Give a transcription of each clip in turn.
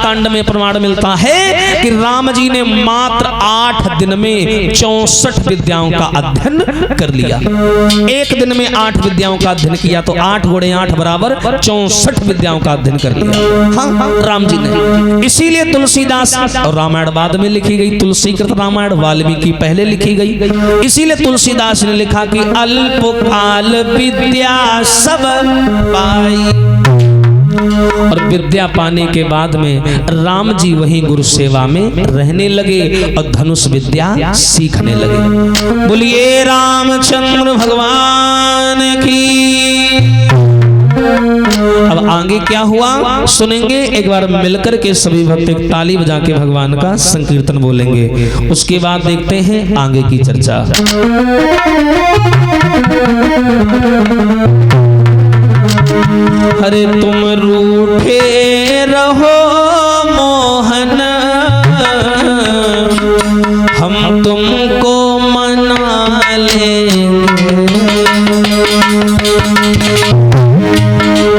कांड में प्रमाण मिलता है कि राम जी ने मात्र 8 दिन में 64 विद्याओं का अध्ययन कर लिया। एक दिन में 8 विद्याओं का अध्ययन किया तो 8 गुणे 8 बराबर 64 विद्याओं का अध्ययन कर लिया। हाँ, राम जी ने। इसीलिए तुलसीदास, और रामायण बाद में लिखी गई, तुलसी कृत रामायण वाल्मीकि पहले लिखी गई। इसीलिए तुलसीदास ने लिखा कि अल्प काल विद्या सब पाई। और विद्या पाने के बाद में राम जी वहीं गुरु सेवा में रहने लगे और धनुष विद्या सीखने लगे। बोलिए रामचंद्र भगवान की। अब आगे क्या हुआ सुनेंगे, एक बार मिलकर के सभी भक्त एक ताली बजा के भगवान का संकीर्तन बोलेंगे। उसके बाद देखते हैं आगे की चर्चा। अरे तुम रूठे रहो मोहन, हम तुमको मना लेंगे।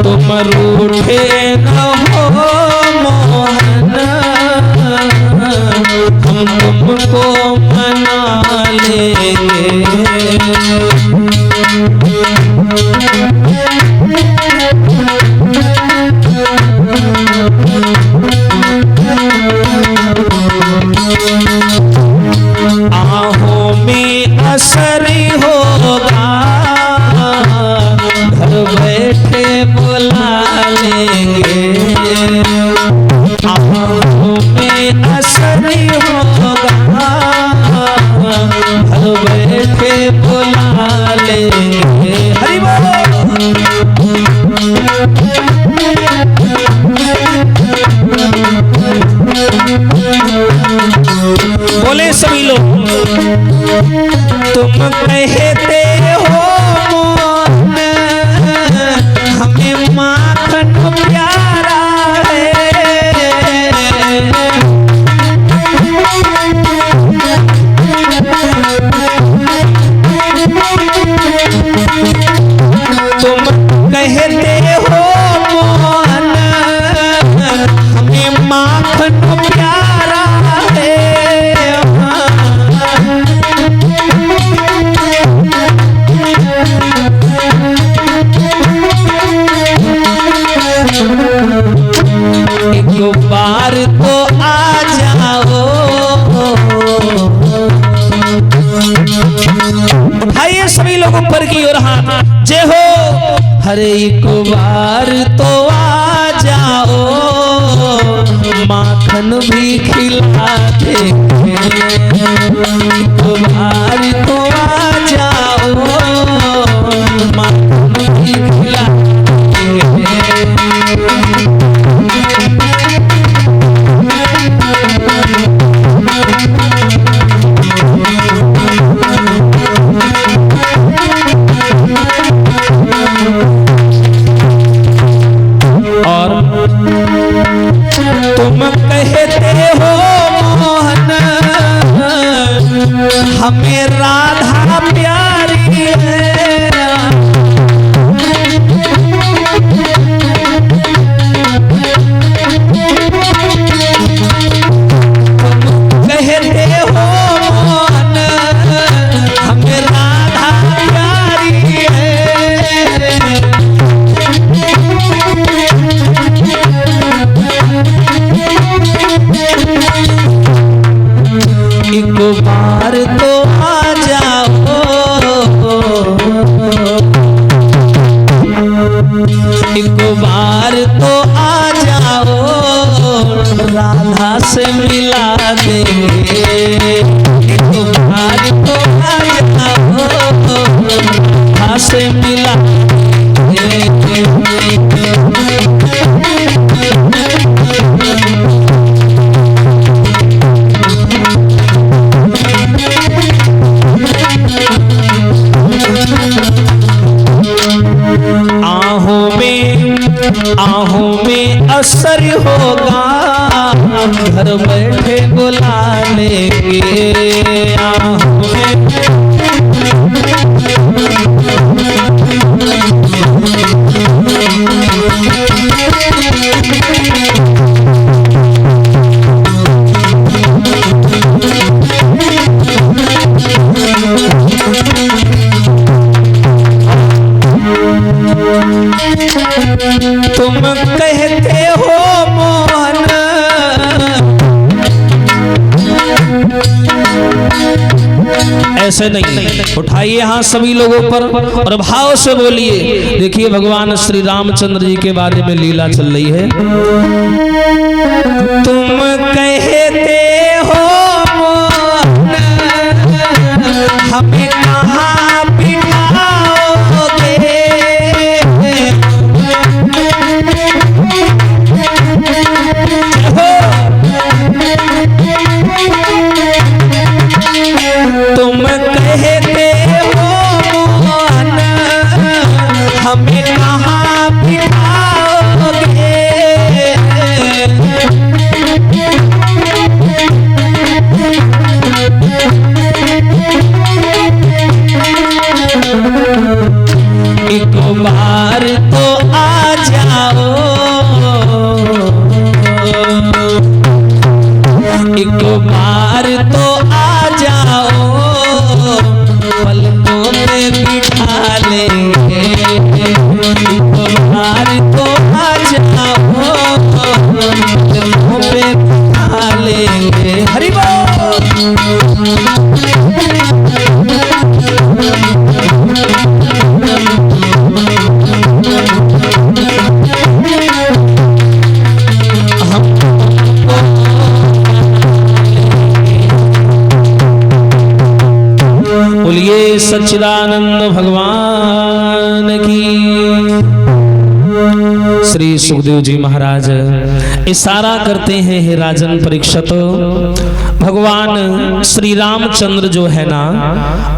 तुम रूठे रहो मोहन, हम तुमको मना लेंगे। आहों में असर होगा, घर बैठे बुला लेंगे। आहों में असर होगा, घर बैठे बुला लेंगे। हरि बोले सभी लोग। तुम कहते हो मोहन, हमें माखन प्यारा है। तुम कहते हो मोहन, हमें माखन प्यारा है। एक बार तो आ जाओ, उठाइए सभी लोग ऊपर की ओर हाथ, जय हो। हरे एक बार तो आ जाओ, माखन भी खिला देंगे। एक बार तो आ जाओ, माखन भी खिला देंगे। और तुम कहते हो मोहन, हमें राधा प्यारी है। कहते हो मोहन, हमें राधा प्यारी है। एक बार तो आ जाओ, एक बार तो आ जाओ, राधा से मिला देंगे। एक बार तो आ जाओ, राधा से मिला देंगे। आहों में असर होगा, घर बैठे बुला लेंगे। आहों में ऐसे नहीं। उठाइए हाथ सभी लोगों पर और भाव से बोलिए। देखिए भगवान श्री रामचंद्र जी के बारे में लीला चल रही है। तुम कहते हो हमें कहाँ बिठाओगे, तुम कहते हो हमें कहाँ बिठाओगे, एक बार तो आ जाओ, एक बार तो आ जाओ, पलकों में बिठा लेंगे, एक बार तो आ जाओ, पलकों में बिठा लेंगे। हरि बोल। बोलिए सच्चिदानंद भगवान की। श्री सुखदेव जी महाराज इशारा करते हैं, हे राजन परीक्षित, भगवान श्री रामचंद्र जो है ना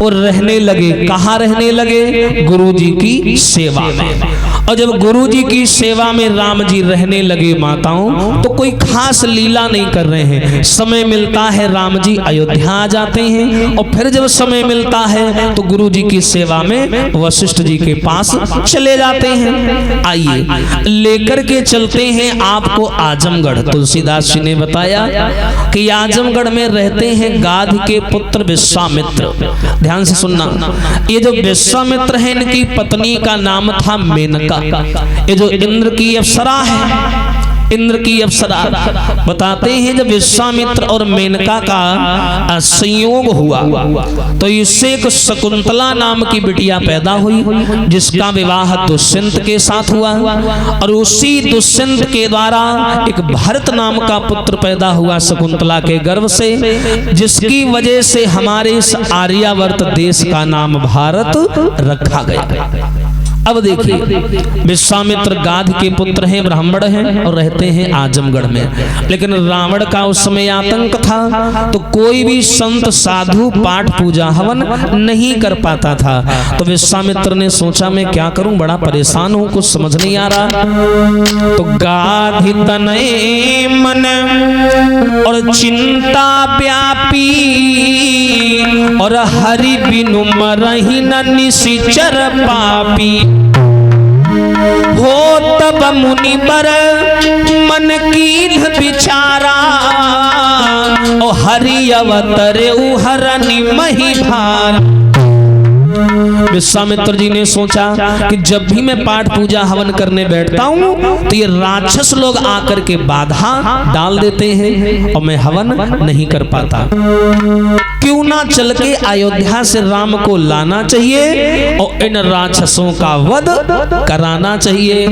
वो रहने लगे, कहाँ रहने लगे? गुरु जी की सेवा में। और जब गुरु जी की सेवा में राम जी रहने लगे माताओं, तो कोई खास लीला नहीं कर रहे हैं। समय मिलता है राम जी अयोध्या आ जाते हैं, और फिर जब समय मिलता है तो गुरु जी की सेवा में वशिष्ठ जी के पास चले जाते हैं। आइए लेकर के चलते हैं आपको आजमगढ़। तुलसीदास जी ने बताया कि आजमगढ़ में रहते हैं गाध के पुत्र विश्वामित्र। ध्यान से सुनना, ये जो विश्वामित्र है इनकी पत्नी का नाम था मेनका। ये जो इंद्र की अप्सरा है, इंद्र की अप्सरा, बताते हैं जब विश्वामित्र और मेनका का संयोग हुआ तो इससे एक शकुंतला नाम की बिटिया पैदा हुई, जिसका विवाह दुष्यंत के साथ हुआ, और उसी दुष्यंत के द्वारा एक भरत नाम का पुत्र पैदा हुआ शकुंतला के गर्भ से, जिसकी वजह से हमारे इस आर्यावर्त देश का नाम भारत रखा गया। अब देखिए विश्वामित्र गाध के पुत्र हैं, ब्राह्मण हैं और रहते हैं आजमगढ़ में। लेकिन रावण का उस समय आतंक था, तो कोई भी संत साधु पाठ पूजा हवन नहीं कर पाता था। तो विश्वामित्र ने सोचा मैं क्या करूं, बड़ा परेशान हूं, कुछ समझ नहीं आ रहा। तो गाधि तनय मन और चिंता व्यापी, और हरि बिनु मरहि न निशिचर पापी, हो तब मुनि बर मन कीध विचारा, ओ हरि अवतरे हरनि मही भार। विश्वामित्र जी ने सोचा कि जब भी मैं पाठ पूजा हवन करने बैठता हूँ तो ये राक्षस लोग आकर के बाधा डाल देते हैं और मैं हवन नहीं कर पाता। क्यों ना चल के अयोध्या से राम को लाना चाहिए और इन राक्षसों का वध कराना चाहिए।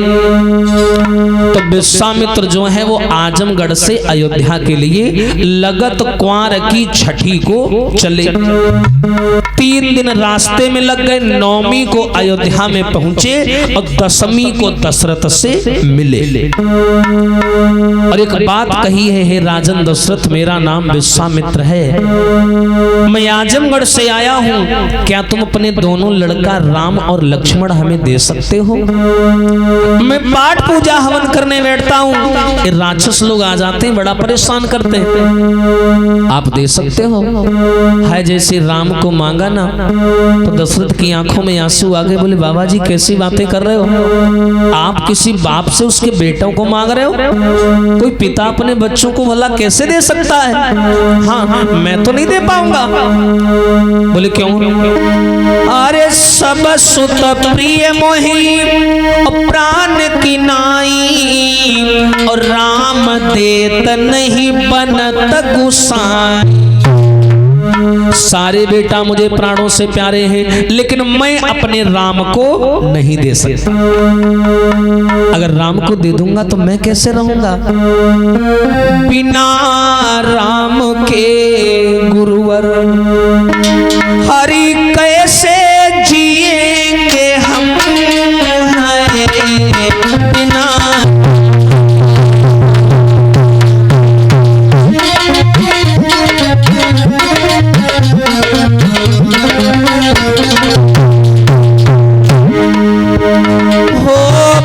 तो विश्वामित्र जो है वो आजमगढ़ से अयोध्या के लिए लगत क्वार की छठी को चले। 3 दिन रास्ते में लग गए, 9वीं को अयोध्या में पहुंचे और 10वीं को दशरथ से मिले। और एक बात कही है, हे राजन दशरथ, मेरा नाम विश्वामित्र है, मैं आजमगढ़ से आया हूँ, क्या तुम अपने दोनों लड़का राम और लक्ष्मण हमें दे सकते हो? मैं पाठ पूजा हवन करने बैठता हूँ, ये राक्षस लोग आ जाते हैं, बड़ा परेशान करते हैं, आप दे सकते हो? है जैसे राम को मांगा ना तो दशरथ की आंखों में आंसू आ गए। बोले बाबा जी कैसी बातें कर रहे हो, आप किसी बाप से उसके बेटों को मांग रहे हो? कोई पिता अपने बच्चों को भला कैसे दे सकता है? हाँ मैं तो नहीं दे पाऊंगा। बोले क्यों? अरे सब सुत प्रिय मोहि प्राण की नाई, और राम देत नहीं बनत गुसाई। सारे बेटा मुझे प्राणों से प्यारे हैं, लेकिन मैं अपने राम को नहीं दे सकता। अगर राम को दे दूंगा तो मैं कैसे रहूंगा? बिना राम के गुरुवर हरि कैसे जिएंगे हम, बिना हो,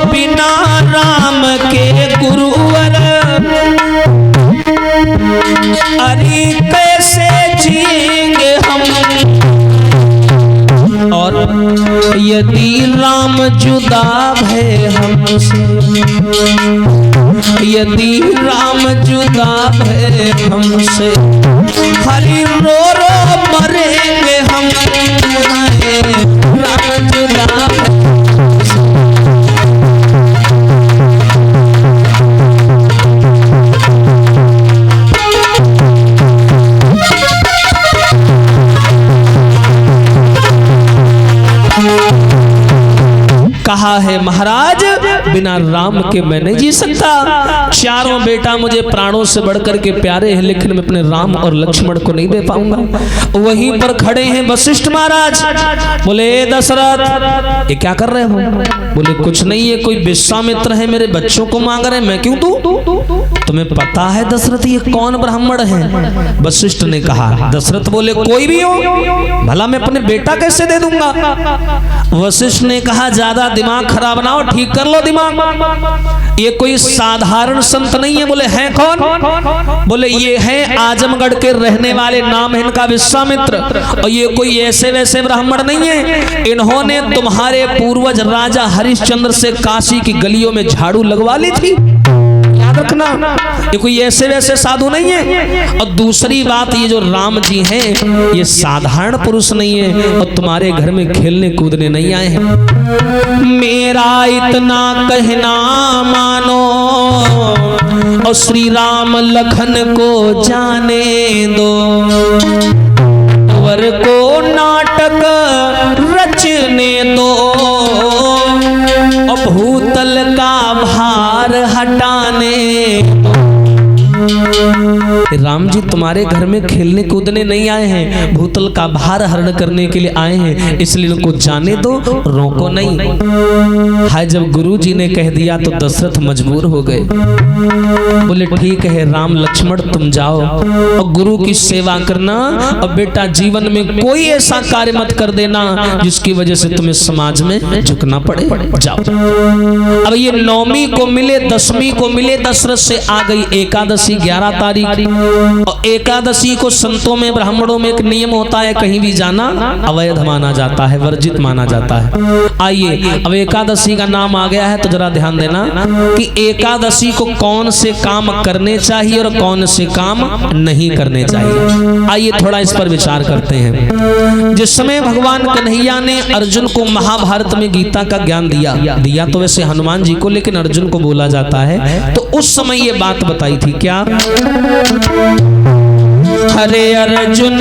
बिना राम के गुरुवर अरे कैसे जिएंगे हम। और यदि राम जुदा भय हमसे, यदि राम जुदा भय हमसे, हरि रो रो मरेंगे हम, राम जुदा कहा है महाराज, बिना राम के मैं नहीं जी सकता। चारों बेटा मुझे प्राणों से बढ़कर के प्यारे हैं, लेकिन मैं अपने राम और लक्ष्मण को नहीं दे पाऊंगा। वहीं पर खड़े हैं वशिष्ठ महाराज। बोले दशरथ ये क्या कर रहे हो? बोले कुछ नहीं है, कोई विश्वामित्र है मेरे बच्चों को मांग रहे हैं, मैं क्यों दूं? तुम्हें पता है दशरथ ये कौन ब्राह्मण है? वशिष्ठ ने कहा। दशरथ बोले कोई भी हो, भला मैं अपने बेटा कैसे दे दूंगा? वशिष्ठ ने कहा ज्यादा दिमाग खराब ना हो, ठीक कर लो दिमाग। ये कोई साधारण संत नहीं है। बोले हैं कौन? बोले ये हैं आजमगढ़ के रहने वाले, नाम है इनका विश्वामित्र। और ये कोई ऐसे वैसे ब्राह्मण नहीं है, इन्होंने तुम्हारे पूर्वज राजा हरिश्चंद्र से काशी की गलियों में झाड़ू लगवा ली थी, याद रखना। ये कोई ऐसे वैसे साधु नहीं है। और दूसरी बात, ये जो राम जी हैं ये साधारण पुरुष नहीं है, और तुम्हारे घर में खेलने कूदने नहीं आए हैं। मेरा इतना कहना मानो और श्री राम लखन को जाने दो, वर को नाटक रचने दो, और भूतल का भार हटाने दो। राम जी तुम्हारे घर में खेलने कूदने नहीं आए हैं, भूतल का भार हरण करने के लिए आए हैं, इसलिए उनको जाने दो, रोको नहीं। हाय जब गुरु जी ने कह दिया तो दशरथ मजबूर हो गए। बोले ठीक है राम लक्ष्मण तुम जाओ और गुरु की सेवा करना, और बेटा जीवन में कोई ऐसा कार्य मत कर देना जिसकी वजह से तुम्हें समाज में झुकना पड़े, जाओ। अब ये 9वीं को मिले, 10वीं को मिले, दशरथ से आ गई एकादशी 11 तारीख। और एकादशी को संतों में ब्राह्मणों में एक नियम होता है, कहीं भी जाना अवैध माना जाता है, वर्जित माना जाता है। आइए अब एकादशी का नाम आ गया है तो जरा ध्यान देना कि एकादशी को कौन से काम करने चाहिए और कौन से काम नहीं करने चाहिए। आइए थोड़ा इस पर विचार करते हैं। जिस समय भगवान कन्हैया ने अर्जुन को महाभारत में गीता का ज्ञान दिया तो वैसे हनुमान जी को, लेकिन अर्जुन को बोला जाता है, तो उस समय ये बात बताई थी क्या? हरे अर्जुन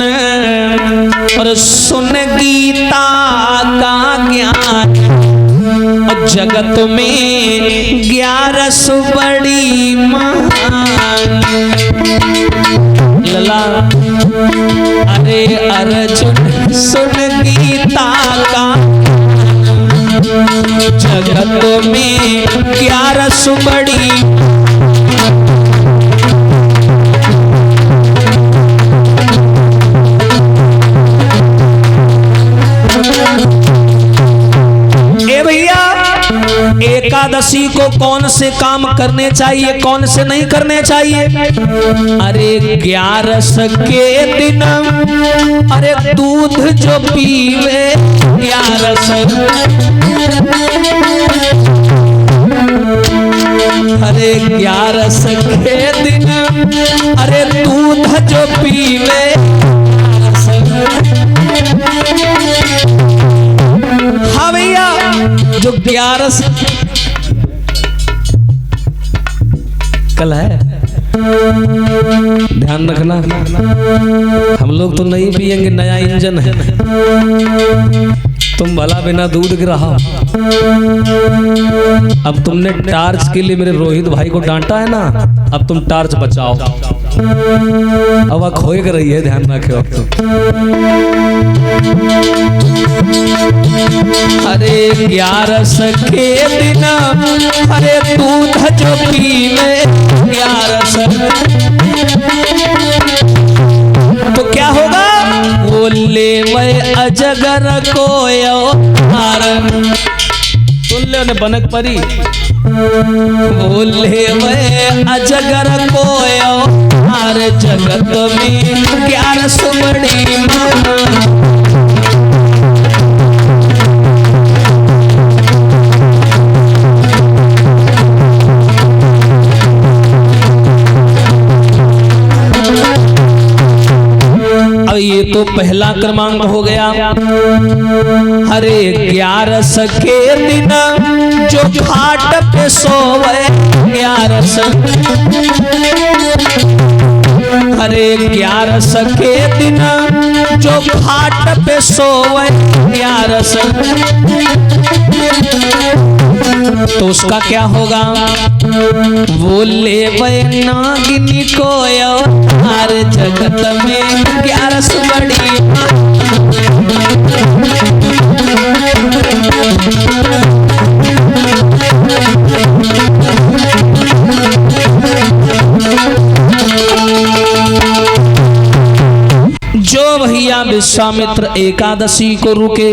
और सुन गीता का ज्ञान, और जगत में 11 बड़ी महान। लला अरे अर्जुन सुन गीता का, जगत में 11 बड़ी। एकादशी को कौन से काम करने चाहिए, कौन से नहीं करने चाहिए? अरे 11 के दिन अरे दूध जो पीवे 11, अरे 11 के दिन अरे दूध जो पीवे, हाँ भैया जो 11 कल है ध्यान रखना, हम लोग तो नहीं पिएंगे, नया इंजन है। तुम भला बिना दूध के रहा। अब तुमने टार्च के लिए मेरे रोहित भाई को डांटा है ना, अब तुम टार्च बचाओ। अब खोए कर रही है, ध्यान रखो। अब तुम अरे 11 के दिन, अरे दूध जो पीवे 11 तो क्या होगा? वो ले मैं अजगर को यार, सुन ले उन्हें बनक परी। वो ले मैं अजगर को यार, जगत में 11 बड़ी मां। अब ये तो पहला क्रमांक हो गया। अरे 11 के दिन जो घाट पे सोवे 11, अरे 11 के दिन जो घाट पे सोवे 11, तो उसका क्या होगा? वो ले नागिनी को यार, जगत में 11 बड़ी। जो भैया विश्वामित्र एकादशी को रुके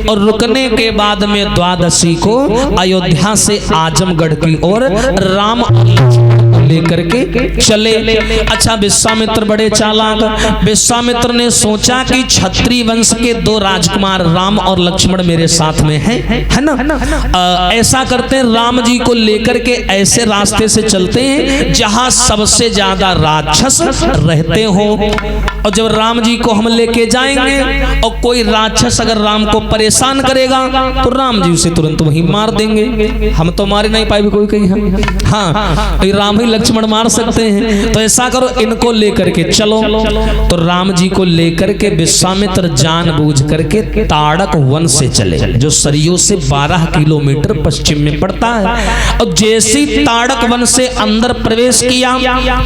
और रुकने के बाद में द्वादशी को अयोध्या से आजमगढ़ की ओर राम लेकर के चले। अच्छा, विश्वामित्र बड़े चालाक। विश्वामित्र ने सोचा कि क्षत्रिय वंश के 2 राजकुमार राम और लक्ष्मण मेरे साथ में हैं, है ना? ऐसा करते हैं, राम जी को लेकर के ऐसे रास्ते से चलते हैं जहां सबसे ज्यादा राक्षस रहते हो। और जब राम जी को हम लेके जाएंगे और कोई राक्षस अगर राम को परेशान करेगा तो राम जी उसे तुरंत वहीं मार देंगे। हम तो मारे नहीं पाएंगे कोई कहीं, हाँ राम ही लक्ष्मण मार सकते हैं। तो ऐसा करो, इनको लेकर के चलो। तो राम जी को लेकर के विश्वामित्र जानबूझ करके ताड़क वन से चले, जो सरयू से 12 किलोमीटर पश्चिम में पड़ता है। और जैसी ताड़क वन से अंदर प्रवेश किया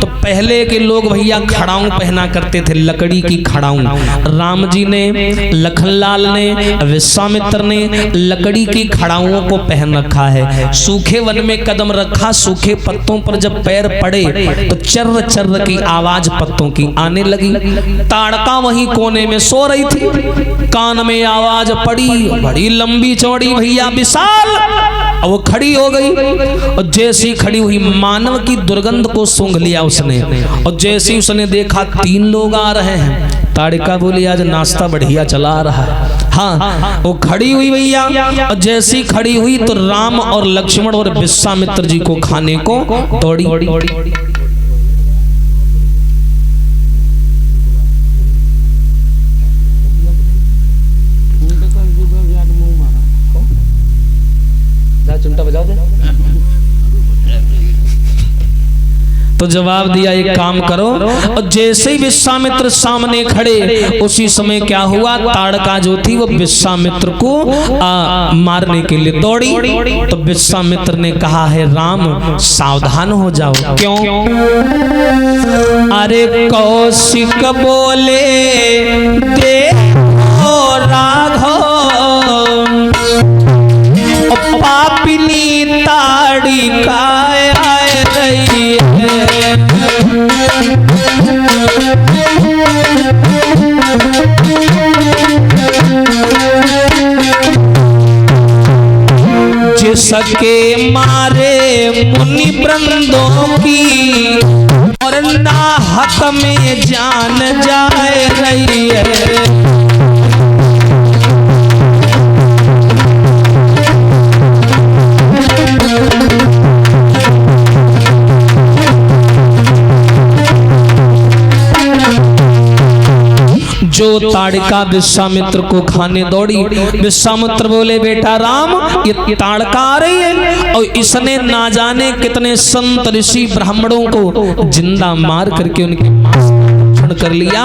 तो पहले के लोग भैया खड़ाऊं पहना करते थे, लकड़ी की खड़ाऊं। राम जी ने, लखनलाल ने, विश्वामित्र ने लकड़ी की खड़ाऊं को पहन रखा है। सूखे वन में कदम रखा, सूखे पत्तों पर जब पैर पड़े तो चर्र चर्र की आवाज पत्तों की आने लगी। ताड़का वहीं कोने में सो रही थी, कान में आवाज पड़ी, बड़ी लंबी चौड़ी भैया विशाल, और वो खड़ी हो गई। और जैसी खड़ी हुई मानव की दुर्गंध को सूंघ लिया उसने। और जैसे उसने देखा 3 लोग आ रहे हैं, ताड़का बोली आज नाश्ता बढ़िया चला रहा है। हाँ, वो खड़ी हुई भैया, और जैसी खड़ी हुई तो राम और लक्ष्मण और विश्वामित्र जी को खाने को दौड़ी। चिमटा बजा दे। तो जवाब दिया, एक काम करो। और जैसे ही विश्वामित्र सामने खड़े, उसी समय क्या हुआ, ताड़का जो थी वो विश्वामित्र को मारने के लिए दौड़ी। तो विश्वामित्र ने कहा है राम सावधान हो जाओ। क्यों? अरे कौशिक बोले देखो राघव, पापिनी ताड़िका आए रही है। जिसके मारे मुनि वृंदों की और ना हक में जान जाए रही है। जो ताड़का विश्वामित्र को खाने दौड़ी। विश्वामित्र बोले बेटा राम, ये ताड़का आ रही है और इसने ना जाने कितने संत ऋषि ब्राह्मणों को जिंदा मार करके उनके मांस कर लिया।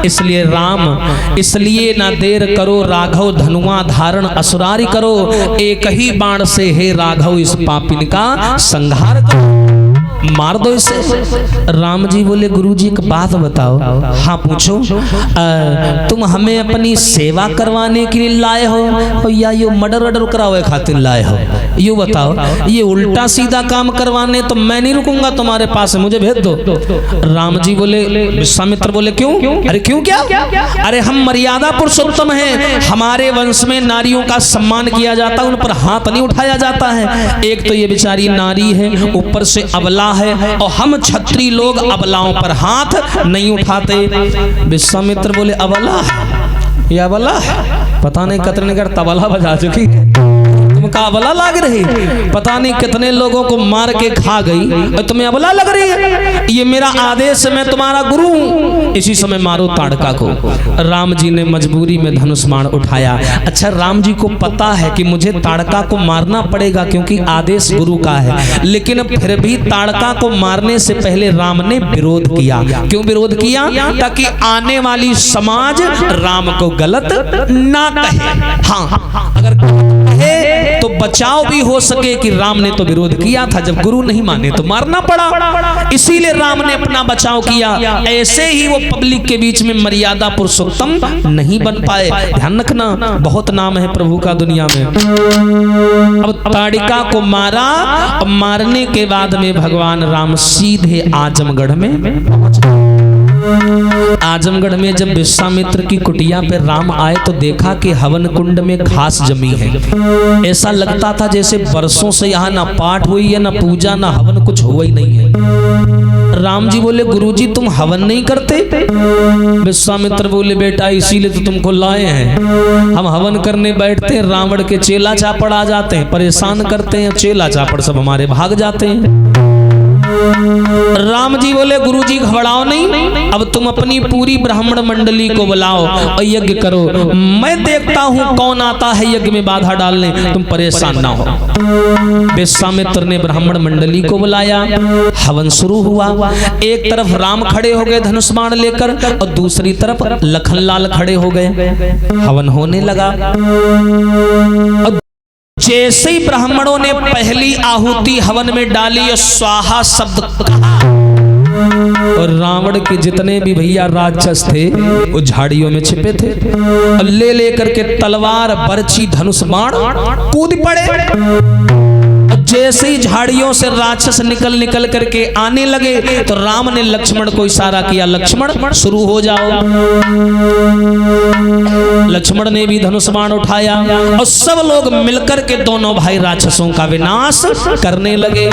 इसलिए राम, इसलिए ना देर करो राघव, धनुआ धारण असुरारी करो। एक ही बाण से हे राघव इस पापिन का संहार करो, मार दो इसे। राम जी बोले गुरुजी एक बात बताओ। हाँ पूछो। तुम हमें अपनी सेवा करवाने के लिए लाए हो या ये मर्डर वर्डर करावे खातिर लाए हो? ये बताओ। ये उल्टा सीधा काम करवाने तो मैं नहीं रुकूंगा तुम्हारे पास, मुझे भेज दो। राम जी बोले, विश्वामित्र बोले क्यों? अरे क्यों क्या? अरे हम मर्यादा पुरुषोत्तम हैं, हमारे वंश में नारियों का सम्मान किया जाता है, उन पर हाथ नहीं उठाया जाता है। एक तो ये बेचारी नारी है, ऊपर से अबला है, और हम क्षत्रिय लोग अबलाओं पर हाथ नहीं उठाते। विश्वामित्र बोले अबला या अबला, पता नहीं कतरने कर तबला बजा चुकी है, तुमका अबला लग रही, पता नहीं कितने लोगों को मार के खा गई और तुम्हें अबला लग रही है। ये मेरा आदेश है, मैं तुम्हारा गुरु हूं, इसी समय मारो ताड़का को। राम जी ने मजबूरी में धनुष बाण उठाया। अच्छा, राम जी को पता है कि मुझे ताड़का को मारना पड़ेगा क्योंकि आदेश गुरु का है, लेकिन फिर भी ताड़का को मारने से पहले राम ने विरोध किया। क्यों विरोध किया? ताकि आने वाली समाज राम को गलत ना कहे। हाँ, अगर कहे तो बचाव भी हो सके कि राम ने तो विरोध किया था, जब गुरु नहीं माने तो मारना पड़ा। इसीलिए राम ने अपना बचाव किया। ऐसे ही वो पब्लिक के बीच में मर्यादा पुरुषोत्तम नहीं बन पाए। ध्यान रखना, बहुत नाम है प्रभु का दुनिया में। अब ताड़िका को मारा, और मारने के बाद में भगवान राम सीधे आजमगढ़ में पहुंच गए। आजमगढ़ में जब विश्वामित्र की कुटिया पे राम आए तो देखा कि हवन कुंड में घास जमी है। ऐसा लगता था जैसे बरसों से यहाँ ना पाठ हुई है, ना पूजा, ना हवन, कुछ हुआ ही नहीं है। राम जी बोले गुरुजी तुम हवन नहीं करते? विश्वामित्र बोले बेटा इसीलिए तो तुमको लाए हैं। हम हवन करने बैठते हैं, रावण के चेला चापड़ आ जाते हैं, परेशान करते हैं, चेला चापड़ सब हमारे भाग जाते हैं। राम जी बोले गुरुजी घबराओ नहीं, अब तुम अपनी पूरी ब्राह्मण मंडली को बुलाओ और यज्ञ करो, मैं देखता हूं कौन आता है यज्ञ में बाधा डालने, तुम परेशान ना हो। विश्वामित्र ने ब्राह्मण मंडली को बुलाया, हवन शुरू हुआ। एक तरफ राम खड़े हो गए धनुष बाण लेकर, और दूसरी तरफ लखनलाल खड़े हो गए। हवन होने लगा। जैसे ही ब्राह्मणों ने पहली आहुति हवन में डाली और स्वाहा शब्द कहा, और रावण के जितने भी भैया राक्षस थे वो झाड़ियों में छिपे थे, और ले लेकर के तलवार, बर्छी, धनुष बाण कूद पड़े। जैसे ही झाड़ियों से राक्षस निकल करके आने लगे तो राम ने लक्ष्मण को इशारा किया, लक्ष्मण शुरू हो जाओ। लक्ष्मण ने भी धनुष बाण उठाया और सब लोग मिलकर के दोनों भाई राक्षसों का विनाश करने लगे।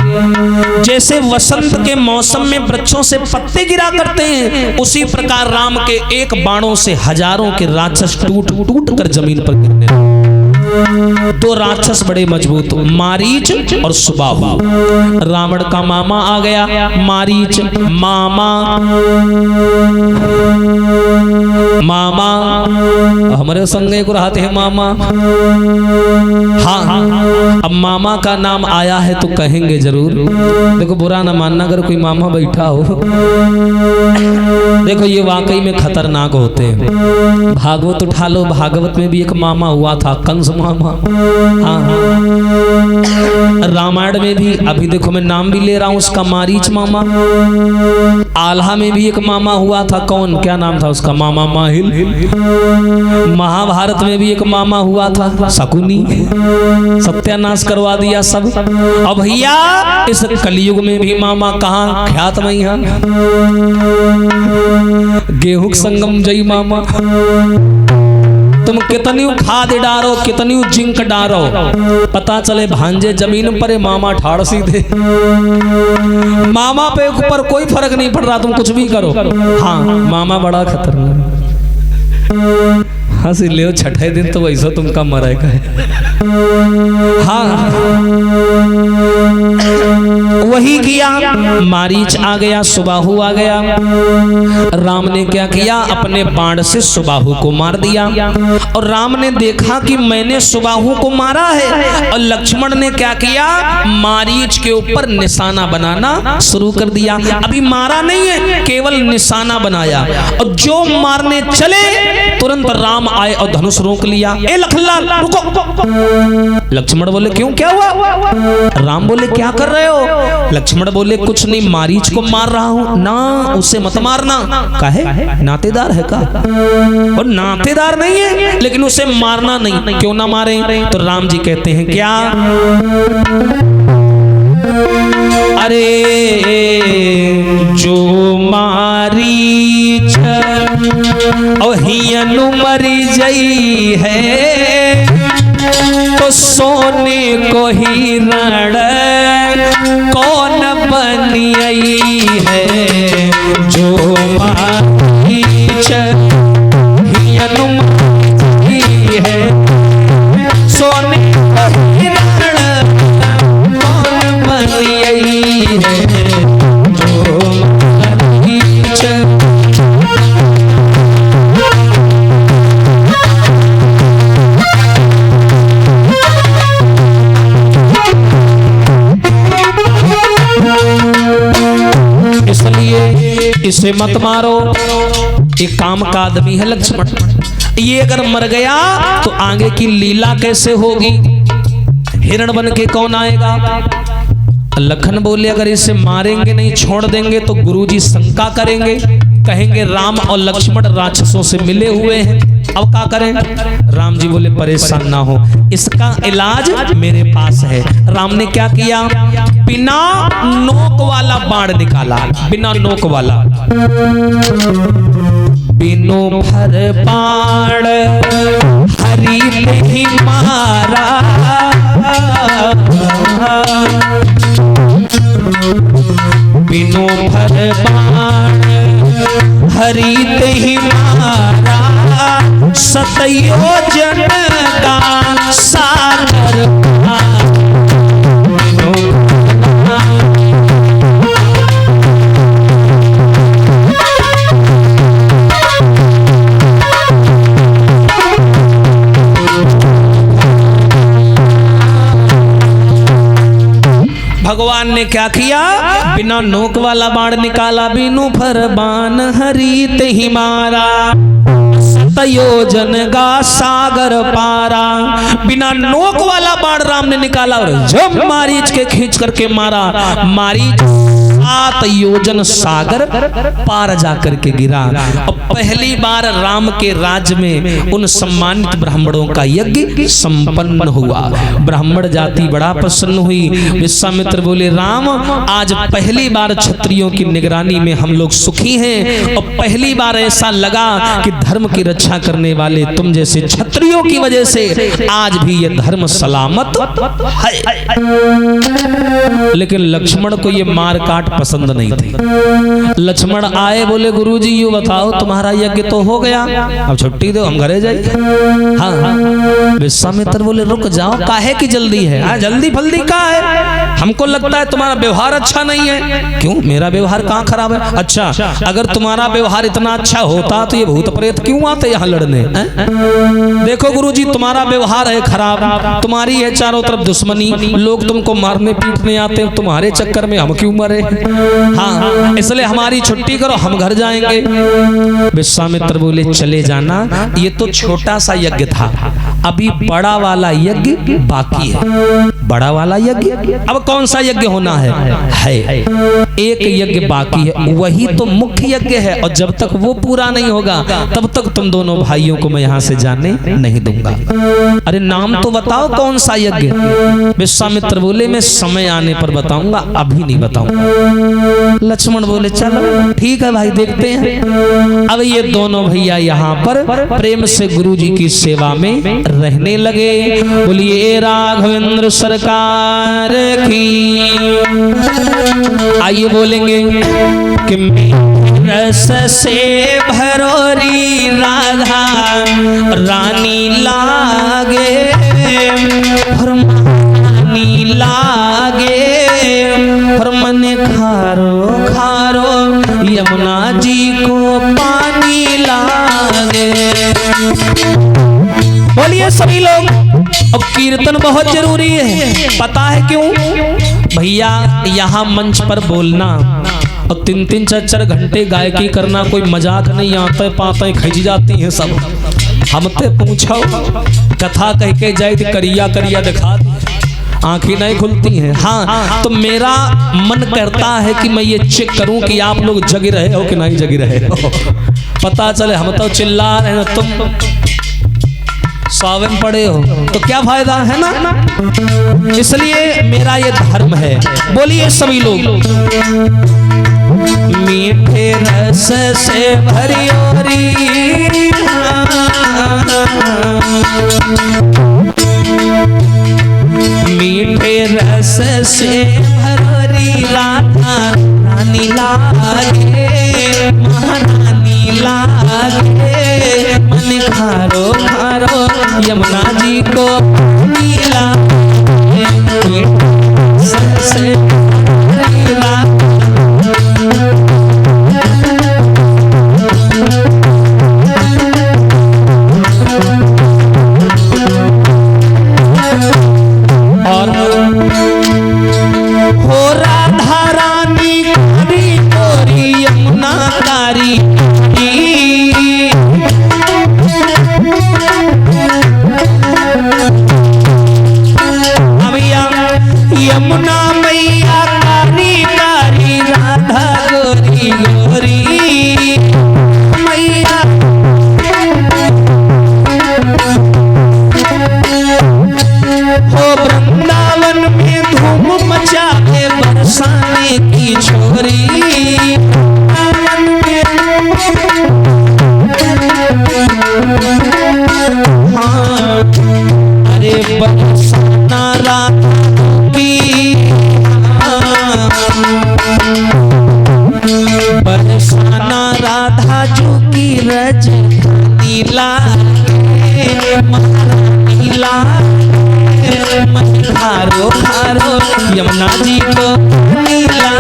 जैसे वसंत के मौसम में वृक्षों से पत्ते गिरा करते हैं, उसी प्रकार राम के एक बाणों से हजारों के राक्षस टूट टूट कर जमीन पर गिरने लगे। दो राक्षस बड़े मजबूत, मारीच और सुबाहु। रावण का मामा आ गया, मारीच मामा मामा हमारे संगे को रहते हैं मामा। हाँ, अब मामा का नाम आया है तो कहेंगे जरूर। देखो बुरा ना मानना अगर कोई मामा बैठा हो, देखो ये वाकई में खतरनाक होते हैं। भागवत उठा लो, भागवत में भी एक मामा हुआ था, कंस मामा। हाँ, रामायण में भी, अभी देखो मैं नाम भी ले रहा हूं उसका, मारीच मामा। आल्हा में भी एक मामा हुआ था, कौन, क्या नाम था उसका, मामा माहिल। महाभारत में भी एक मामा हुआ था, शकुनी। सत्यानाश करवा दिया सब। अब भैया इस कलयुग में भी मामा कहाँ ख्यात नहीं है। गेहूं संगम जय मामा। तुम कितनी खाद डारो, कितनी जिंक डारो, पता चले भांजे जमीन पर मामा ठाड़ सीधे। मामा पे ऊपर कोई फर्क नहीं पड़ रहा, तुम कुछ भी करो। हाँ, मामा बड़ा खतरनाक। फांसी ले छठे दिन तो वैसा तुमका मरेगा। हाँ वही किया, मारीच आ गया, सुबाहु आ गया। राम ने क्या किया, अपने बाण से सुबाहु को मार दिया। और राम ने देखा कि मैंने सुबाहु को मारा है, और लक्ष्मण ने क्या किया, मारीच के ऊपर निशाना बनाना शुरू कर दिया। अभी मारा नहीं है, केवल निशाना बनाया। और जो मारने चले तुरंत राम आए और धनुष रोक लिया। ए लखनलाल रुको। लक्ष्मण बोले क्यों, क्या हुआ? राम बोले क्या कर रहे हो? लक्ष्मण बोले कुछ नहीं, मारीच को मार रहा हूं। ना उसे मत मारना। काहे? नातेदार है का? और नातेदार नहीं है लेकिन उसे मारना नहीं। क्यों ना मारे? तो राम जी कहते हैं क्या, अरे जो मारीच अहियनु मरी जई है, तो सोने को ही रण कौन बनियई है। जो मारीच अहियनु मरी जई है, सोने को ही रण कौन बनियई है। जो मारीच इसे मत मारो, एक काम का आदमी है लक्ष्मण, ये अगर मर गया तो आगे की लीला कैसे होगी, हिरण बन के कौन आएगा। लखन बोले अगर इसे मारेंगे नहीं, छोड़ देंगे तो गुरुजी शंका करेंगे, कहेंगे राम और लक्ष्मण राक्षसों से मिले हुए हैं, अब क्या करें। राम जी बोले परेशान ना हो, इसका इलाज मेरे पास है। राम ने क्या किया, बिना नोक वाला बाण निकाला, बिना नोक वाला। बिनो भर बाण हरि नहीं मारा, बिनो भर बाण हरि नहीं मारा, सतयोजन का सागर भगवान ने क्या किया, बिना नोक वाला बाण निकाला। बिनु फर बाण हरि तेहि मारा, सतयोजन गा सागर पारा। बिना नोक वाला बाण राम ने निकाला और जब मारीच के खींच करके मारा, मारीच 7 योजन सागर पार जाकर के गिरा। और पहली बार राम के राज्य में उन सम्मानित ब्राह्मणों का यज्ञ संपन्न हुआ। ब्राह्मण जाति बड़ा प्रसन्न हुई। विश्वामित्र बोले राम, आज पहली बार क्षत्रियों की निगरानी में हम लोग सुखी हैं, और पहली बार ऐसा लगा कि धर्म की रक्षा करने वाले तुम जैसे क्षत्रियों की वजह से आज भी ये धर्म सलामत है। लेकिन लक्ष्मण को ये मार काट पसंद नहीं थी। लक्ष्मण आए, बोले गुरुजी यूं बताओ, तुम्हारा यज्ञ तो हो गया, अब छुट्टी दो, हम घरे जाए। हाँ। विश्वामित्र बोले रुक जाओ, काहे की जल्दी है, जल्दी फल्दी का है, हमको लगता है तुम्हारा व्यवहार अच्छा नहीं है। क्यों, मेरा व्यवहार कहाँ खराब है? अच्छा, अगर तुम्हारा व्यवहार इतना अच्छा होता तो ये भूत प्रेत क्यों आते यहाँ लड़ने? देखो गुरुजी, तुम्हारा व्यवहार है खराब, तुम्हारी है चारों तरफ दुश्मनी, लोग तुमको मारने पीटने आते हैं, तुम्हारे चक्कर में हम क्यों मरे? हाँ, इसलिए हमारी छुट्टी करो, हम घर जाएंगे। विश्वामित्र बोले चले जाना, ये तो छोटा सा यज्ञ था, अभी बड़ा वाला यज्ञ बाकी है। बड़ा वाला यज्ञ, अब कौन सा यज्ञ होना है? एक यज्ञ बाकी है, वही तो मुख्य यज्ञ है, और जब तक वो पूरा नहीं होगा तब तक तुम दोनों भाइयों को मैं यहाँ से जाने नहीं दूंगा। अरे नाम तो बताओ कौन सा यज्ञ? विश्वामित्र बोले मैं समय आने पर बताऊंगा, अभी नहीं बताऊंगा। लक्ष्मण बोले चलो ठीक है भाई, देखते हैं। अब ये दोनों भैया यहाँ पर प्रेम से गुरु जी की सेवा में रहने लगे। बोलिए राघवेंद्र सरकार की। आइए बोलेंगे कि रस से भरोरी राधा रानी लागे, रानी लागे, और मन खारो खारो यमुना जी को पानी लागे। बोलिए सभी लोग, अब कीर्तन बहुत जरूरी है। पता है क्यों भैया? यहाँ मंच पर बोलना और 3-3 4-4 घंटे गायकी करना कोई मजाक नहीं। आते पाते खिंच जाती हैं सब। हम ते पूछो कथा कह के जाए तो करिया करिया दिखा, आंखें नहीं खुलती हैं। हाँ, तो मेरा मन करता है कि मैं ये चेक करूं कि आप लोग जगे रहे हो कि नहीं जगे रहे हो। पता चले हम तो चिल्ला रहे हो, तुम सावन पड़े हो तो क्या फायदा है ना। इसलिए मेरा ये धर्म है। बोलिए सभी लोग, मीठे रस से भरी ओरी मीठे रस से भरी राधा रानी लागे, महारानी लागे, मन खारो खारो यमुना जी को नीला से और हो राधा रानी कारी गोरी यमुना कारी यमुना मैया कारी कारी राधा गोरी गोरी मैया। हो वृंदावन में धूम मचा के बरसाने की छोरी, हाँ, अरे बरसाना राधा बरसाना राधा जू की रज नीला नीला, मन खारो खारो यमुना जी को नीला।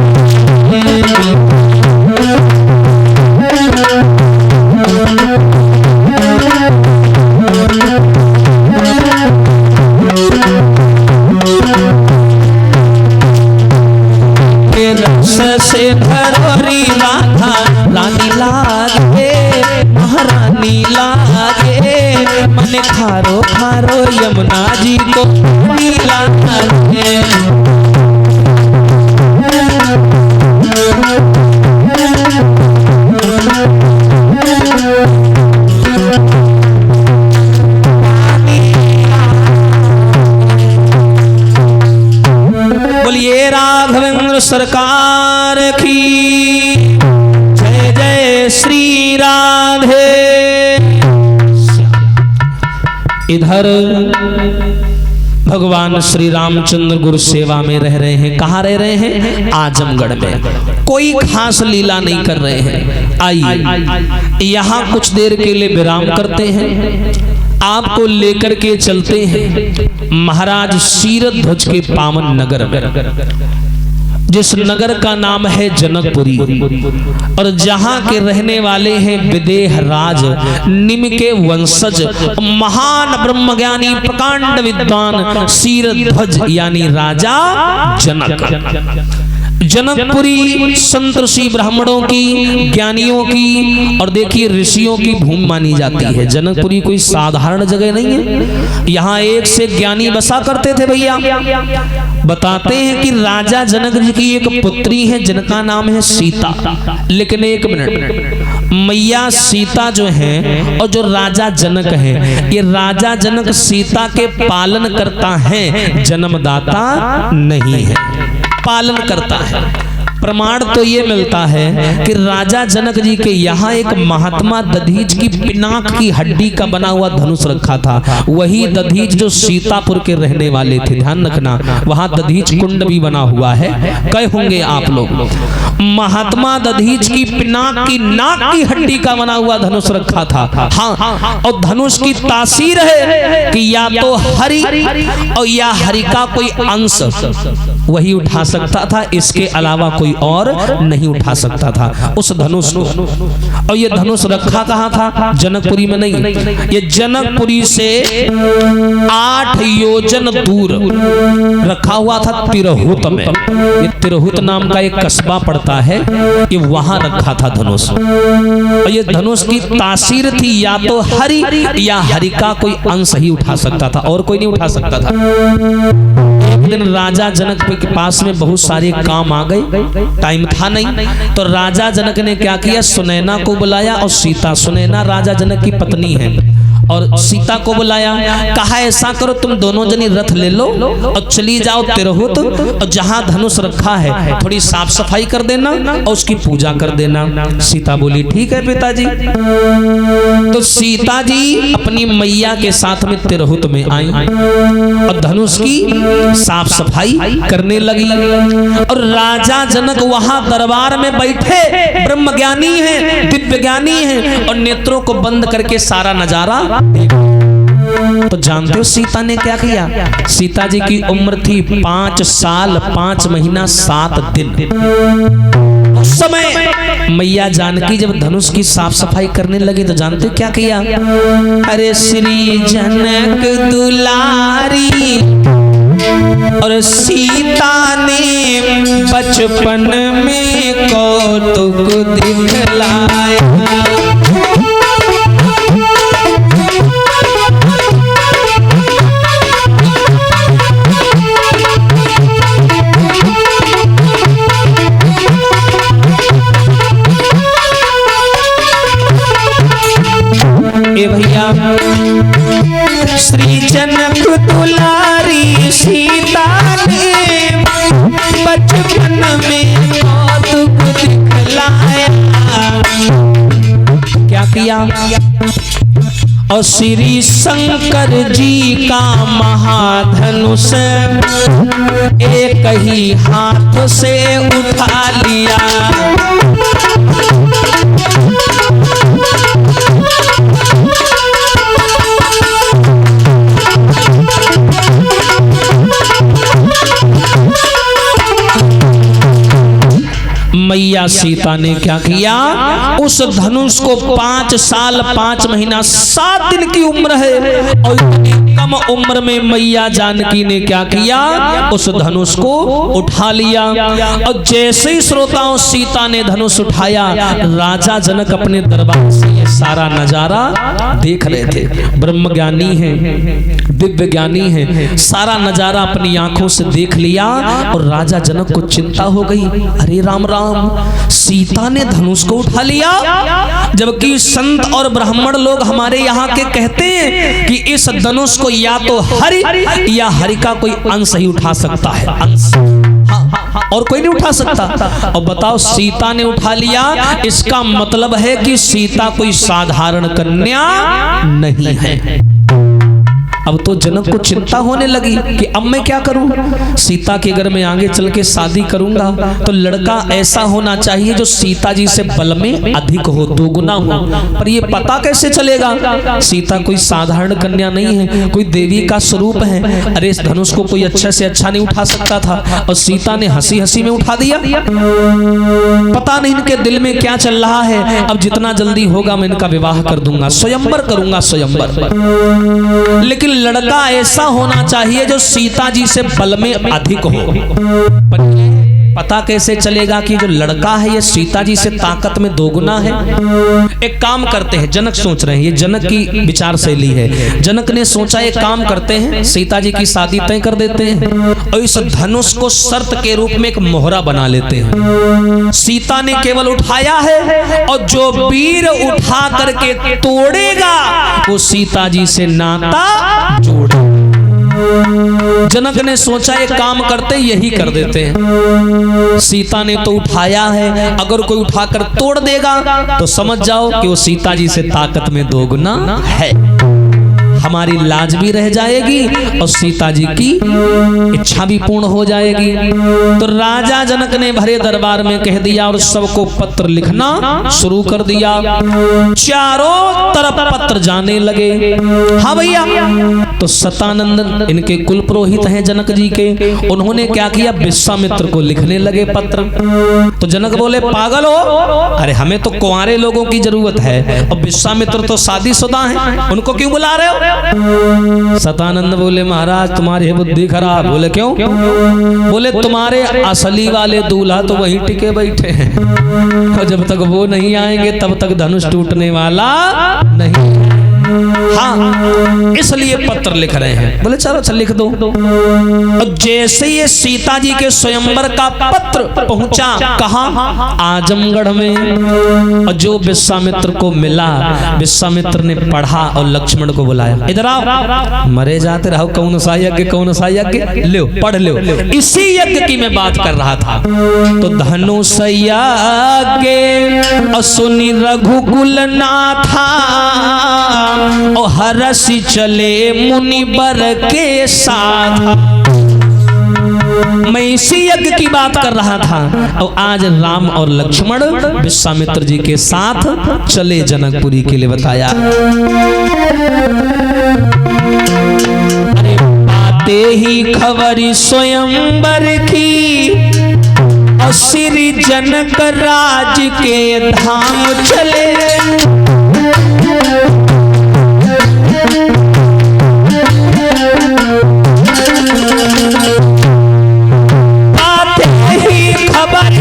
रस से भरोरी राधा रानी लागे, महारानी लागे, मन खारो खारो यमुना जी को नीला लागे। बोलिए राघवेंद्र सरकार की जय। जय श्री राधे। इधर भगवान श्री रामचंद्र गुरु सेवा में रह रहे हैं। कहाँ रह रहे हैं? आजमगढ़ में। कोई खास लीला नहीं कर रहे हैं। आइए यहाँ कुछ देर के लिए विराम करते हैं। आपको लेकर के चलते हैं महाराज शीरध्वज के पावन नगर में, जिस नगर का नाम है जनकपुरी, और जहां के रहने वाले हैं विदेह राज निम के वंशज महान ब्रह्मज्ञानी प्रकांड विद्वान शीरध्वज यानी राजा जनक। जनकपुरी संत ऋषि ब्राह्मणों की, ज्ञानियों की और देखिए ऋषियों की भूमि मानी जाती है। जनकपुरी कोई साधारण जगह नहीं है। यहाँ एक से ज्ञानी बसा करते थे भैया। बताते हैं कि राजा जनक जी की एक पुत्री है जिनका नाम है सीता। लेकिन एक मिनट, मैया सीता जो है और जो राजा जनक है, ये राजा जनक सीता के पालन करता है, जन्मदाता नहीं है। पालन करता है। प्रमाण तो ये मिलता है कि राजा जनक जी के यहाँ एक महात्मा दधीच की पिनाक की हड्डी का बना हुआ धनुष रखा था। वही दधीच जो सीतापुर के रहने वाले थे, ध्यान रखना, वहां दधीच कुंड भी बना हुआ है, कहे होंगे आप लोग। महात्मा दधीच की पिनाक की नाक की हड्डी का बना हुआ धनुष रखा था। हाँ, और धनुष की तासीर है कि या तो हरि और या हरि का कोई अंश वही उठा सकता था, इसके अलावा कोई और नहीं उठा सकता था उस धनुष को। और ये धनुष रखा कहाँ था? जनकपुरी में नहीं, ये जनकपुरी से 8 योजन दूर रखा हुआ था, तिरहुत में। ये तिरहुत नाम का एक कस्बा पड़ता है, ये वहां रखा था धनुष। और ये धनुष की तासीर थी या तो हरि या हरि का कोई अंश ही उठा सकता था, और कोई नहीं उठा सकता था। एक दिन राजा जनक के पास में बहुत सारे काम आ गए, टाइम था नहीं, तो राजा जनक ने क्या किया, सुनैना को बुलाया। और सीता, सुनैना राजा जनक की पत्नी है, और सीता को बुलाया, कहा ऐसा करो तुम दोनों जनी रथ ले लो और चली जाओ तिरहुत, और जहां धनुष रखा है थोड़ी साफ सफाई कर देना और उसकी पूजा कर देना। सीता बोली ठीक है पिताजी। तो सीता जी अपनी मैया के साथ में तिरहुत में आई और धनुष की साफ सफाई करने लगी। और राजा जनक वहां दरबार में बैठे, ब्रह्मज्ञानी हैं, दिव्य ज्ञानी हैं, और नेत्रों को बंद करके सारा नजारा। तो जानते हो सीता ने क्या किया? सीता जी की उम्र थी 5 साल 5 महीना 7 दिन। उस समय मैया जानकी जब धनुष की साफ सफाई करने लगी तो जानते क्या किया? अरे श्री जनक दुलारी और सीता ने बचपन में कौतुक दिखलाया। ए भैया, श्री जनक दुलारी सीता ने बचपन में कौतुक दिखलाया। क्या किया? और श्री शंकर जी का महाधनुष एक ही हाथ से उठा लिया। मैया सीता ने क्या किया? उस धनुष को 5 साल 5 महीना 7 दिन की उम्र है, और इतनी कम उम्र में मैया जानकी ने क्या किया? उस धनुष को उठा लिया। और जैसे ही श्रोताओं सीता ने धनुष उठाया, राजा जनक अपने दरबार से ये सारा नजारा देख रहे थे। ब्रह्मज्ञानी है, दिव्य ज्ञानी है, सारा नजारा अपनी आंखों से देख लिया। और राजा जनक को चिंता हो गई, अरे राम राम, सीता ने धनुष को उठा लिया, जबकि संत और ब्राह्मण लोग हमारे यहाँ के कहते हैं कि इस धनुष को या तो हरि या हरि का कोई अंश ही उठा सकता है, अंश, और कोई नहीं उठा सकता। और बताओ सीता ने उठा लिया, इसका मतलब है कि सीता कोई साधारण कन्या नहीं है। अब तो जनक को चिंता होने लगी कि अब मैं क्या करूं? सीता के घर में आगे चल के शादी करूंगा तो लड़का ऐसा होना चाहिए जो सीता जी से बल में अधिक हो, 2 गुना हो। पर ये पता कैसे चलेगा? सीता कोई साधारण कन्या नहीं है, कोई देवी का स्वरूप है। अरे इस धनुष को कोई अच्छा से अच्छा नहीं उठा सकता था, और सीता ने हंसी हंसी में उठा दिया। पता नहीं इनके दिल में क्या चल रहा है। अब जितना जल्दी होगा मैं इनका विवाह कर दूंगा, स्वयंवर करूंगा, स्वयंवर। लेकिन लड़का ऐसा होना चाहिए जो सीता जी से बल में अधिक हो। पर पता कैसे चलेगा कि जो लड़का है ये सीता जी से ताकत में 2 गुना है? एक काम करते हैं, जनक सोच रहे हैं, ये जनक की विचार शैली है। जनक ने सोचा एक काम करते हैं, सीता जी की शादी तय कर देते हैं और इस धनुष को शर्त के रूप में एक मोहरा बना लेते हैं। सीता ने केवल उठाया है, और जो वीर उठा करके तोड़ेगा वो सीता जी से नाता जोड़ेगा। जनक ने सोचा एक काम करते यही कर देते हैं। सीता ने तो उठाया है, अगर कोई उठाकर तोड़ देगा तो समझ जाओ कि वो सीता जी से ताकत में दोगुना है। हमारी लाज भी रह जाएगी और सीता जी की इच्छा भी पूर्ण हो जाएगी। तो राजा जनक ने भरे दरबार में कह दिया और सबको पत्र लिखना शुरू कर दिया। चारों तरफ पत्र जाने लगे। हाँ भैया, तो सतानंद इनके कुल पुरोहित हैं जनक जी के, उन्होंने क्या किया, विश्वामित्र को लिखने लगे पत्र। तो जनक बोले पागल हो, अरे हमें तो कुंवारे लोगों की जरूरत है और विश्वामित्र तो शादीशुदा हैं, उनको क्यों बुला रहे हो? सतानंद बोले महाराज तुम्हारी बुद्धि खराब। बोले क्यों? बोले तुम्हारे असली वाले दूल्हा तो वहीं टिके बैठे हैं और जब तक वो नहीं आएंगे तब तक धनुष टूटने वाला नहीं। हाँ, इसलिए पत्र लिख रहे हैं। बोले चलो चल लिख दो। और जैसे ये सीता जी के स्वयंवर का पत्र पहुंचा कहाँ, आजमगढ़ में, और जो विश्वामित्र को मिला, विश्वामित्र ने पढ़ा और लक्ष्मण को बुलाया, इधर आओ, मरे जाते रहो, कौन सा यज्ञ कौन सा यज्ञ, लो पढ़ लो। इसी यज्ञ की मैं बात कर रहा था। तो धनुष यज्ञ सुनि रघुकुल नाथा और हरसि चले मुनि बर के साथ। मैं इसी यज्ञ की बात कर रहा था और आज राम और लक्ष्मण विश्वामित्र जी के साथ चले जनकपुरी के लिए बताया। अरे पाते ही खबरी स्वयंवर की और श्री जनक राज के धाम चले।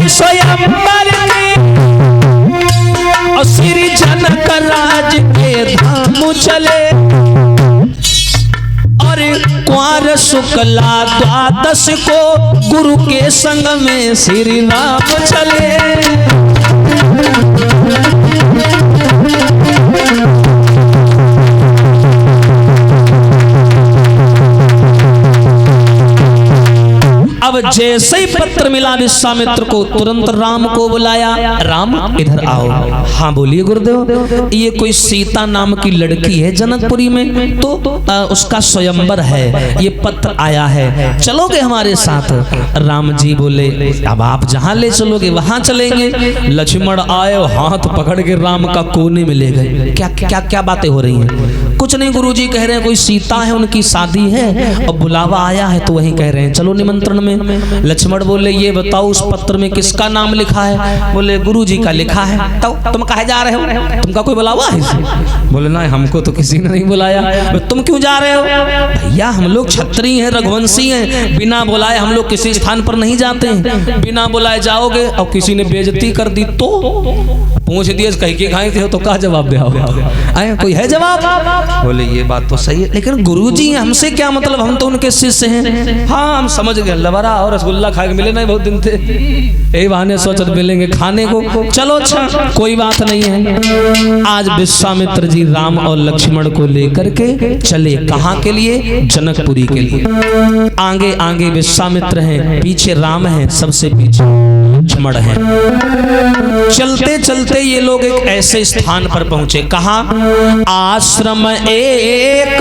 स्वयंवर में और श्री जनक राज के धाम चले। और कुंवर शुक्ला द्वादश को गुरु के संग में श्री राम चले। अब जैसे ही पत्र मिला विश्वामित्र को, तुरंत राम को बुलाया। राम इधर आओ। हाँ बोलिए गुरुदेव। ये कोई सीता नाम की लड़की है जनकपुरी में, तो उसका स्वयंवर है, ये पत्र आया है, चलोगे हमारे साथ? राम जी बोले अब आप जहाँ ले चलोगे वहां चलेंगे। लक्ष्मण आए, हाथ पकड़ के राम का कोने में ले गए। क्या क्या क्या बातें हो रही हैं? कुछ नहीं, गुरुजी कह रहे हैं कोई सीता है, उनकी शादी है और बुलावा आया है, तो वही कह रहे हैं चलो निमंत्रण में। लक्ष्मण बोले ये बताओ उस पत्र में किसका नाम लिखा है? बोले गुरुजी का लिखा है। तो तुम कहाँ जा रहे हो? तुमका कोई बुलावा है? बोले ना, हमको तो किसी ने नहीं बुलाया। तुम क्यों जा रहे हो? भैया हम लोग क्षत्रिय हैं, रघुवंशी हैं, बिना बुलाए हम लोग किसी स्थान पर नहीं जाते हैं। बिना बुलाए जाओगे और किसी ने बेइज्जती कर दी तो पूछ दिए कहीं के खाए थे तो क्या जवाब दे? कोई है जवाब? बोले ये बात तो सही है, लेकिन गुरुजी हमसे क्या मतलब, हम तो उनके शिष्य हैं। हाँ हम समझ गए, लवरा और रसगुल्ला खा के मिले नहीं बहुत दिन थे, यही बहाने सोचते मिलेंगे खाने को। चलो अच्छा कोई बात नहीं है। आज विश्वामित्र जी राम और लक्ष्मण को लेकर के चले, कहाँ के लिए? जनकपुरी के लिए। आगे आगे विश्वामित्र हैं, पीछे राम है, सबसे पीछे लक्ष्मण है। चलते चलते ये लोग एक ऐसे स्थान पर पहुंचे, कहा आश्रम एक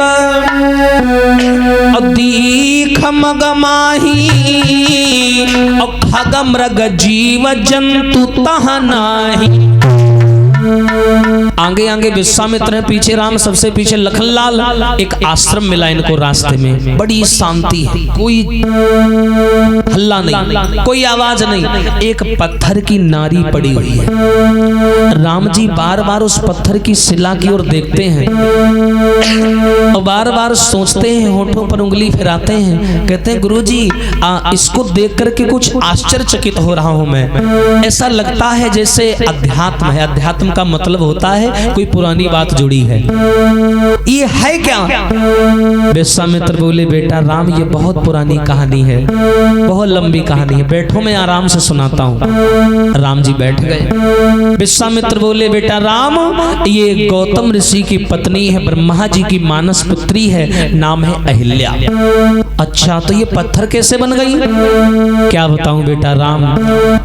दीख मगमाही और खग मृग जीव जंतु तह नाही। आगे आगे विश्वामित्र है, पीछे राम, सबसे पीछे लखनलाल। एक आश्रम मिला इनको रास्ते में, बड़ी शांति है, कोई हल्ला नहीं, कोई आवाज नहीं, एक पत्थर की नारी पड़ी हुई है। राम जी बार बार उस पत्थर की शिला की ओर देखते हैं और बार बार सोचते हैं, होठों पर उंगली फिराते हैं, कहते हैं गुरुजी इसको देख करके कुछ आश्चर्यचकित हो रहा हूं मैं। ऐसा लगता है जैसे अध्यात्म है। अध्यात्म का मतलब होता है है, कोई पुरानी बात जुड़ी है। ये है क्या? विश्वामित्र बोले बेटा राम, ये बहुत पुरानी कहानी है, बहुत लंबी कहानी है, बैठो मैं आराम से सुनाता हूँ। राम जी बैठ गए। विश्वामित्र बोले बेटा राम, ये गौतम ऋषि की पत्नी है, ब्रह्मा जी की मानस पुत्री है, नाम है अहिल्या। अच्छा, तो ये पत्थर कैसे बन गई? क्या बताऊं बेटा राम,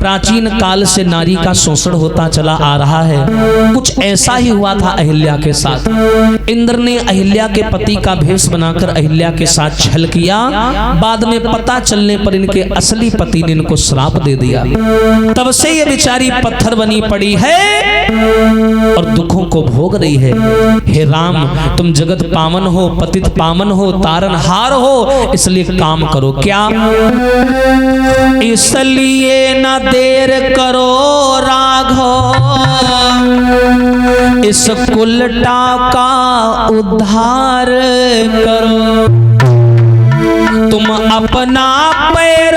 प्राचीन काल से नारी का शोषण होता चला आ रहा है। कुछ ऐसा ही हुआ था अहिल्या के साथ। इंद्र ने अहिल्या के पति का भेष बनाकर अहिल्या के साथ छल किया। बाद में पता चलने पर इनके असली पति ने इनको श्राप दे दिया। तब से ये बेचारी पत्थर बनी पड़ी है और दुखों को भोग रही है। हे राम, तुम जगत पावन हो, पतित पावन हो, तारनहार हो, इसलिए काम करो। क्या? इसलिए न देर करो राघव, इस कुलटा का उद्धार करो। तुम अपना पैर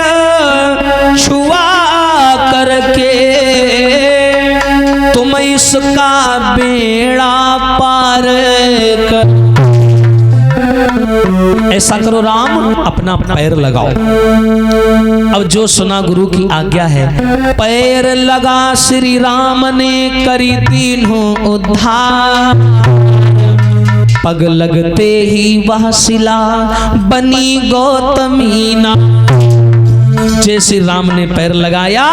छुआ करके तुम इसका बेड़ा पार कर। ऐसा करो राम, अपना पैर लगाओ। अब जो सुना गुरु की आज्ञा है। पैर लगा श्री राम ने, करी तीनों उद्धार। पग लगते ही वह शिला बनी गौतमी ना। जैसे राम ने पैर लगाया,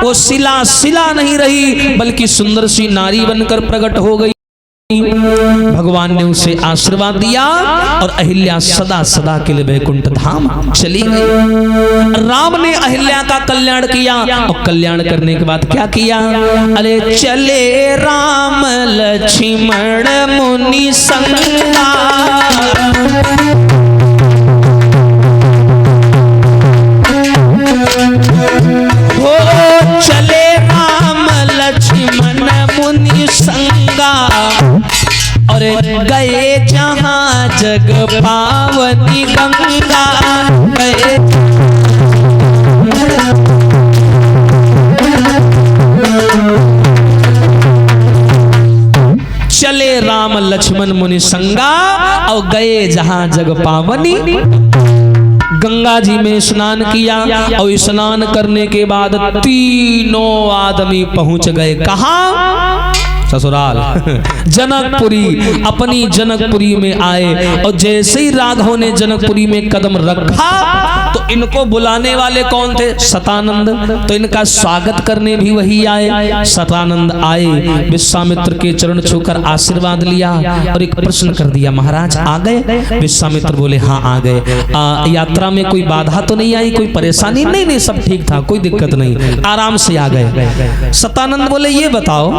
वो शिला शिला नहीं रही, बल्कि सुंदर सी नारी बनकर प्रकट हो गई। भगवान ने उसे आशीर्वाद दिया और अहिल्या सदा सदा के लिए वैकुंठ धाम चली गई। राम ने अहिल्या का कल्याण किया और कल्याण करने के बाद क्या किया? अरे चले राम लक्ष्मण मुनि संगा, हो चले राम लक्ष्मण मुनि संगा, और गए जहां जग पावनी गंगा। गए चले राम लक्ष्मण मुनि संगा और गए जहां जग पावनी। गंगा जी में स्नान किया और स्नान करने के बाद तीनों आदमी पहुंच गए कहां? ससुराल जनकपुरी। अपनी जनकपुरी में आए और जैसे ही राघव ने जनकपुरी में कदम रखा तो इनको बुलाने वाले कौन थे? सतानंद। तो इनका स्वागत करने भी वही आए। सतानंद आए, विश्वामित्र के चरण छूकर आशीर्वाद लिया और एक प्रश्न कर दिया, महाराज आ गए? विश्वामित्र बोले हाँ आ गए। यात्रा में कोई बाधा तो नहीं आई, कोई परेशानी? नहीं नहीं, सब ठीक था, कोई दिक्कत नहीं, आराम से आ गए। सतानंद बोले ये बताओ,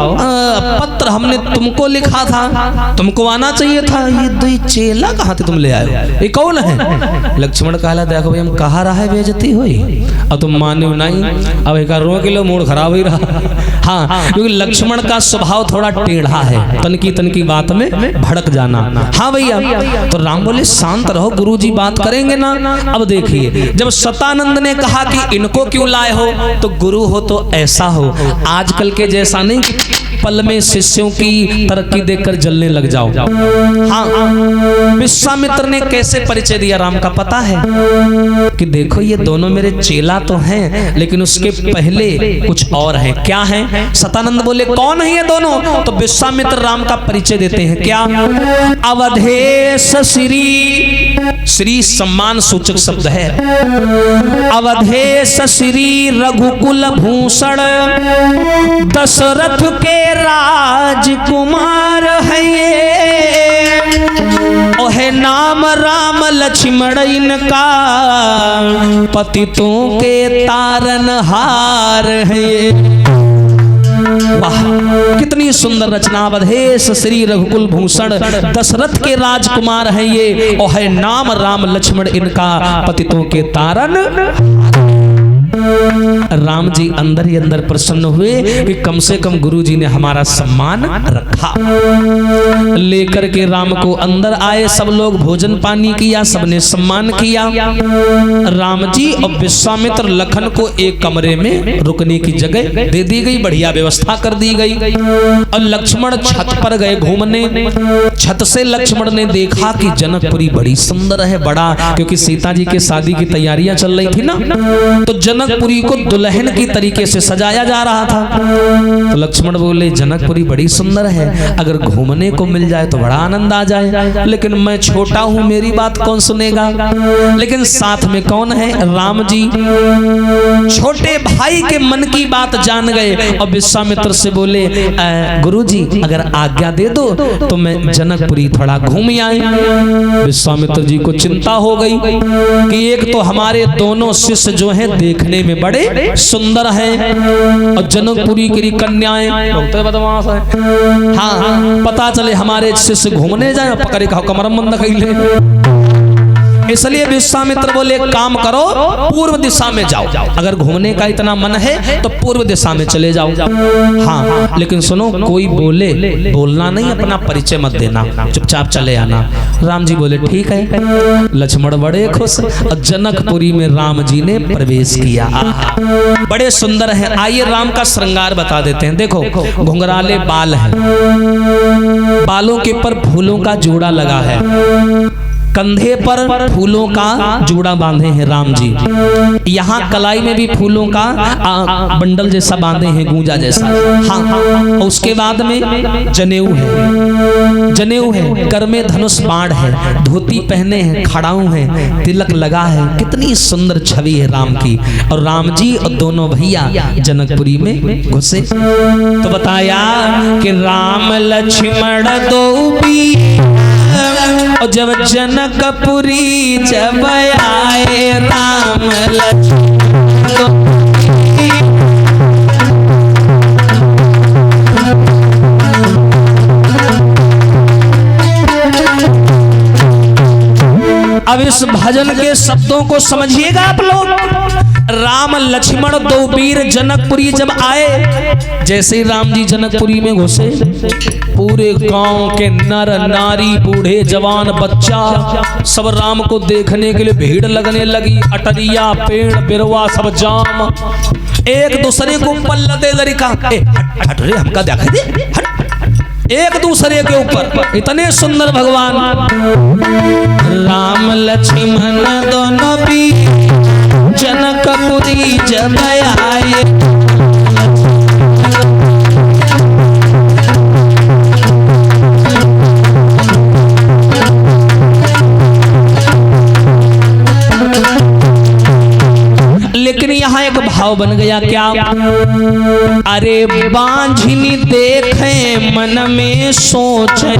पत्र हमने तुमको लिखा था, तुमको आना चाहिए था, ये दो चेला कहाँ थे तुम ले आए? ये कौन है? लक्ष्मण कहला देखो भाई हम कहा रहा है बेइज्जती हुई और तुम माने नहीं। अब एक रो के लो मूड खराब ही रहा। हाँ, क्योंकि लक्ष्मण का स्वभाव थोड़ा टेढ़ा है, तनकी बात में भड़क जाना। हाँ भैया। तो राम बोले शांत रहो, गुरुजी बात करेंगे ना। अब देखिए, जब सतानंद ने कहा कि इनको क्यों लाए हो, तो गुरु हो तो ऐसा हो, आजकल के जैसा नहीं पल में शिष्यों की तरक्की देखकर जलने लग जाओ। हाँ, विश्वामित्र ने कैसे परिचय दिया राम का पता है कि देखो ये दोनों मेरे चेला तो हैं, लेकिन उसके पहले कुछ और है। क्या है? सतानंद बोले कौन है ये दोनों? तो विश्वामित्र राम का परिचय देते हैं। क्या? अवधेश श्री सम्मान सूचक शब्द है। अवधेश श्री रघुकुल भूषण, दशरथ के राजकुमार है ये, ओहे नाम राम लक्ष्मण इनका, पतितों के तारनहार है ये। वाह, कितनी सुंदर रचना। अवधेश श्री रघुकुल भूषण, दशरथ के राजकुमार है ये, और है नाम राम लक्ष्मण इनका, पतितों के तारन। राम जी अंदर ही अंदर प्रसन्न हुए कि कम से कम गुरुजी ने हमारा सम्मान रखा। लेकर के राम को अंदर आए, सब लोग भोजन पानी किया, सबने सम्मान किया। राम जी और विश्वामित्र लखन को एक कमरे में रुकने की जगह दे दी गई, बढ़िया व्यवस्था कर दी गई। और लक्ष्मण छत पर गए घूमने। छत से लक्ष्मण ने देखा कि जनकपुरी बड़ी सुंदर है, बड़ा, क्योंकि सीता जी के शादी की तैयारियां चल रही थी ना, तो जनकपुरी को दुल्हन की तरीके से सजाया जा रहा था। तो लक्ष्मण बोले जनकपुरी बड़ी सुंदर है, अगर घूमने को मिल जाए तो बड़ा आनंद आ जाए, लेकिन मैं छोटा हूं, मेरी बात कौन सुनेगा। लेकिन साथ में कौन है? राम जी। छोटे भाई के मन की बात जान गए और विश्वामित्र से बोले गुरुजी अगर आज्ञा दे दो तो मैं जनकपुरी थोड़ा घूम आए। विश्वामित्र जी को चिंता हो गई कि एक तो हमारे दोनों शिष्य जो हैं देखने में बड़े सुंदर हैं और जनकपुरी की कन्याएं बदमाश है। हाँ, पता चले हमारे शिष्य घूमने जाए, पकड़े कहो कमरम बंद कैले। इसलिए विश्वामित्र बोले काम करो, पूर्व दिशा में जाओ, अगर घूमने का इतना मन है तो पूर्व दिशा में चले जाओ। हाँ, लेकिन सुनो, कोई बोलना नहीं, अपना परिचय मत देना, चुपचाप चले आना। राम जी बोले ठीक है। लक्ष्मण बड़े खुश और जनकपुरी में राम जी ने प्रवेश किया। बड़े सुंदर है। आइए राम का श्रृंगार बता देते हैं। देखो घुंघराले बाल है, बालों के ऊपर फूलों का जोड़ा लगा है, कंधे पर फूलों का जोड़ा बांधे हैं राम जी। यहाँ कलाई में भी फूलों का बंडल जैसा बांधे हैं, गूंजा जैसा। हाँ, और उसके बाद में जनेऊ है, जनेऊ है, कर में धनुष बाण है, धोती पहने हैं, खड़ाऊ है, तिलक लगा है। कितनी सुंदर छवि है राम की। और राम जी और दोनों भैया जनकपुरी में घुसे तो बताया कि राम लक्ष्मण दो भी और जब जनकपुरी जब आए राम लक्ष्मण। अब इस भजन के शब्दों को समझिएगा आप लोग। राम लक्ष्मण दो वीर जनकपुरी जब आए, जैसे ही राम जी जनकपुरी में घुसे, पूरे गांव के नर नारी बूढ़े जवान बच्चा सब राम को देखने के लिए भीड़ लगने लगी। अटरिया पेड़ बिरवा सब जाम, एक दूसरे को पल्लते लड़का हट रे हमका देखा दे, हट, एक दूसरे के ऊपर। इतने सुंदर भगवान राम लक्ष्मण दोनों भी जनकपुरी जब आए। लेकिन यहाँ एक भाव बन गया क्या? अरे बांझिनी देखे मन में सोचे,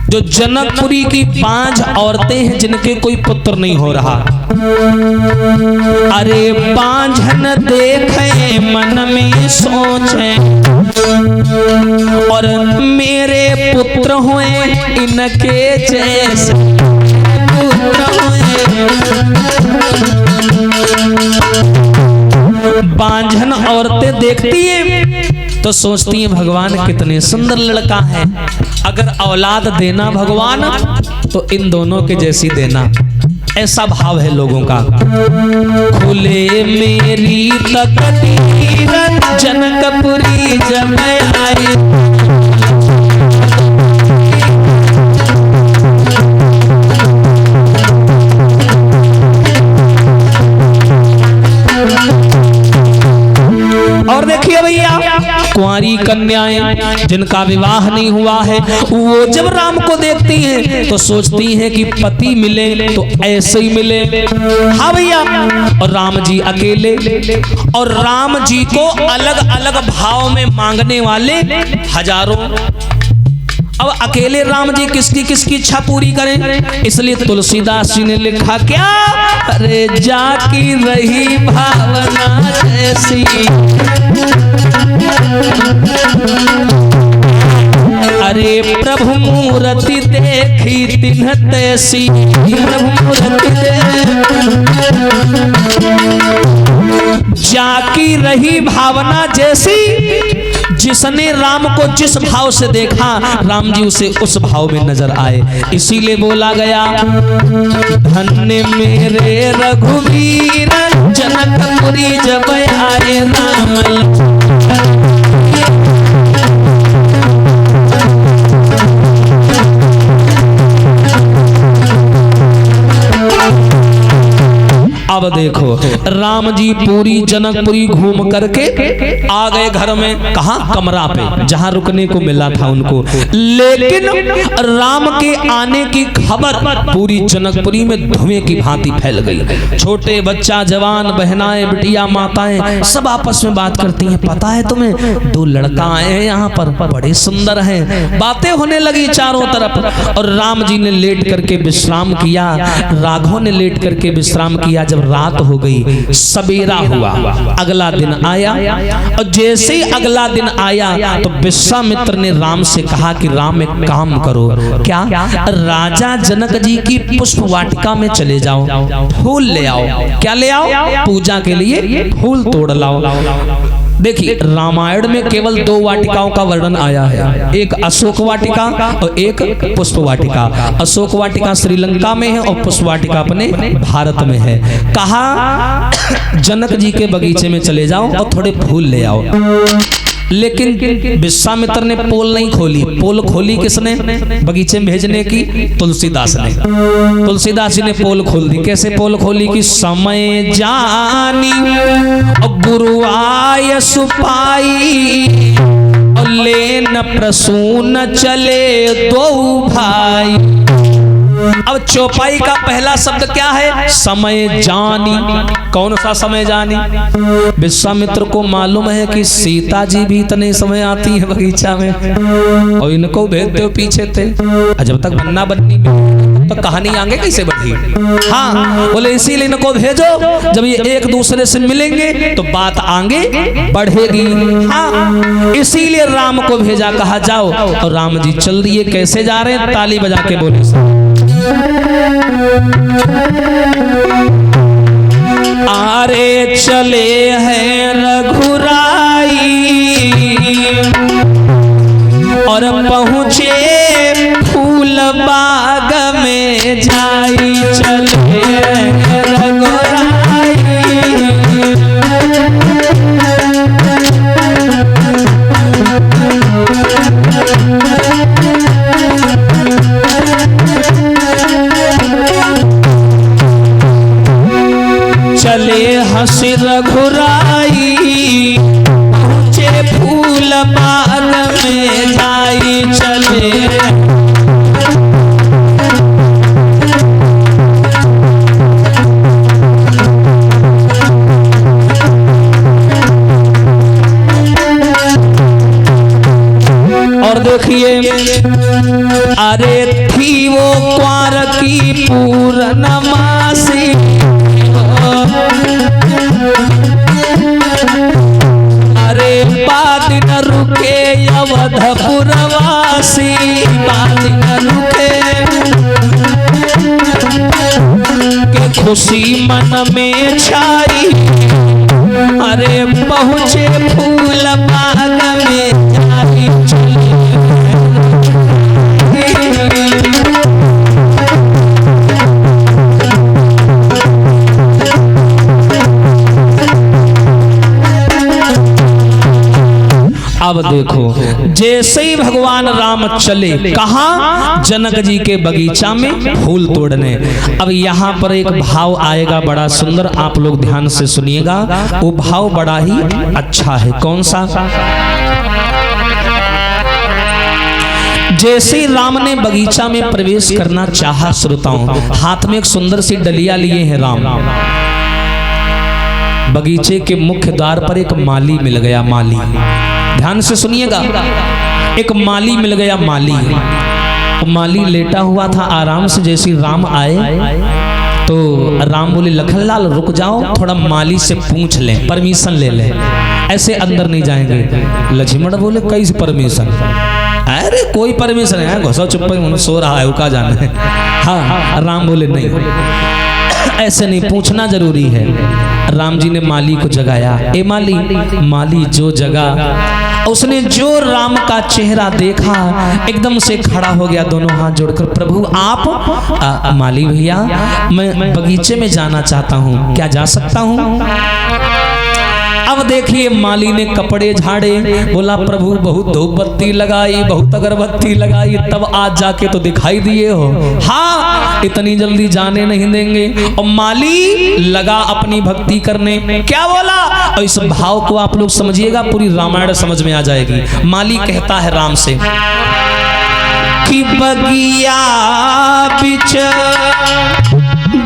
जो जनकपुरी की 5 औरतें हैं जिनके कोई पुत्र नहीं हो रहा। अरे बांझन देखे मन में सोचे और मेरे पुत्र हुए इनके जैसे पुत्र हुए। बांझन औरतें देखती है तो सोचती हैं भगवान कितने सुंदर लड़का है, अगर औलाद देना भगवान तो इन दोनों के जैसी देना। ऐसा भाव है लोगों का। खुले मेरी तकदीर जनकपुरी जब आए। और देखिए भैया, कुंवारी कन्याएं जिनका विवाह नहीं हुआ है, वो जब राम को देखती हैं तो सोचती हैं कि पति मिले तो ऐसे ही मिले। हाँ भैया, और राम जी अकेले, और राम जी को अलग अलग भाव में मांगने वाले हजारों। अब अकेले राम जी किसकी किसकी इच्छा पूरी करें? इसलिए तुलसीदास जी ने लिखा क्या? अरे जाकी रही भावना जैसी, अरे प्रभु मूर्ति देखी तिन्ह तैसी, प्रभु मूर्ति जाकी रही भावना जैसी। जिसने राम को जिस भाव से देखा राम जी उसे उस भाव में नजर आए। इसीलिए बोला गया धन्य मेरे रघुवीर जनकपुरी जब आए राम। अब देखो राम जी पूरी जनकपुरी घूम करके आ गए घर में। कहा? कमरा पे, जहां रुकने को मिला था उनको। लेकिन राम के आने की खबर पूरी जनकपुरी में धुएं की भांति फैल गई। छोटे बच्चा, जवान, बहनाएं, बिटिया, माताएं सब आपस में बात करती हैं। पता है तुम्हें 2 लड़का आए हैं यहाँ पर, बड़े सुंदर हैं। बातें होने लगी चारों तरफ। और राम जी ने लेट करके विश्राम किया, राघव ने लेट करके विश्राम किया। जब रात हो गई, सवेरा हुआ, अगला दिन आया। और जैसे ही अगला दिन आया तो विश्वामित्र ने राम से कहा कि राम एक काम करो। क्या? राजा जनक जी की पुष्प वाटिका में चले जाओ, फूल ले आओ। क्या ले आओ? पूजा के लिए फूल तोड़ लाओ। देखिए रामायण में केवल 2 वाटिकाओं का वर्णन आया है, एक अशोक वाटिका और एक पुष्प वाटिका। अशोक वाटिका श्रीलंका में है और पुष्प वाटिका अपने भारत में है। कहा जनक जी के बगीचे में चले जाओ और थोड़े फूल ले आओ। लेकिन विश्वामित्र ने पोल नहीं खोली। पोल खोली किसने बगीचे में भेजने की? तुलसीदास ने। तुलसीदास जी ने पोल खोल दी। कैसे पोल खोली? कि समय जानी गुरु आय सुपाई और लेन प्रसून चले 2 भाई। अब चौपाई का पहला शब्द क्या है? समय जानी। कौन सा समय जानी? विश्वामित्र को मालूम है कि सीता जी भी इतने समय आती है बगीचा में और इनको भेज दो पीछे थे। जब तक बनना बननी तो कहानी आगे कैसे बढ़ी? हाँ बोले इसीलिए इनको भेजो, जब ये एक दूसरे से मिलेंगे तो बात आगे बढ़ेगी। हाँ इसीलिए राम को भेजा, कहा जाओ। और राम जी चल दिए। कैसे जा रहे हैं? ताली बजा के बोले आरे चले हैं रघुराई और पहुँचे फूल बाग में जाई। चले रघुराई चले हंसी रघुराई पहुँचे फूल बाग में जाई। चले और देखिए अरे थी वो क्वार की पूर्णमासी अरे बात न रुके अवधपुरवासी। बात न रुके के खुशी मन में छाई। अरे पहुँचे फूल बाग में जाई। अब देखो जैसे ही भगवान राम चले, कहाँ? जनक जी के बगीचा में फूल तोड़ने। अब यहाँ पर एक भाव आएगा बड़ा सुंदर, आप लोग ध्यान से सुनिएगा। वो भाव बड़ा ही अच्छा है। कौन सा? जैसे ही राम ने बगीचा में प्रवेश करना चाहा, श्रोताओं हाथ में एक सुंदर सी डलिया लिए हैं राम। बगीचे के मुख्य द्वार पर एक माली मिल गया। माली, ध्यान से सुनिएगा। एक माली मिल गया। माली लेटा हुआ था आराम से। जैसे राम आए तो राम बोले लखनलाल रुक जाओ, थोड़ा माली से पूछ लें, परमिशन ले लें, ऐसे अंदर नहीं जाएंगे। लक्ष्मण बोले कैसे परमिशन? अरे कोई परमिशन है, घुसो चुप सो रहा है, उका जाना है। हाँ, राम बोले नहीं, ऐसे नहीं, पूछना जरूरी है। राम जी ने माली को जगाया। ए माली, माली जो जगा, उसने जो राम का चेहरा देखा एकदम से खड़ा हो गया, दोनों हाथ जोड़कर, प्रभु आप? माली भैया, मैं बगीचे में जाना चाहता हूँ, क्या जा सकता हूँ? अब देखिए माली ने कपड़े झाड़े, बोला प्रभु बहुत धूप बत्ती लगाई, बहुत अगरबत्ती लगाई, तब आज जाके तो दिखाई दिए हो। हाँ, इतनी जल्दी जाने नहीं देंगे। और माली लगा अपनी भक्ति करने। क्या बोला? और इस भाव को आप लोग समझिएगा, पूरी रामायण समझ में आ जाएगी। माली कहता है राम से कि बगिया बिच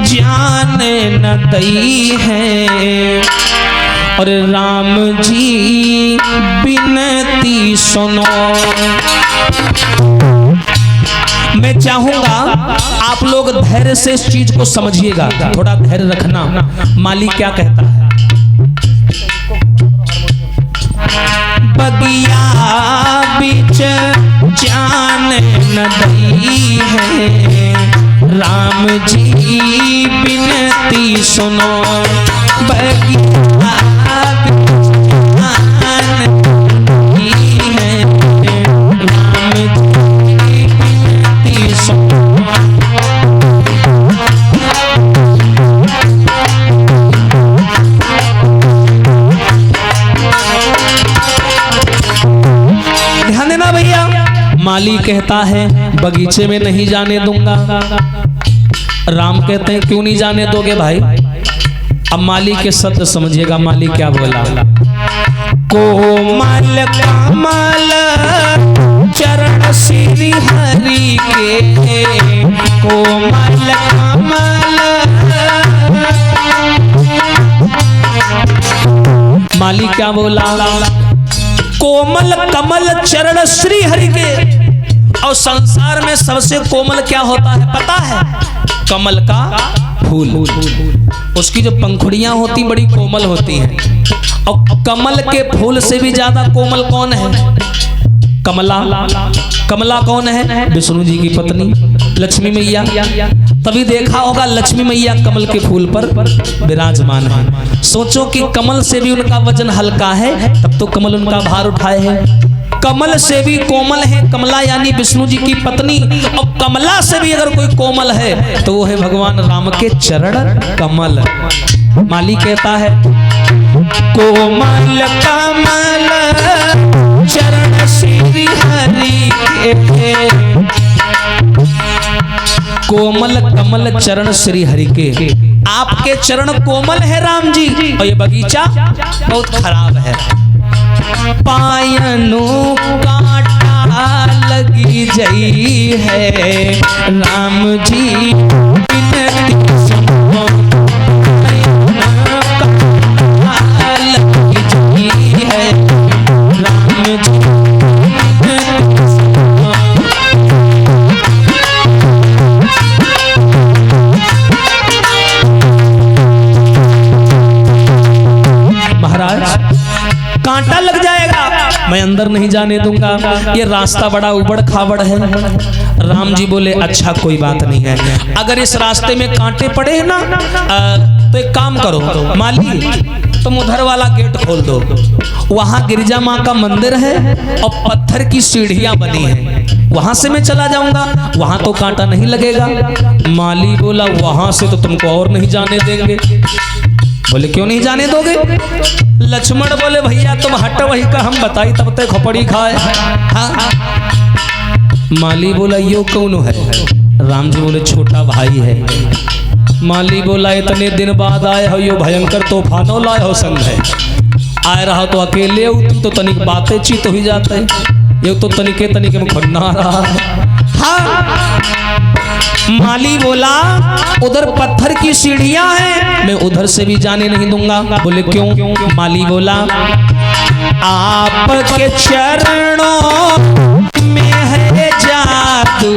जाने न दई है, और राम जी बिनती सुनो। मैं चाहूंगा आप लोग धैर्य से इस चीज को समझिएगा, थोड़ा धैर्य रखना। माली क्या कहता है? बगिया बीच जान न दई है, राम जी बिनती सुनो। बगिया माली कहता है बगीचे में नहीं जाने दूंगा। राम कहते हैं क्यों नहीं जाने दोगे भाई? अब माली के शब्द समझिएगा, माली क्या बोला? कोमल कमल चरण श्री हरि के, कोमल कमल। माली क्या बोला? कोमल कमल चरण श्री हरि के। और संसार में सबसे कोमल क्या होता है पता है? कमल का फूल। उसकी जो पंखुड़ियां होती बड़ी कोमल होती हैं। और कमल के फूल से भी ज्यादा कोमल कौन है? कमला। कमला कौन है? विष्णु जी की पत्नी लक्ष्मी मैया। तभी देखा होगा लक्ष्मी मैया कमल के फूल पर विराजमान है। सोचो कि कमल से भी उनका वजन हल्का है, तब तो कमल उनका भार उठाए है। कमल से भी कोमल है कमला, यानी विष्णु जी की पत्नी। और कमला से भी अगर कोई कोमल है तो वो है भगवान राम के चरण कमल। माली कहता है कोमल कमल चरण श्री हरि के, कोमल कमल चरण श्री हरि के। आपके चरण कोमल है राम जी, और ये बगीचा बहुत खराब है। पायनों कांटा लगी जई है, राम जी बिनती सुनो। कांटा लगी जई है, राम जी बिनती सुनो। महाराज कांटा लग जाएगा, मैं अंदर नहीं जाने दूंगा, ये रास्ता बड़ा उबड़ खाबड़ है। राम जी बोले अच्छा कोई बात नहीं है, अगर इस रास्ते में कांटे पड़े हैं ना तो एक काम करो माली, तुम उधर वाला गेट खोल दो, वहां गिरिजा माँ का मंदिर है और पत्थर की सीढ़ियां बनी हैं, वहां से मैं चला जाऊंगा, वहां तो कांटा नहीं लगेगा। माली बोला वहां से तो तुमको और नहीं जाने देंगे। बोले क्यों नहीं जाने दोगे? लक्ष्मण बोले भैया तुम हट वही का, हम बताई तब तक खपड़ी खाए। हाँ? माली बोला यो कौन है? राम जी बोले छोटा भाई है। माली बोला इतने दिन बाद आए हो, यो भयंकर तूफानों लाए हो संग है, आए रहा तो अकेले हो, तो तनिक बातें चीत हो जाते, ये तो तनिके में खन्ना रहा है। हाँ? माली बोला उधर पत्थर की सीढ़ियां हैं, मैं उधर से भी जाने नहीं दूंगा। बोले क्यों? माली बोला आपके चरणों में है जादू,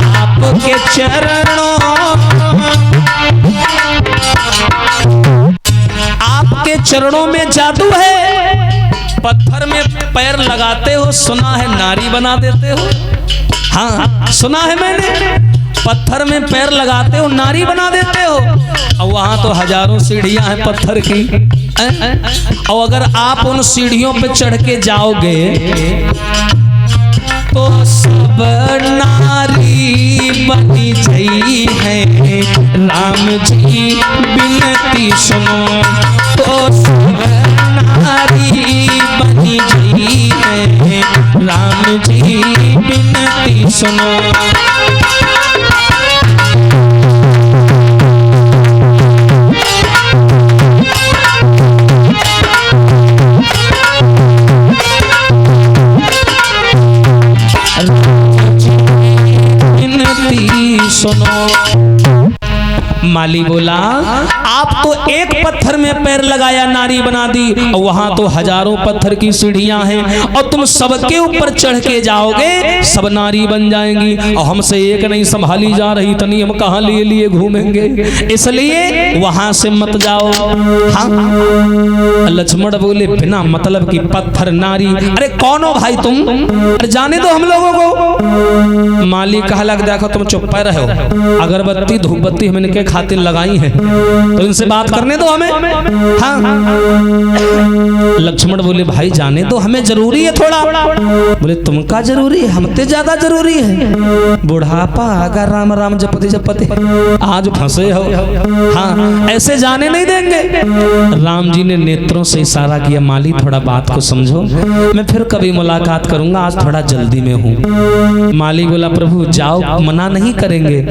आपके चरणों, आपके चरणों में जादू है। पत्थर में पैर लगाते हो हो, सुना है नारी बना देते हो। हाँ सुना है मैंने, पत्थर में पैर लगाते हो नारी बना देते हो। और वहां तो हजारों सीढ़ियां हैं पत्थर की। और अगर आप उन सीढ़ियों पे चढ़ के जाओगे तो सब नारी बनी गई है। राम जी बिनती सुनो, तो सब नारी बनी गई है। राम जी बिनती सुनो। सुनो। माली बोला आप तो एक पत्थर में पैर लगाया नारी बना दी, और वहां तो हजारों पत्थर की सीढ़ियां हैं, और तुम सबके ऊपर चढ़ के जाओगे सब नारी बन जाएंगी, और हमसे एक नहीं संभाली जा रही, तनी हम कहां लिए लिए घूमेंगे, इसलिए वहां से मत जाओ। हाँ लक्ष्मण बोले बिना मतलब की पत्थर नारी, अरे कौन हो भाई तुम, अरे जाने दो हम लोगों को। माली कहा लग देखो तुम चुप पर रहो, अगरबत्ती धूपबत्ती हम इनके खातिर लगाई है तो इनसे बात करने दो हमें। हाँ लक्ष्मण बोले भाई जाने दो, हमें जरूरी है थोड़ा। बोले तुमका जरूरी है, हमते ज्यादा जरूरी है। बुढ़ापा अगर राम राम जपते जपते आज फंसे हो। हाँ ऐसे जाने नहीं देंगे। राम जी ने नेत्रों से इशारा किया माली थोड़ा बात को समझो, मैं फिर कभी मुलाकात करूंगा, आज थोड़ा जल्दी में हूँ। माली बोला प्रभु जाओ, मना नहीं करेंगे,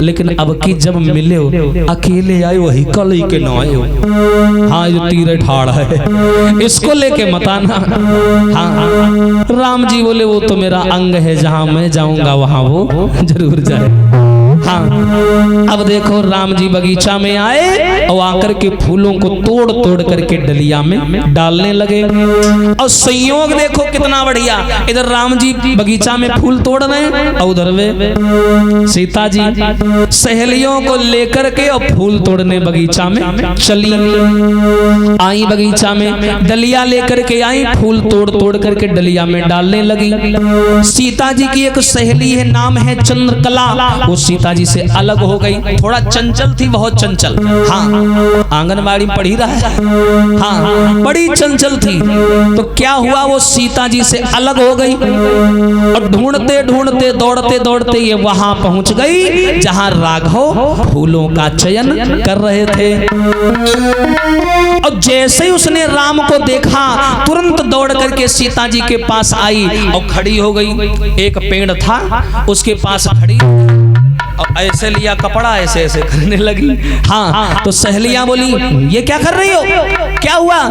लेकिन अब की जब मिले हो अकेले आए वही कल ही के न आए हो। हाँ जो तीर ठाड़ है इसको लेके मत आना। हाँ राम जी बोले वो तो मेरा अंग है, जहां मैं जाऊंगा वहां वो जरूर जाए। हाँ अब देखो राम जी बगीचा में आए और आकर के फूलों को तोड़ तोड़ करके डलिया में डालने लगे। और संयोग देखो कितना बढ़िया, इधर राम जी बगीचा में फूल तोड़ रहे हैं और उधर वे सीता जी सहेलियों को लेकर के और फूल तोड़ने बगीचा में चली आई। बगीचा में डलिया लेकर के आई, फूल तोड़ तोड़ करके डलिया में डालने लगी। सीता जी की एक सहेली है, नाम है चंद्रकला, वो सीता जी से अलग हो गई, थोड़ा चंचल थी, बहुत चंचल। हाँ आंगनबाड़ी में पढ़ी रहा है। हाँ बड़ी चंचल थी, तो क्या हुआ वो सीता जी से अलग हो गई और ढूंढते ढूंढते दौड़ते दौड़ते ये वहां पहुंच गई जहां राघव फूलों का चयन कर रहे थे। और जैसे ही उसने राम को देखा तुरंत दौड़ करके सीता जी के पास आई और खड़ी हो गई। एक पेड़ था उसके पास खड़ी और ऐसे लिया कपड़ा ऐसे ऐसे करने लगी। हाँ तो सहेलियां बोली ये क्या कर रही हो, क्या हुआ?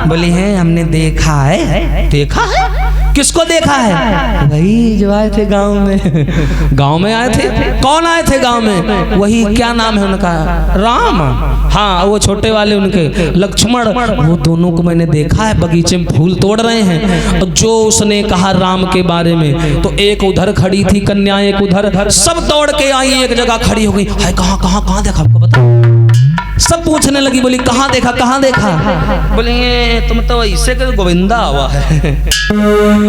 बोली है हमने देखा है। देखा है? किसको देखा है? वही जो आए थे गांव में। गांव में आए थे? कौन आए थे गांव में? वही क्या नाम है उनका? राम। हाँ वो छोटे वाले उनके लक्ष्मण, वो दोनों को मैंने देखा है बगीचे में फूल तोड़ रहे हैं। और जो उसने कहा राम के बारे में, तो एक उधर खड़ी थी कन्या, एक उधर, सब दौड़ के आई एक जगह खड़ी हो गई। हाय कहाँ कहाँ कहाँ देखा आपको बता? सब पूछने लगी, बोली कहाँ देखा कहाँ देखा? बोली तुम तो ऐसे कर गोविंदा हुआ है।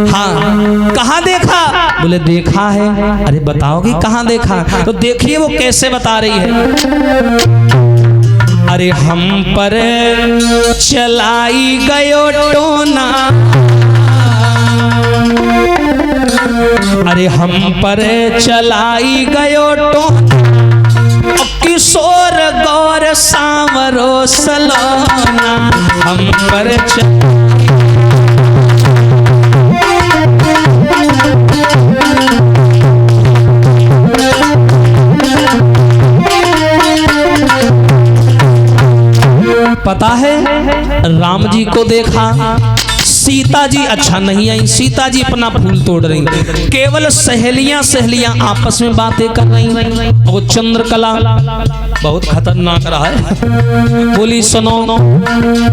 हाँ कहाँ देखा? बोले देखा है। अरे बताओगी कहाँ देखा? तो देखिए वो कैसे बता रही है। अरे हम पर चलाई गयो टोना, अरे हम पर चलाई गयो टोना, किशोर गौर सांवरो सलोना, हम पर पता है राम जी को देखा, सीता जी अच्छा नहीं आई। सीता जी अपना फूल तोड़ रही, केवल सहेलियां सहेलियां आपस में बातें कर रही। वो चंद्रकला बहुत खतरनाक रहा है, बोली सुनो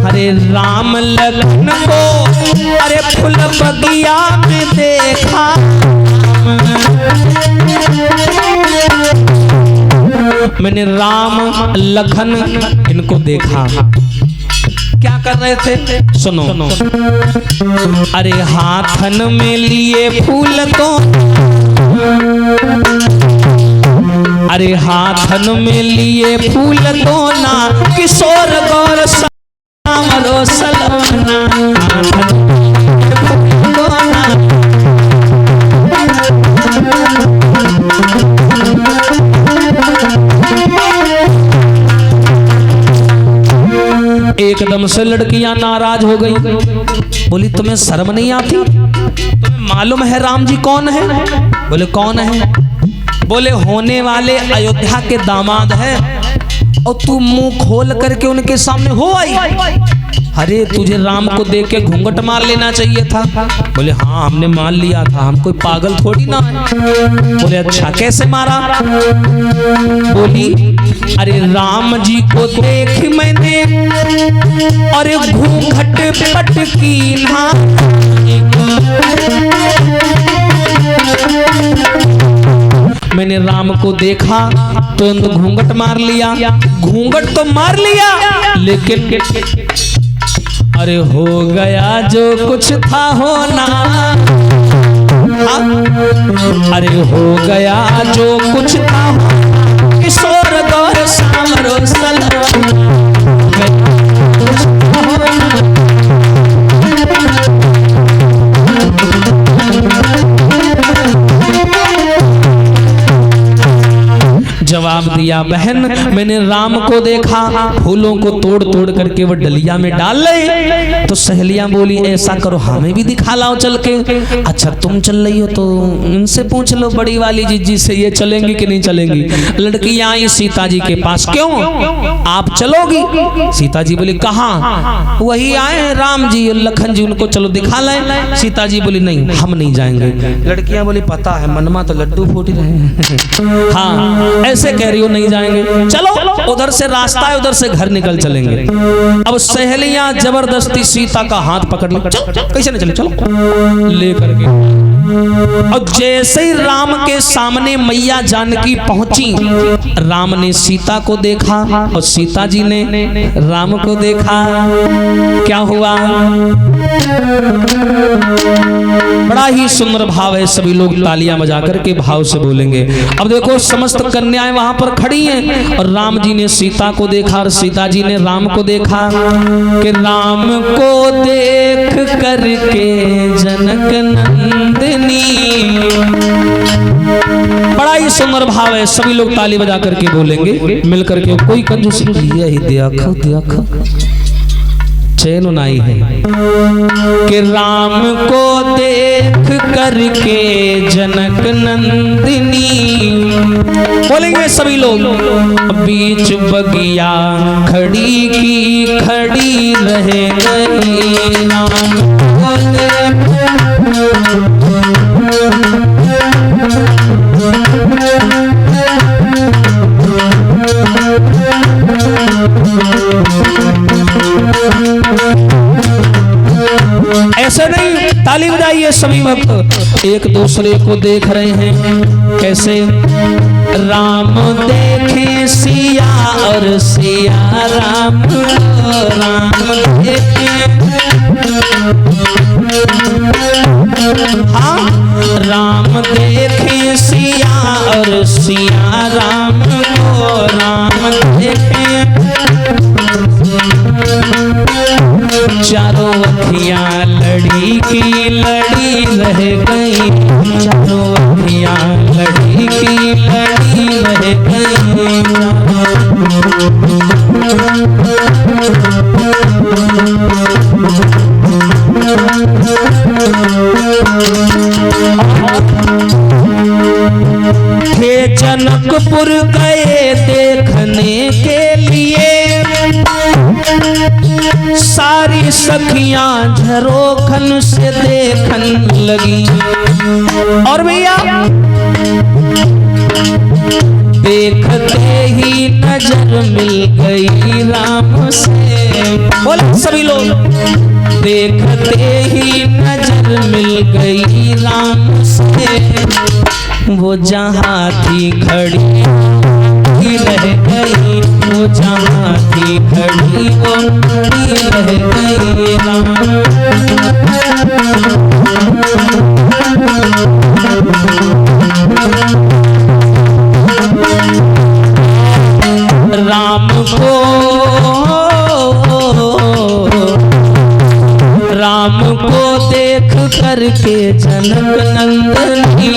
अरे राम लखन को अरे फूल बगिया में देखा, मैंने राम लखन इनको देखा। क्या कर रहे थे? सुनो, अरे हाथन में लिए फूल तो, अरे हाथन में लिए फूल तो ना किशोर गौर सामरो सलवना, एकदम से लड़कियां नाराज हो गई, बोली तुम्हें शर्म नहीं आती? तुम्हें मालूम है राम जी कौन है? बोले कौन है? बोले होने वाले अयोध्या के दामाद हैं और तू मुंह खोल करके उनके सामने हो आई। अरे तुझे राम को देख के घूंघट मार लेना चाहिए था। बोले हाँ हमने मान लिया था, हम कोई पागल थोड़ी ना है। बोले अच्छा कैसे मारा? बोली अरे राम जी को देख मैंने अरे घूंघट पटकी ना, मैंने राम को देखा तो घूंघट मार लिया। घूंघट तो मार लिया लेकिन अरे हो गया जो कुछ था होना, अरे हो गया जो कुछ था किशोर गौर सामरो सलवना। जवाब दिया बहन मैंने राम को देखा, फूलों को तोड़ तोड़ करके वो डलिया में डाल ले। तो सहेलियां बोली ऐसा करो हमें भी दिखा लाओ चल के। अच्छा तुम चल रही हो तो इनसे पूछ लो बड़ी वाली जीजी से ये चलेंगी कि नहीं चलेंगी। लड़कियां आई सीता जी के पास, क्यों आप चलोगी? सीता जी बोली कहाँ? वही आए राम जी और लखन जी, उनको चलो दिखा लाए। सीता जी बोली नहीं हम नहीं जाएंगे। लड़कियां बोली पता है मनमा तो लड्डू फूट रहे हैं। हाँ ऐसे कह रही हो नहीं जाएंगे, चलो उधर से रास्ता है उधर से घर निकल चलेंगे। अब सहेलियां जबरदस्ती सीता का हाथ पकड़ ली, कैसे नहीं चले चलो ले करके। और जैसे ही राम के सामने मैया जानकी पहुंची, राम ने सीता को देखा और सीता जी ने राम को देखा। क्या हुआ? बड़ा ही सुंदर भाव है, सभी लोग तालियां बजा करके भाव से बोलेंगे। अब देखो समस्त कन्याएं वहां पर खड़ी हैं और राम जी ने सीता को देखा और सीता जी ने राम को देखा कि राम को देख करके जनक नंदिनी। बड़ा ही सुंदर भाव है, सभी लोग ताली बजा करके बोलेंगे मिल करके। कोई कंजूसी यही देखो देखो चैन नाई है कि राम को देख करके जनक नंदिनी। बोलेंगे सभी लोग। बीच बगिया खड़ी की खड़ी रह गई, राम को देख ऐसे नहीं, ताली बजाइए सभी भक्त एक दूसरे को देख रहे हैं। कैसे? राम देखे सिया और सिया राम को, राम देखे हाँ राम देखे सिया और सिया राम को, राम देखे चारों अखियां लड़ी की लड़ी रह गई, चारों अखियां लड़ी की लड़ी रह गई। थे जनकपुर गए देखने के लिए, सारी सखियां झरोखन से देखन लगी। और भैया देखते ही नजर मिल गई राम से। बोले सभी लोग। देखते ही नजर मिल गई राम से, वो जहाँ थी खड़ी खड़ी रह गई, वो जहाँ थी खड़ी वो खड़ी रह गई। राम को देख करके जनक नंदनी,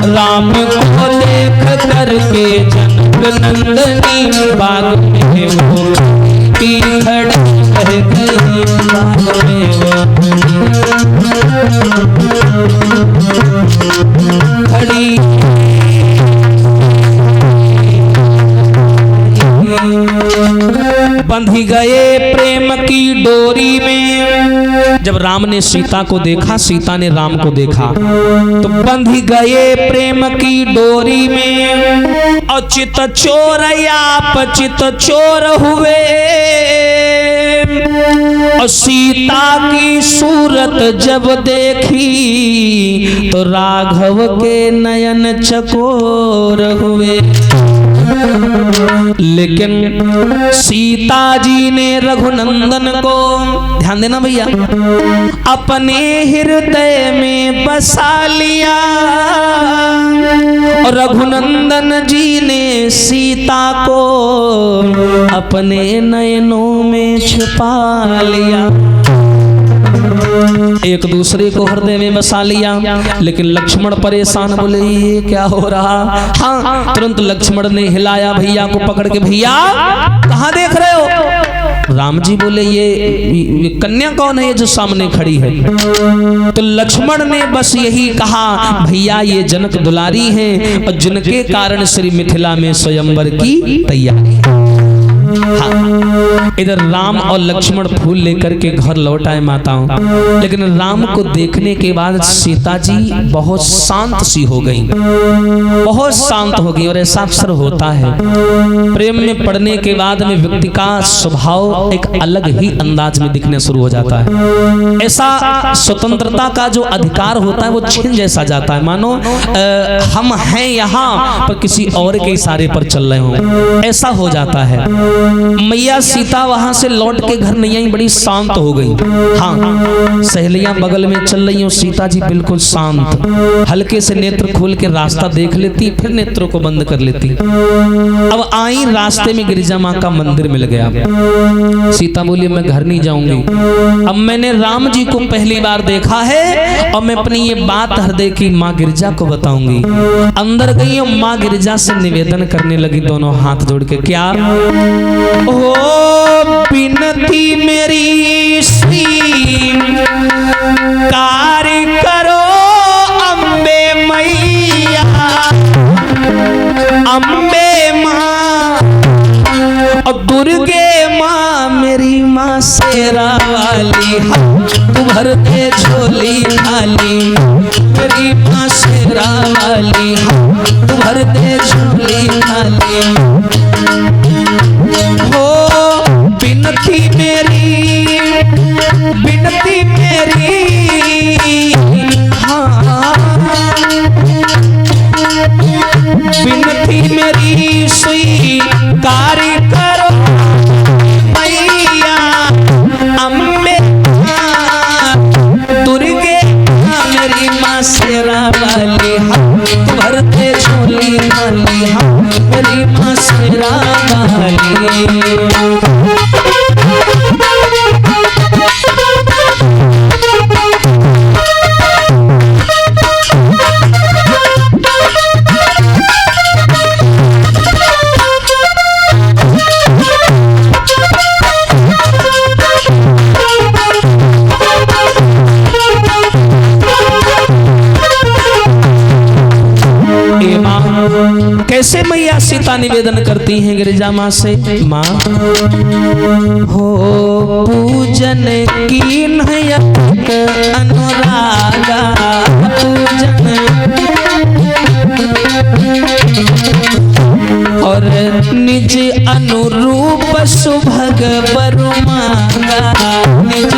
राम को देख करके जनक नंदनी, बाग में वो खड़ी रह गई, बाग में वो खड़ी। बंधी गए प्रेम की डोरी में, जब राम ने सीता को देखा, सीता ने राम को देखा, तो बंधी गए प्रेम की डोरी में, और चित चोर आप चित चोर हुए, और सीता की सूरत जब देखी, तो राघव के नयन चकोर हुए। लेकिन सीता जी ने रघुनंदन को, ध्यान देना भैया, अपने हृदय में बसा लिया, और रघुनंदन जी ने सीता को अपने नयनों में छुपा लिया, एक दूसरे को हृदय में बसा लिया। लेकिन लक्ष्मण परेशान, बोले ये क्या हो रहा। हाँ, तुरंत लक्ष्मण ने हिलाया भैया को पकड़ के, भैया कहाँ देख रहे हो। राम जी बोले ये कन्या कौन है जो सामने खड़ी है। तो लक्ष्मण ने बस यही कहा, भैया ये जनक दुलारी हैं, और जिनके कारण श्री मिथिला में स्वयंवर की तैयारी है। हाँ, इधर राम और लक्ष्मण फूल लेकर के घर लौट आए माताओं, लेकिन राम को देखने के बाद सीता जी बहुत शांत सी हो गई, बहुत शांत हो गई। और ऐसा अक्सर होता है, प्रेम में पड़ने के बाद में व्यक्ति का स्वभाव एक अलग ही अंदाज में दिखने शुरू हो जाता है। ऐसा स्वतंत्रता का जो अधिकार होता है वो छीन जैसा जाता है, मानो हम हैं यहाँ पर किसी और के इशारे पर चल रहे हों, ऐसा हो जाता है। मैया सीता वहां से लौट के घर नहीं आई, बड़ी शांत हो गई। हाँ, सहेलियां बगल में चल रही हो, सीता जी बिल्कुल शांत, हल्के से नेत्र खोल के रास्ता देख लेती, फिर नेत्रों को बंद कर लेती। अब आई, रास्ते में गिरिजा माँ का मंदिर मिल गया। सीता बोली मैं घर नहीं जाऊंगी, अब मैंने राम जी को पहली बार देखा है, और मैं अपनी ये बात हृदय की माँ गिरिजा को बताऊंगी। अंदर गई और माँ गिरिजा से निवेदन करने लगी, दोनों हाथ जोड़ के, क्या ओ बिनती मेरी श्री कार्य करो अम्बे मैया, अम्बे माँ और दुर्गे माँ, मेरी माँ शेरा वाली, तू भर दे झोली खाली, मेरी माँ शेरा वाली, तू भर दे झोली खाली। हो बिनती मेरी, बिनती मेरी, हाँ बिनती मेरी स्वीकार करो मैया, अम्बे दुर्गे मेरी माँ शेरा वाली, भरते झोली खाली, मेरी माँ शेरा वाली। कैसे मैया सीता निवेदन करती हैं गिरिजा माँ से, माँ हो पूजन की नयक अनुरागा, पूजन और निज अनुरूप सुभग बरु मांगा, निज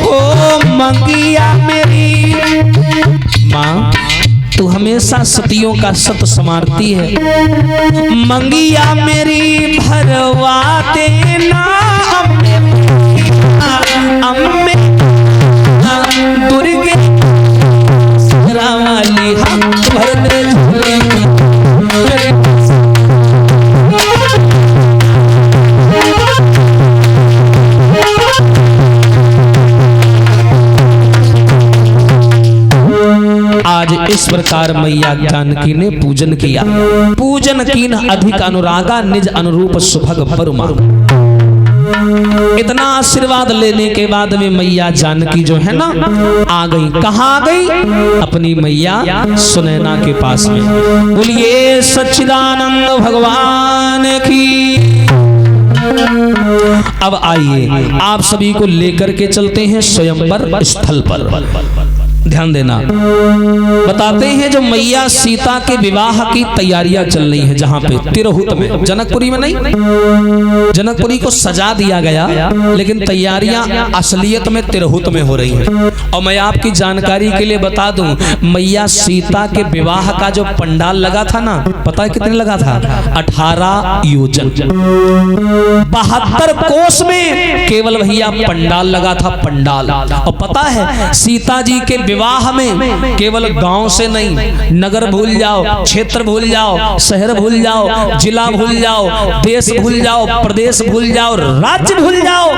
हो मंगिया मेरी हमेशा सतियों का सत संवारती है। मंगिया मेरी भरवा देना अम्मे दुर्गे वाली भर दे आज इस प्रकार मैया जानकी ने पूजन किया। पूजन कीन अधिक अनुरागा निज अनुरूप सुभग परमा। इतना आशीर्वाद लेने के बाद में मैया जानकी जो है ना आ गई। कहाँ आ गई? अपनी मैया सुनैना के पास में। बोलिए सच्चिदानंद भगवान की। अब आइए आप सभी को लेकर के चलते हैं स्वयंवर स्थल पर। ध्यान देना, बताते हैं जो मैया सीता के विवाह की तैयारियां चल रही हैं, जहां पे तिरहुत में, जनकपुरी में नहीं, जनकपुरी को सजा दिया गया लेकिन तैयारियां असलियत में तिरहुत में हो रही हैं। और मैं आपकी जानकारी के लिए बता दूं, मैया सीता के विवाह का जो पंडाल लगा था ना, पता है कितने लगा था? 18 योजन, 72 कोस में केवल भैया पंडाल लगा था, पंडाल। और पता है सीता जी के विवाह में केवल गांव से नहीं, नगर भूल जाओ, क्षेत्र भूल जाओ, शहर भूल जाओ, जिला भूल जाओ, देश भूल जाओ, प्रदेश भूल जाओ, राज्य भूल जाओ,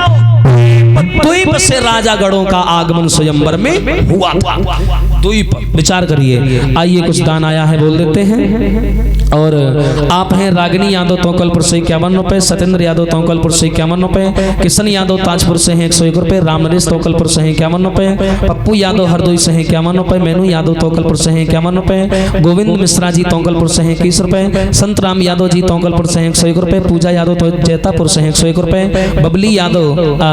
द्वीप से राजागढ़ों का आगमन स्वयंवर में हुआ था। द्वीप, विचार करिए। आइए कुछ दान आया है, बोल देते हैं। और आप हैं रागिनी यादव तोंकलपुर से 51 रुपए, सत्येंद्र यादव तोंकलपुर से 51 रुपए, किशन यादव ताजपुर से हैं 101 रुपए, राम नरेश तोंकलपुर से हैं 51 रुपए, पप्पू यादव हरदोई से हैं 51 रुपए, मेनू यादव तोंकलपुर से हैं 51 रुपए, गोविंद मिश्रा जी तोंकलपुर से हैं 21 रुपए, संत राम यादव जी तोंकलपुर से हैं 101 रुपए, पूजा यादव जैतापुर से हैं 101 रुपए, बबली यादव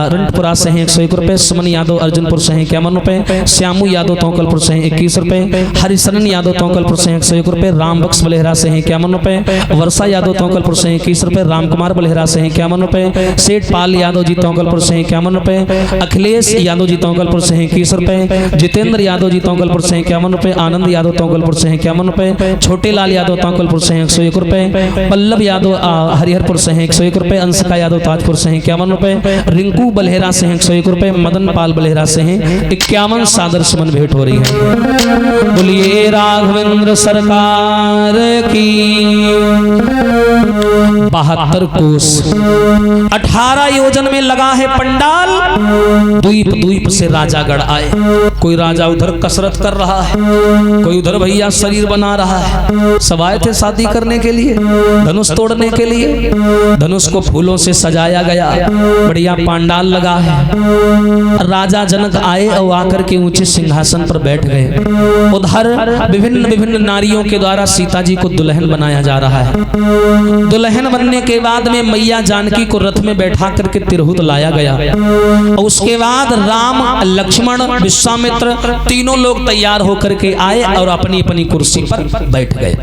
रंटपुरा से हैं 101 रुपए, सुमन यादव अर्जुनपुर से हैं 51 रुपए, श्यामू यादव तोंकलपुर से हैं 21 रुपए, हरिशरण यादव तोंकलपुर से हैं 101 रुपए, राम बक्स बलेहरा से हैं 51 रुपए, वर्षा यादव तोंकलपुर से 21 रुपए, रामकुमार बलेहरा से 51 रुपए, सेठ पाल यादव जी तोंकलपुर से 51 रुपए, अखिलेश यादव जी तोंकलपुर से 21 रुपए, जितेंद्र यादव जी तोंकलपुर से 51 रुपए, आनंद यादव तोंकलपुर से 51 रुपए, छोटे लाल यादव तोंकलपुर से 101 रुपए, पल्लव यादव हरिहरपुर से 101 रुपए, अंशिका यादव ताजपुर से 51 रुपए, रिंकू बलेहरा से 101 रुपए, मदन पाल बलेहरा से 51 सादर सुमन भेंट हो रही है। बोलिए राघवेंद्र सरकार की। 72 कोस, 18 योजन में लगा है पंडाल। द्वीप द्वीप से राजागढ़ आए। कोई राजा उधर कसरत कर रहा है, कोई उधर भैया शरीर बना रहा है। सब आए थे शादी करने के लिए, धनुष तोड़ने के लिए। धनुष को फूलों से सजाया गया, बढ़िया पंडाल लगा है। राजा जनक आए और आकर के ऊंचे सिंहासन पर बैठ गए। उधर विभिन्न विभिन्न नारियों के द्वारा सीता जी को दुल्हन बनाया जा रहा है। दुल्हन बनने के बाद में मैया जानकी को रथ में बैठा करके तिरहुत लाया गया। और उसके बाद राम, लक्ष्मण, विश्वामित्र तीनों लोग तैयार होकर के आए और अपनी अपनी कुर्सी पर बैठ गए।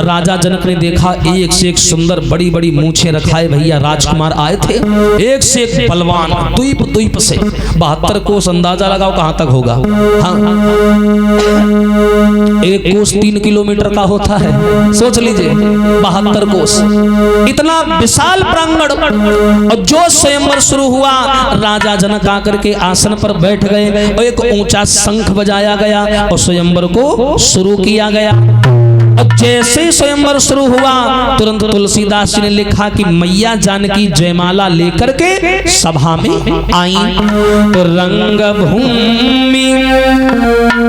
राजा जनक ने देखा एक से एक सुंदर बड़ी बड़ी मूछें रखाए भैया राजकुमार आए थे, एक से एक बलवान, द्वीप द्वीप से। 72 कोस, अंदाजा लगाओ कहां तक होगा। हाँ, एक कोस 3 किलोमीटर का होता है, सोच लीजिए 72 कोस, इतना विशाल प्रांगण। और जो स्वयंवर शुरू हुआ, राजा जनक आकर के आसन पर बैठ गए और एक ऊंचा शंख बजाया गया और स्वयंवर को शुरू किया गया। और जैसे स्वयंवर शुरू हुआ, तुरंत तुलसीदास जी ने लिखा कि मैया जानकी जयमाला लेकर के सभा में आई। तो रंग भूमि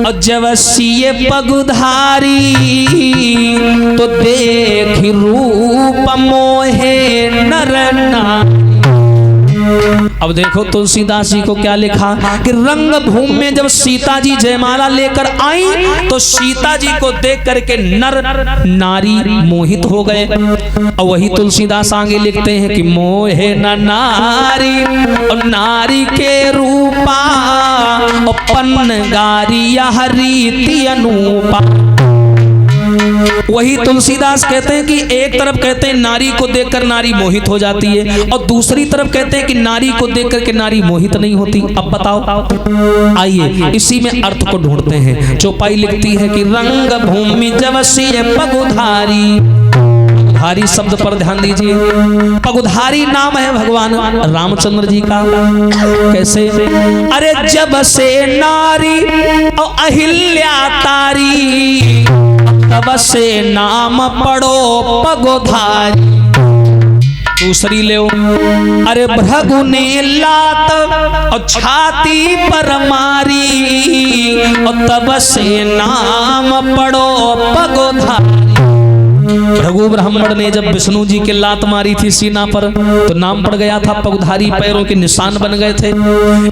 और जब सिए पगुधारी, तो देख रूप मोहे नर नारी। अब देखो तुलसीदास जी को क्या लिखा कि रंग भूमि में जब सीता जी जयमाला लेकर आई, तो सीता जी को देख करके नर नारी मोहित हो गए। और वही तुलसीदास आगे लिखते हैं कि मोहे न नारी और नारी के रूपा और पन्नगारी यह रीति अनूपा। वही तुलसीदास कहते हैं कि एक तरफ कहते हैं नारी को देखकर नारी मोहित हो जाती है, और दूसरी तरफ कहते हैं कि नारी को देखकर के नारी मोहित नहीं होती। अब बताओ, आइए इसी में अर्थ को ढूंढते हैं। चौपाई लिखती है कि रंग भूमि जवसी पगुधारी, पगुधारी शब्द पर ध्यान दीजिए। पगुधारी नाम है भगवान रामचंद्र जी का। कैसे? अरे जब से नारी और अहिल्या तारी, तब से नाम पड़ो पगुधारी। दूसरी ले, अरे भृगु ने लात और छाती पर मारी, और तब से नाम पड़ो पगुधारी। भृगु ब्राह्मण ने जब विष्णु जी के लात मारी थी सीना पर, तो नाम पड़ गया था पगुधारी, पैरों के निशान बन गए थे।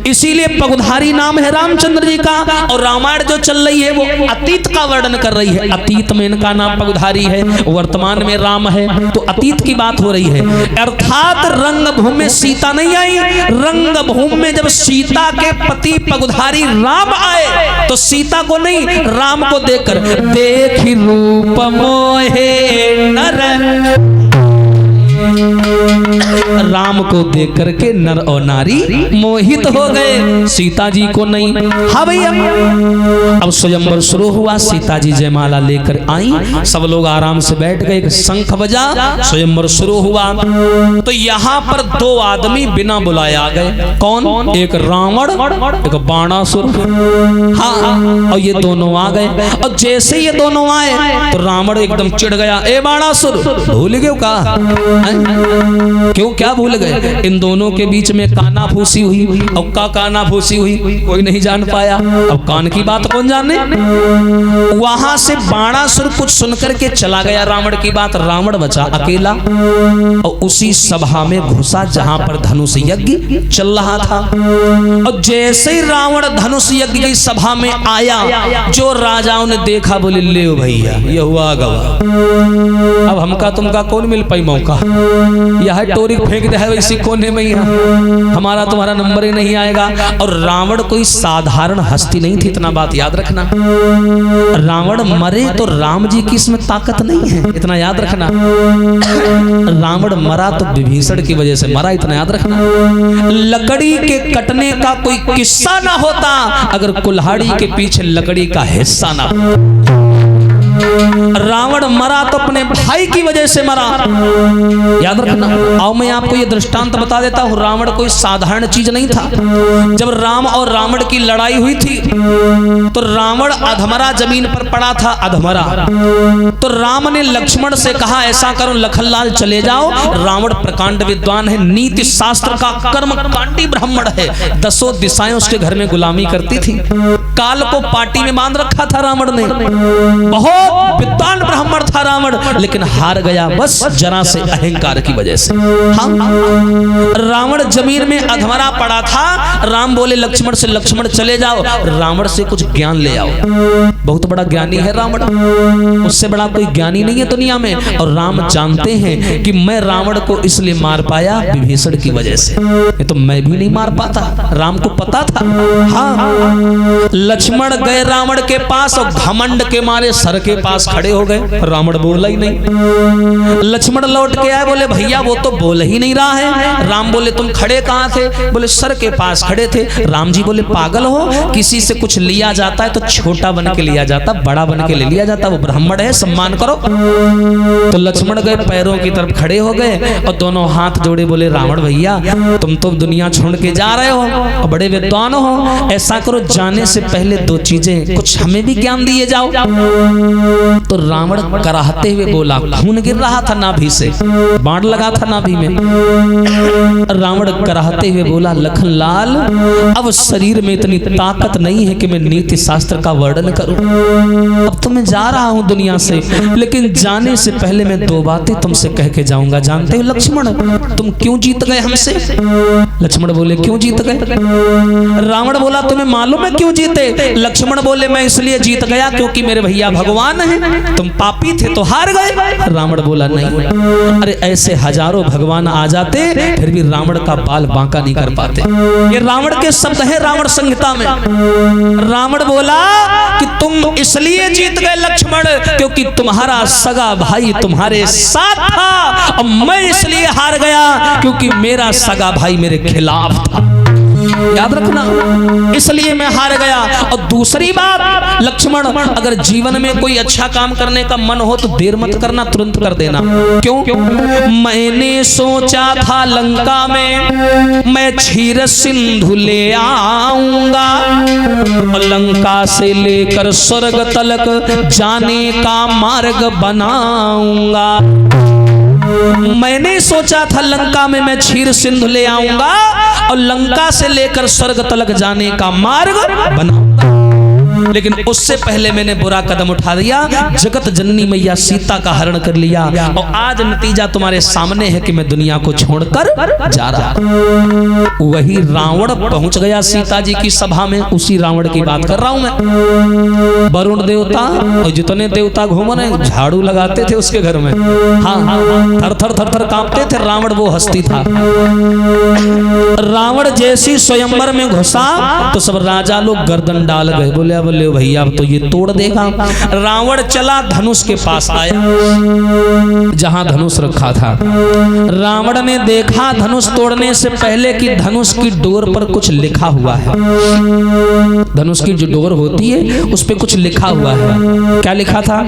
इसीलिए पगुधारी नाम है रामचंद्र जी का। और रामायण जो चल रही है वो अतीत का वर्णन कर रही है। अतीत में इनका नाम पगुधारी है, वर्तमान में राम है, तो अतीत की बात हो रही है। अर्थात रंगभूमि में सीता नहीं आई, रंगभूमि में जब सीता के पति पगुधारी राम आए, तो सीता को नहीं राम को देखकर देखी रूप मोहे नर, राम को देख करके नर और नारी मोहित हो गए, सीता जी को नहीं। हाँ भैया, अब स्वयंवर शुरू हुआ। सीता जी जयमाला लेकर आई, सब लोग आराम से बैठ गए, शंख बजा, स्वयंवर शुरू हुआ। तो यहाँ पर दो आदमी बिना बुलाए आ गए। कौन? एक रावण, एक बाणासुर। हाँ, और ये दोनों आ गए। और जैसे ये दोनों आए तो रावण एकदम चिढ़ गया, ए बाणासुर भूल गए का? क्यों, क्या भूल गए? इन दोनों के बीच में काना फूसी हुई, और का काना फूसी हुई कोई नहीं जान पाया। अब कान की बात कौन जाने? वहां से बाणासुर कुछ सुनकर के चला गया रावण की बात। रावण बचा अकेला, और उसी सभा में घुसा जहां पर धनुष यज्ञ चल रहा था। और जैसे ही रावण धनुष यज्ञ की सभा में आया, जो राजाओं ने देखा, बोले ले भैया ये हुआ गवा, अब हमका तुमका कौन मिल पाई मौका, यह टोरी फेंक दे है इसी कोने में ही, हमारा तुम्हारा नंबर ही नहीं आएगा। और रावण कोई साधारण हस्ती नहीं थी, इतना बात याद रखना। रावण मरे तो राम जी की इसमें ताकत नहीं है, इतना याद रखना। रावण मरा तो विभीषण की वजह से मरा, इतना याद रखना। लकड़ी के कटने का कोई किस्सा ना होता अगर कुल्हाड़ी के पीछे लकड़ी का हिस्सा ना। रावण मरा तो अपने भाई की वजह से मरा, याद रखना। आओ मैं आपको ये दृष्टांत बता देता हूँ। रावण कोई साधारण चीज नहीं था। जब राम और रावण की लड़ाई हुई थी तो रावण अधमरा जमीन पर पड़ा था, अधमरा। तो राम ने लक्ष्मण से कहा ऐसा करो लखनलाल चले जाओ, रावण प्रकांड विद्वान है, नीति शास्त्र का कर्म कांडी ब्राह्मण है, 10 दिशाएं उसके घर में गुलामी करती थी। काल को पार्टी में बांध रखा था रावण ने, बहुत विद्वान ब्राह्मण था रावण, लेकिन हार गया बस जरा से अहंकार की वजह से। हाँ, रावण जमीन में अधमरा पड़ा था। राम बोले लक्ष्मण से, लक्ष्मण चले जाओ, रावण से कुछ ज्ञान ले आओ। बहुत बड़ा ज्ञानी है रावण, उससे बड़ा कोई ज्ञानी नहीं है दुनिया में। और राम जानते हैं कि मैं रावण को इसलिए मार पाया विभीषण की वजह से, ये तो मैं भी नहीं मार पाता, राम को पता था। हाँ, लक्ष्मण गए रावण के पास और घमंड के मारे सर के पास खड़े हो गए। रावण बोला ही नहीं। लक्ष्मण लौट के आए, बोले भैया वो तो बोल ही नहीं रहा है। राम बोले तुम खड़े कहाँ थे? बोले सर के पास खड़े थे। राम जी बोले पागल हो, किसी से कुछ लिया जाता है तो छोटा बन के लिया जाता, बड़ा बन के ले लिया जाता, वो ब्राह्मण है, सम्मान करो। तो लक्ष्मण गए पैरों की तरफ खड़े हो गए और दोनों हाथ जोड़े, बोले रावण भैया तुम तो दुनिया छोड़ के जा रहे हो और बड़े विद्वान हो, ऐसा करो जाने से पहले 2 चीजें कुछ हमें भी ज्ञान दिए जाओ। तो रावण कराहते हुए बोला, खून गिर रहा था नाभि से, बाण लगा था नाभि में। रावण कराहते हुए बोला लखनलाल अब शरीर में इतनी ताकत नहीं है कि मैं नीति शास्त्र का वर्णन करूं। अब तो मैं जा रहा हूं दुनिया से, लेकिन जाने से पहले मैं 2 बातें तुमसे कह के जाऊंगा। जानते हो लक्ष्मण तुम क्यों जीत गए हमसे? लक्ष्मण बोले क्यों जीत गए? रावण बोला तुम्हें मालूम है क्यों जीते? लक्ष्मण बोले मैं इसलिए जीत गया क्योंकि मेरे भैया भगवान भगवान हैं, तुम पापी थे तो हार गए। रावण बोला नहीं, अरे ऐसे हजारों भगवान आ जाते फिर भी रावण का बाल बांका नहीं कर पाते। ये रावण के शब्द है रावण संहिता में। रावण बोला कि तुम इसलिए जीत गए लक्ष्मण क्योंकि तुम्हारा सगा भाई तुम्हारे साथ था, और मैं इसलिए हार गया क्योंकि मेरा सगा भाई मेरे खिलाफ था। याद रखना, इसलिए मैं हार गया। और दूसरी बात लक्ष्मण, अगर जीवन में कोई अच्छा काम करने का मन हो तो देर मत करना, तुरंत कर देना। क्यों? मैंने सोचा था लंका में मैं क्षीर सिंधु ले आऊंगा, और लंका से लेकर स्वर्ग तलक जाने का मार्ग बनाऊंगा। मैंने सोचा था लंका में मैं क्षीर सिंधु ले आऊंगा और लंका से लेकर स्वर्ग तलक जाने का मार्ग बनाऊंगा, लेकिन उससे पहले मैंने बुरा कदम उठा दिया, जगत जननी मैया सीता का हरण कर लिया, और आज नतीजा तुम्हारे सामने है कि मैं दुनिया को छोड़कर जा रहा। वही रावण पहुंच गया सीता जी की सभा में, उसी रावण की बात कर रहा हूं मैं। वरुण देवता और जितने देवता घूम रहे झाड़ू लगाते थे उसके घर में, हाँ थर थर थर थर कांपते थे। रावण वो हस्ती था। रावण जैसी स्वयंवर में घुसा तो सब राजा लोग गर्दन डाल गए, बोले अब ले भैया अब तो ये तोड़ देगा। रावण चला धनुष के पास आया जहां धनुष रखा था। रावण ने देखा धनुष तोड़ने से पहले कि धनुष की डोर पर कुछ लिखा हुआ है। धनुष की जो डोर होती है उस पे कुछ लिखा हुआ है। क्या लिखा था?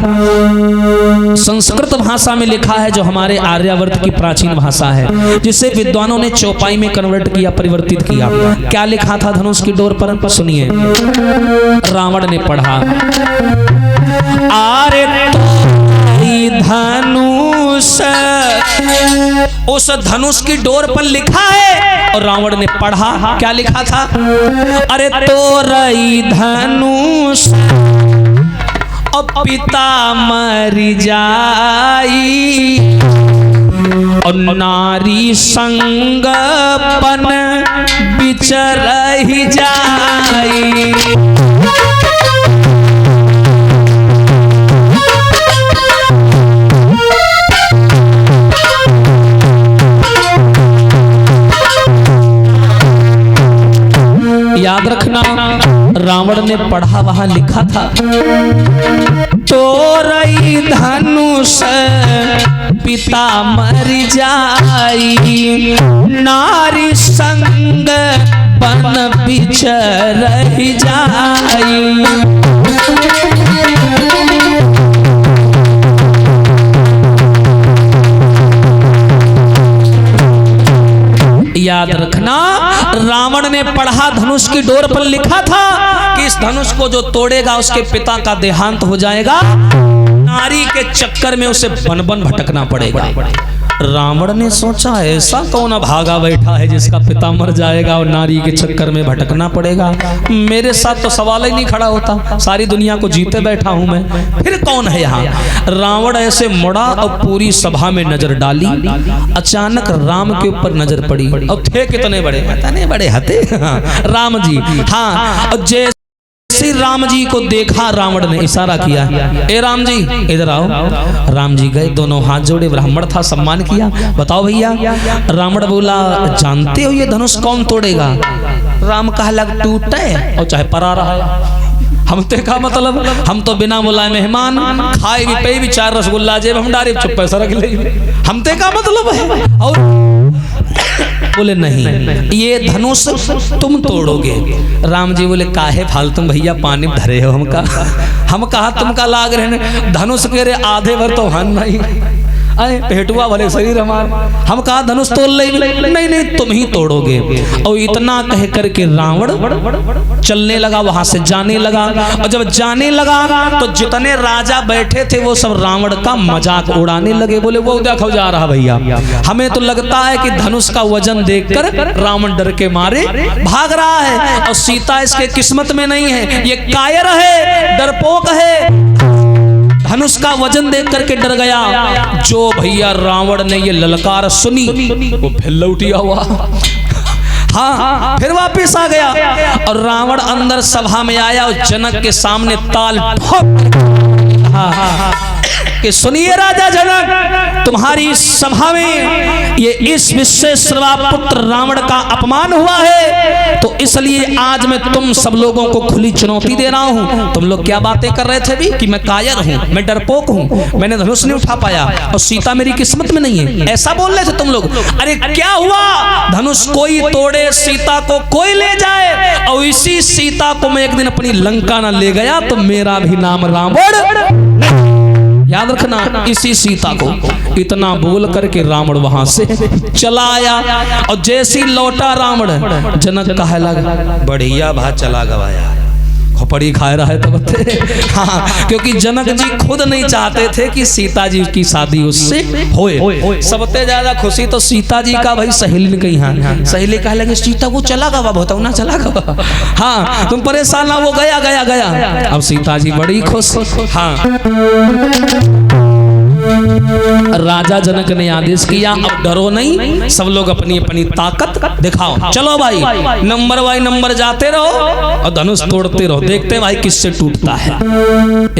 संस्कृत भाषा में लिखा है, जो हमारे आर्यावर्त की प्राचीन भाषा है, जिसे विद्वानों ने चौपाई में कन्वर्ट किया, परिवर्तित किया। क्या लिखा था धनुष की डोर पर? सुनिए। रावण ने पढ़ा, आरे धनुष, उस धनुष की डोर पर लिखा है। और रावण ने पढ़ा, क्या लिखा था? अरे तोरई धनुष और पिता मर जाई, और नारी संगपन बिचर ही जाई। याद रखना, रावण ने पढ़ा, वहां लिखा था तोरई धनुष पिता मर जाई, नारी संग बन बिचर जाई। याद रखना, रावण ने पढ़ा, धनुष की डोर पर लिखा था कि इस धनुष को जो तोड़ेगा उसके पिता का देहांत हो जाएगा, नारी के चक्कर में उसे बन बन भटकना पड़ेगा। रावण ने सोचा ऐसा कौन भागा बैठा है जिसका पिता मर जाएगा और नारी के चक्कर में भटकना पड़ेगा। मेरे साथ तो सवाल ही नहीं खड़ा होता, सारी दुनिया को जीते बैठा हूं मैं, फिर कौन है यहाँ। रावण ऐसे मुड़ा और पूरी सभा में नजर डाली। अचानक राम के ऊपर नजर पड़ी, और थे कितने बड़े, कितने बड़े हते राम जी। हाँ, और जैसे राम जी को देखा रावण ने इशारा किया, ए राम जी इधर आओ। राम जी गए, दोनों हाथ जोड़े, ब्राह्मण था, सम्मान किया। बताओ भैया। रावण बोला, जानते हो ये धनुष कौन तोड़ेगा? राम कहा, लग टूटे और चाहे परा रहा। हम ते का मतलब, हम तो बिना बुलाए मेहमान, खाए भी पे भी 4 रसगुल्ला जेब हम डारे, चुप पैसा रख ले। हम ते का मतलब है। और बोले नहीं, ये धनुष तुम तोड़ोगे। राम जी बोले, काहे फालतू भैया पानी में धरे हो, हम कहा तुमका लाग रहे धनुष के रे आधे भर तो हन नहीं, अरे पेटुआ भले शरीर हमार, हम कहा धनुष तोड़ ले। नहीं नहीं तुम ही तोड़ोगे। और इतना कह करके रावण चलने लगा, वहां से जाने लगा। और जब जाने लगा तो जितने राजा बैठे थे वो सब रावण का मजाक उड़ाने लगे। बोले वो देखो जा रहा भैया, हमें तो लगता है कि धनुष का वजन देखकर रावण डर के मारे भाग रहा है, और सीता इसके किस्मत में नहीं है, ये कायर है, डरपोक है, धनुष का वजन देख करके डर गया। जो भैया रावण ने ये ललकार सुनी वो फिर लौटिया हुआ, हाँ फिर वापस आ गया। और रावण अंदर सभा में आया और जनक के सामने ताल ठोक कहा कि सुनिए राजा जनक, तुम्हारी सभा में ये इस विश्वेश्वरवा पुत्र रावण का अपमान हुआ है, तो इसलिए आज मैं तुम सब लोगों को खुली चुनौती दे रहा हूँ। तुम लोग क्या बातें कर रहे थे भी कि मैं कायर हूँ, मैं डरपोक हूँ, मैंने धनुष नहीं उठा पाया और सीता मेरी किस्मत में नहीं है, ऐसा बोल रहे थे तुम लोग। अरे क्या हुआ, धनुष कोई तोड़े, सीता को कोई ले जाए, और इसी सीता को मैं एक दिन अपनी लंका न ले गया तो मेरा भी नाम रावण। याद रखना, इसी सीता को इतना बोल करके रावण वहां से चला आया, और जैसी लौटा रावण, जनक कहे लगा बढ़िया भात चला गवाया, खोपड़ी खाए रहा है तो हाँ, क्योंकि जनक जी खुद नहीं चाहते थे कि सीता जी की शादी उससे होए। सबसे ज्यादा खुशी तो सीता जी का भाई सहेली ने कही। हाँ, सहेली कहे लगे सीता वो चला गवा, बताओ ना चला गवा। हाँ, तुम परेशान ना, वो गया गया गया। अब सीता जी बड़ी खुश। हाँ, राजा जनक ने आदेश किया, अब डरो नहीं, सब लोग अपनी अपनी ताकत दिखाओ। चलो भाई, नंबर बाई नंबर जाते रहो और धनुष तोड़ते रहो, देखते भाई किससे टूटता है।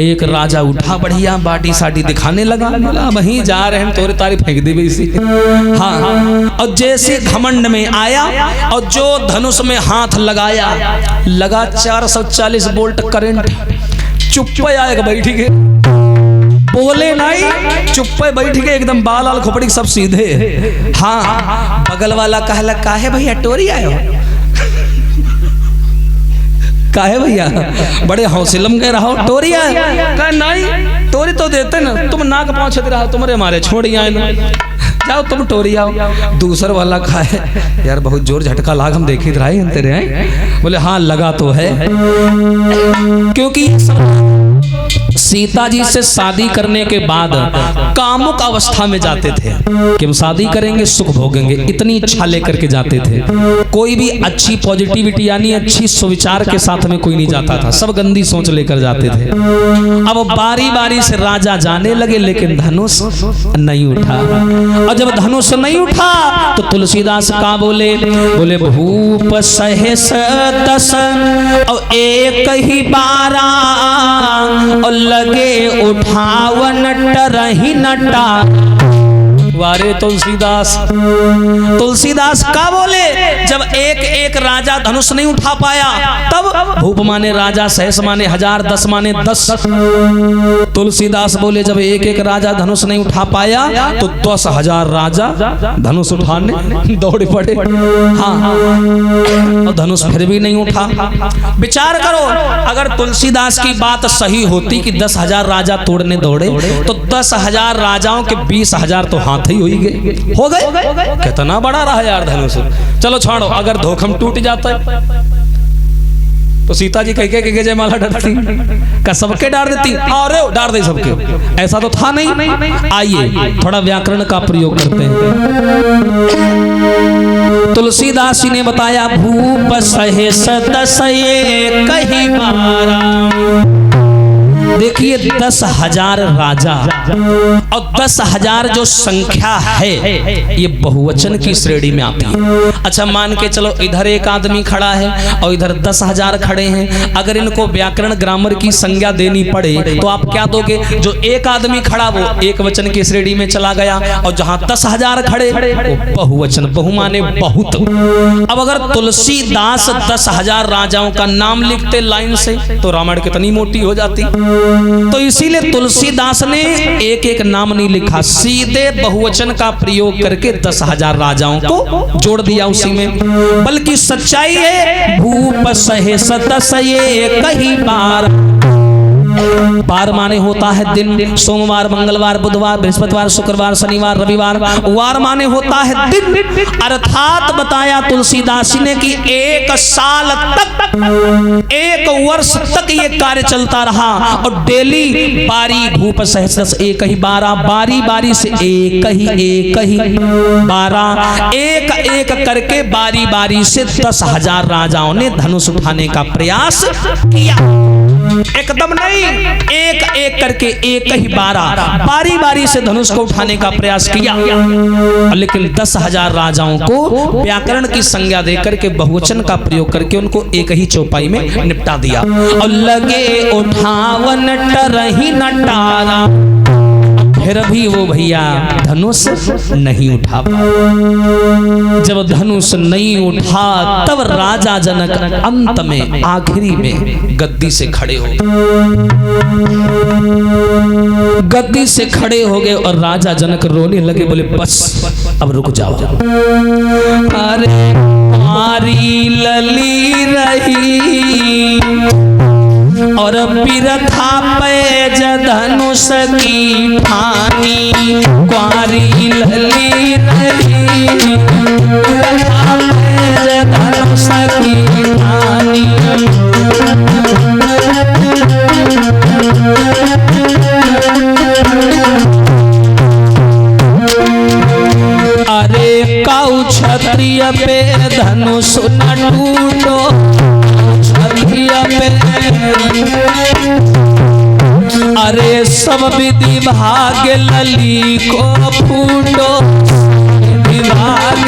एक राजा उठा, बढ़िया बाटी साटी दिखाने लगा, वहीं जा रहे हैं, तोरे तारी फेंक दी इसी। हाँ, और जैसे घमंड में आया और जो धनुष में हाथ लगाया, लगा 440 वोल्ट करंट। चुप आएगा बैठी के, बोले नहीं, चुप पे बैठ के एकदम बाल आल खोपड़ी सब सीधे। हाँ, बगल वाला कहला काहे भैया टोरी आयो, काहे भैया बड़े हौसलम के रहो, टोरी आयो। कहा नहीं, टोरी तो देते ना, तुम नाक पाँव छत रहा, तुम्हारे मारे छोड़ी आए ना, जाओ तुम टोरी आओ। दूसर वाला खाए, यार बहुत जोर झटका लाग, हम देखे रहे तेरे हैं। बोले हाँ लगा तो है, क्योंकि सीता जी से शादी करने के बाद कामुक अवस्था में जाते थे कि हम शादी करेंगे सुख भोगेंगे, इतनी इच्छा लेकर के जाते थे। कोई भी अच्छी पॉजिटिविटी यानी अच्छी सुविचार के साथ में कोई नहीं जाता था, सब गंदी सोच लेकर जाते थे। अब बारी बारी से राजा जाने लगे, लेकिन धनुष नहीं उठा। और जब धनुष नहीं उठा तो तुलसीदास का बोले भूप सहस 10 और एक ही 12 और लगे उठावन टरही नटा। वारे तुलसीदास का बोले, जब एक एक राजा धनुष नहीं उठा पाया, तब भूप माने राजा, सहस माने 1000, 10 माने 10। तुलसीदास बोले जब एक एक राजा धनुष नहीं उठा पाया तो 10,000 राजा धनुष उठाने दौड़ पड़े। हाँ, और धनुष फिर भी नहीं उठा। विचार करो, अगर तुलसीदास की बात सही होती कि 10,000 राजा तोड़ने दौड़े, तो 10,000 राजाओं के 20,000 तो हाथ ही हो गए। कितना बड़ा रहा यार धनुष। चलो छोड़ो, अगर धोखम टूट जाता है तो सीता जी कह के जयमाला डरती का सबके डाल देती, अरे डाल दे सबके, ऐसा तो था नहीं। आइए थोड़ा व्याकरण का प्रयोग करते हैं। तुलसीदास जी ने बताया भूप सहेस 10 कहीं 12। देखिए 10,000 राजा और 10,000 जो संख्या है ये बहुवचन की श्रेणी में आती है। अच्छा मान के चलो इधर एक आदमी खड़ा है और इधर 10,000 खड़े हैं, अगर इनको व्याकरण ग्रामर की संज्ञा देनी पड़े तो आप क्या दोगे? जो एक आदमी खड़ा वो एक वचन की श्रेणी में चला गया, और जहां 10,000 खड़े वो बहुवचन, बहु माने बहुत। अब अगर तुलसीदास 10,000 राजाओं का नाम लिखते लाइन से तो रामायण कितनी मोटी हो जाती। तो इसीलिए तुलसीदास ने एक एक नाम नहीं लिखा, सीधे बहुवचन का प्रयोग करके 10,000 राजाओं को जोड़ दिया उसी में। बल्कि सच्चाई है भूप सहेस 10 कहीं 12। बार माने होता है दिन, सोमवार, मंगलवार, बुधवार, बृहस्पतिवार, शुक्रवार, शनिवार, रविवार। वार माने होता है दिन, अर्थात बताया तुलसीदास ने कि 1 साल तक, 1 वर्ष तक ये कार्य चलता रहा और डेली बारी भूप सहस्रस 1 ही 12, बारी बारी से 1 ही 12, एक एक करके बारी बारी से 10,000 राजाओं ने धनुष उठाने का प्रयास किया। एकदम नहीं, एक एक करके एक ही बारी बारी से धनुष को उठाने का प्रयास किया, लेकिन 10,000 राजाओं को व्याकरण की संज्ञा देकर के बहुवचन का प्रयोग करके उनको एक ही चौपाई में निपटा दिया। और लगे उठावन टरही नटारा, फिर भी वो भैया धनुष नहीं उठा। जब धनुष नहीं उठा तब राजा जनक अंत में आखिरी में गद्दी से खड़े हो गए और राजा जनक रोने लगे, बोले बस अब रुक जाओ। अरे मारी लली रही और बिरथा पैज धनुष की ठानी, क्वारी लली रही बिरथा पैज धनुष की ठानी। अरे काऊ क्षत्रिय पे धनुष न टूटो, क्षत्रिय पे अरे सब विधि भाग लली को फूटो, विभाग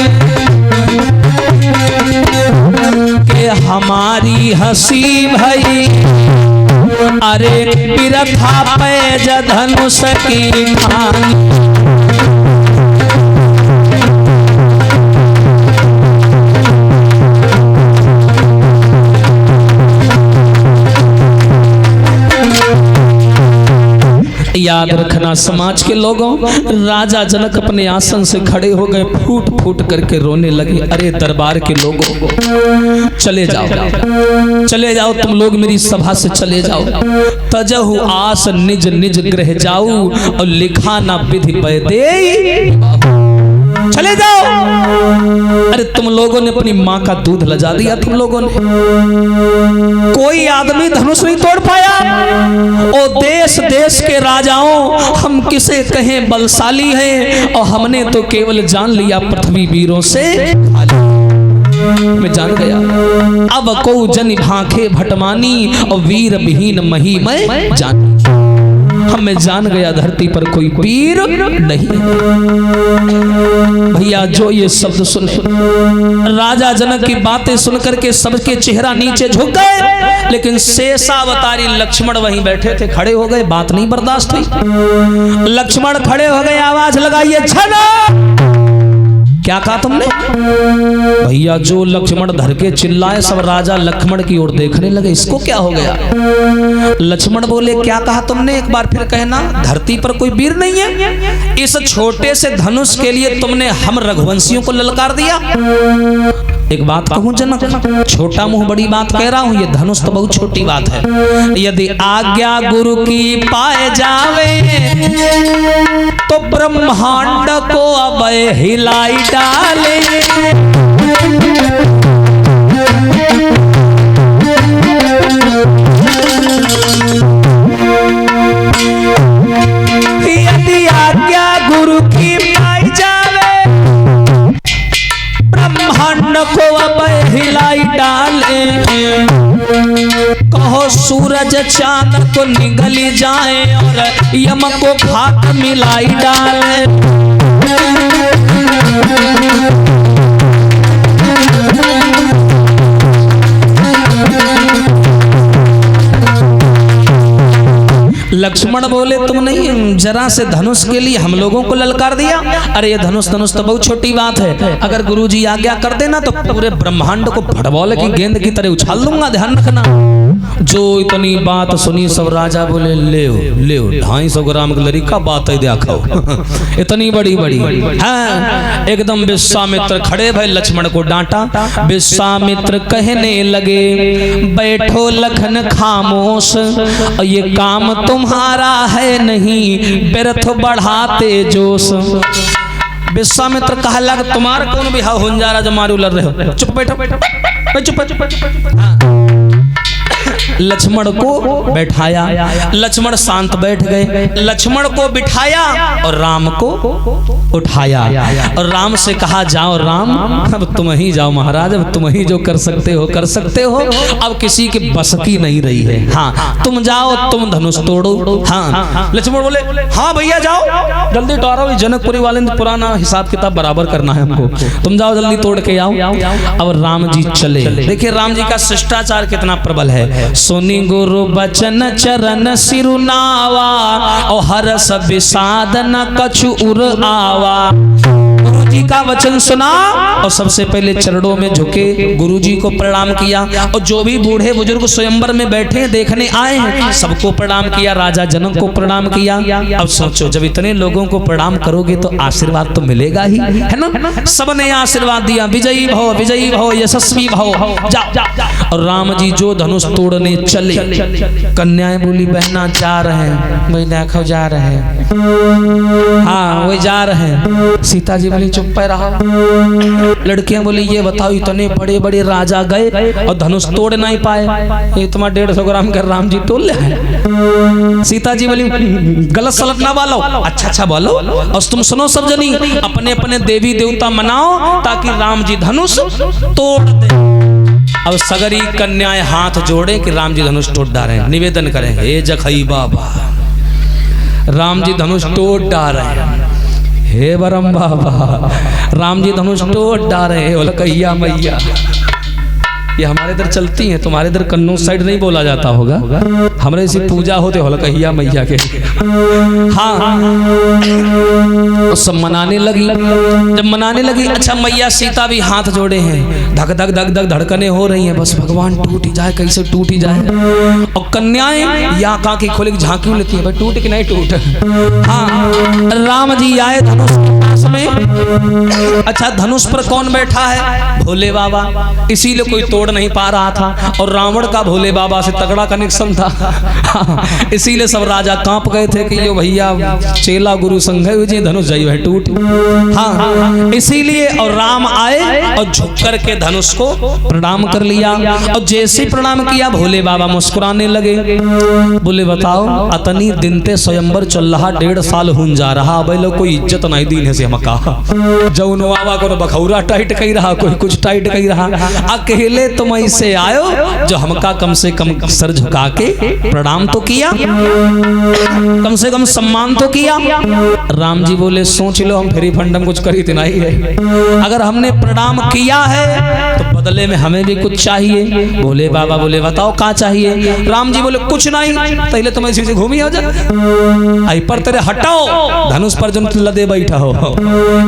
के हमारी हंसी भई, अरे बिरथा पैज धनुष की ठानी। याद रखना समाज के लोगों, राजा जनक अपने आसन से खड़े हो गए, फूट फूट करके रोने लगे। अरे दरबार के लोगों, चले जाओ तुम लोग मेरी सभा से चले जाओ। तजहु आस निज निज गृह जाऊ और लिखा ना विधि पैदे, चले जाओ। अरे तुम लोगों ने अपनी माँ का दूध लजा दिया, तुम लोगों ने। कोई आदमी धनुष नहीं तोड़ पाया। ओ देश देश के राजाओं, हम किसे कहें बलशाली हैं, और हमने तो केवल जान लिया पृथ्वी वीरों से मैं जान गया। अब को जन भाखे भटमानी और वीर विहीन मही मैं जान, हमें जान गया धरती पर कोई वीर नहीं। भैया जो ये शब्द सुने, राजा जनक की बातें सुनकर के सबके चेहरा नीचे झुक गए, लेकिन शेषावतारी लक्ष्मण वहीं बैठे थे, खड़े हो गए। बात नहीं बर्दाश्त हुई। लक्ष्मण खड़े हो गए, आवाज लगाइए, छना। क्या कहा तुमने? भैया जो लक्ष्मण धर के चिल्लाए, सब राजा लक्ष्मण की ओर देखने लगे, इसको क्या हो गया? लक्ष्मण बोले, क्या कहा तुमने? एक बार फिर कहना। धरती पर कोई वीर नहीं है? इस छोटे से धनुष के लिए तुमने हम रघुवंशियों को ललकार दिया। एक बात कहूं जनक, छोटा मुंह बड़ी बात कह रहा हूं, ये धनुष तो बहुत छोटी बात है। यदि आज्ञा गुरु की पाए जावे तो ब्रह्मांड को अब हिलाई डाले। यदि आज्ञा गुरु की पाई जावे, ब्रह्मांड को अब हिलाई डाले। कहो सूरज चांद को निगली जाए और यम को खाक मिलाई डाले। लक्ष्मण बोले, तुम नहीं जरा से धनुष के लिए हम लोगों को ललकार दिया? अरे ये धनुष तो बहुत छोटी बात है। अगर गुरुजी आज्ञा कर देना तो पूरे ब्रह्मांड को फुटबॉल की गेंद की तरह उछाल दूंगा, ध्यान रखना। जो इतनी बात सुनी सब राजा बोले, ले 250 ग्राम की लड़ी का बात है, देखो इतनी बड़ी हाँ। एकदम विश्वामित्र खड़े भय, लक्ष्मण को डांटा। विश्वामित्र कहने लगे, बैठो लखन खामोश, ये काम तुम्हारा है नहीं, व्यर्थ बढ़ाते जोश। विश्वामित्र कहा लग, तुम्हारा कौन भी हुंजारा जो मारे उलर रहे हो? चुप बैठो, चुप। लक्ष्मण को बैठाया, लक्ष्मण शांत बैठ गए, लक्ष्मण को बिठाया और राम को उठाया और राम से कहा जाओ राम, अब तुम ही जाओ महाराज, अब तुम ही जो कर सकते हो कर सकते हो, अब किसी की बस की नहीं रही है। हाँ तुम जाओ, तुम धनुष तोड़ो। हाँ लक्ष्मण बोले हाँ भैया जाओ, जल्दी टोरो, जनकपुरी वाले ने पुराना हिसाब किताब बराबर करना है हमको, तुम जाओ जल्दी तोड़ के आओ। अब राम जी चले। देखिए राम जी का शिष्टाचार कितना प्रबल है। सुनी गुरु बचन चरण सिरुनावा और हरस विषाद न कछु उर आवा। गुरु जी का वचन सुना और सबसे पहले चरणों में झुके, गुरु जी को प्रणाम किया और जो भी बूढ़े बुजुर्ग स्वयंवर में बैठे देखने आए हैं सबको प्रणाम किया, राजा जनक को प्रणाम किया। अब सोचो जब इतने लोगों को प्रणाम करोगे तो आशीर्वाद तो मिलेगा ही, है ना। सबने आशीर्वाद दिया, विजयी भव यशस्वी भव, जा। और राम जी जो धनुष तोड़ने चले, कन्याएं बोली बहना जा रहे हैं, वही देखो जा रहे हैं, हाँ वही जा रहे हैं। सीता जी बोली चुप पे रहा। लड़कियां बोली ये बताओ इतने बड़े बड़े राजा गए और धनुष तोड़ नहीं पाए, ये तुम्हारा 150 ग्राम का राम जी तोड़ ले। सीता जी बोली गलत सलत ना बोलो, अच्छा बोलो, और तुम सुनो सब जनी, अपने अपने देवी देवता मनाओ ताकि राम जी धनुष तोड़ दे। अब सगरी कन्याएं हाथ जोड़े कि राम जी धनुष तोड़ डाले, निवेदन करें हे जखई बाबा, राम जी धनुष तोड़ डाल रहे हैं, हे बरम बाबा राम जी धनुष तोड़ डाल रहे हैं, कहिया मैया। ये हमारे इधर चलती हैं, तुम्हारे इधर कन्नौज साइड नहीं बोला जाता होगा, हमारे इसी पूजा होते हो कहिया मैया के। हाँ सब मनाने लगी। जब मनाने लगी, अच्छा मैया सीता भी हाथ जोड़े हैं, धक धक धक धक धड़कने हो रही हैं, बस भगवान टूट ही जाए, कैसे टूट ही जाए। और कन्याएं या का की खोले झांकी लेती है, भाई टूट कि नहीं टूट। हाँ राम जी आए धनुष के पास में। अच्छा धनुष पर कौन बैठा है? भोले बाबा, इसीलिए कोई तोड़ नहीं पा रहा था। और रावण का भोले बाबा से तगड़ा कनेक्शन था, इसीलिए सब राजा कांप गए थे कि यो भैया चेला गुरु संग है, धनुष जाइए टूट। हाँ इसीलिए और राम आए और झुक कर के धनुष को प्रणाम कर लिया। और जैसे प्रणाम किया भोले बाबा मुस्कुराने लगे, बोले बताओ अतनी दिन ते स्वयंवर चल रहा, 1.5 साल हुन जा रहा, भाई लोग कोई इज्जत नहीं दीन है से हम कहा, जौन बाबा को बखौरा टाइट कही रहा, कोई कुछ टाइट कही रहा, अकेले तुम ऐसे आयो जो हमका कम से कम सर झुका के प्रणाम तो किया, कम से कम सम्मान तो किया। राम जी बोले सोच लो हम फेरी फंडम कुछ करी तो नहीं है, अगर हमने प्रणाम किया है तो बदले में हमें भी कुछ चाहिए। भोले बाबा बोले बताओ क्या चाहिए? राम जी बोले कुछ नहीं, पहले तुम ऐसे घूमी हो जाए, आई पर तेरे हटाओ धनुष पर जो लदे बैठा हो,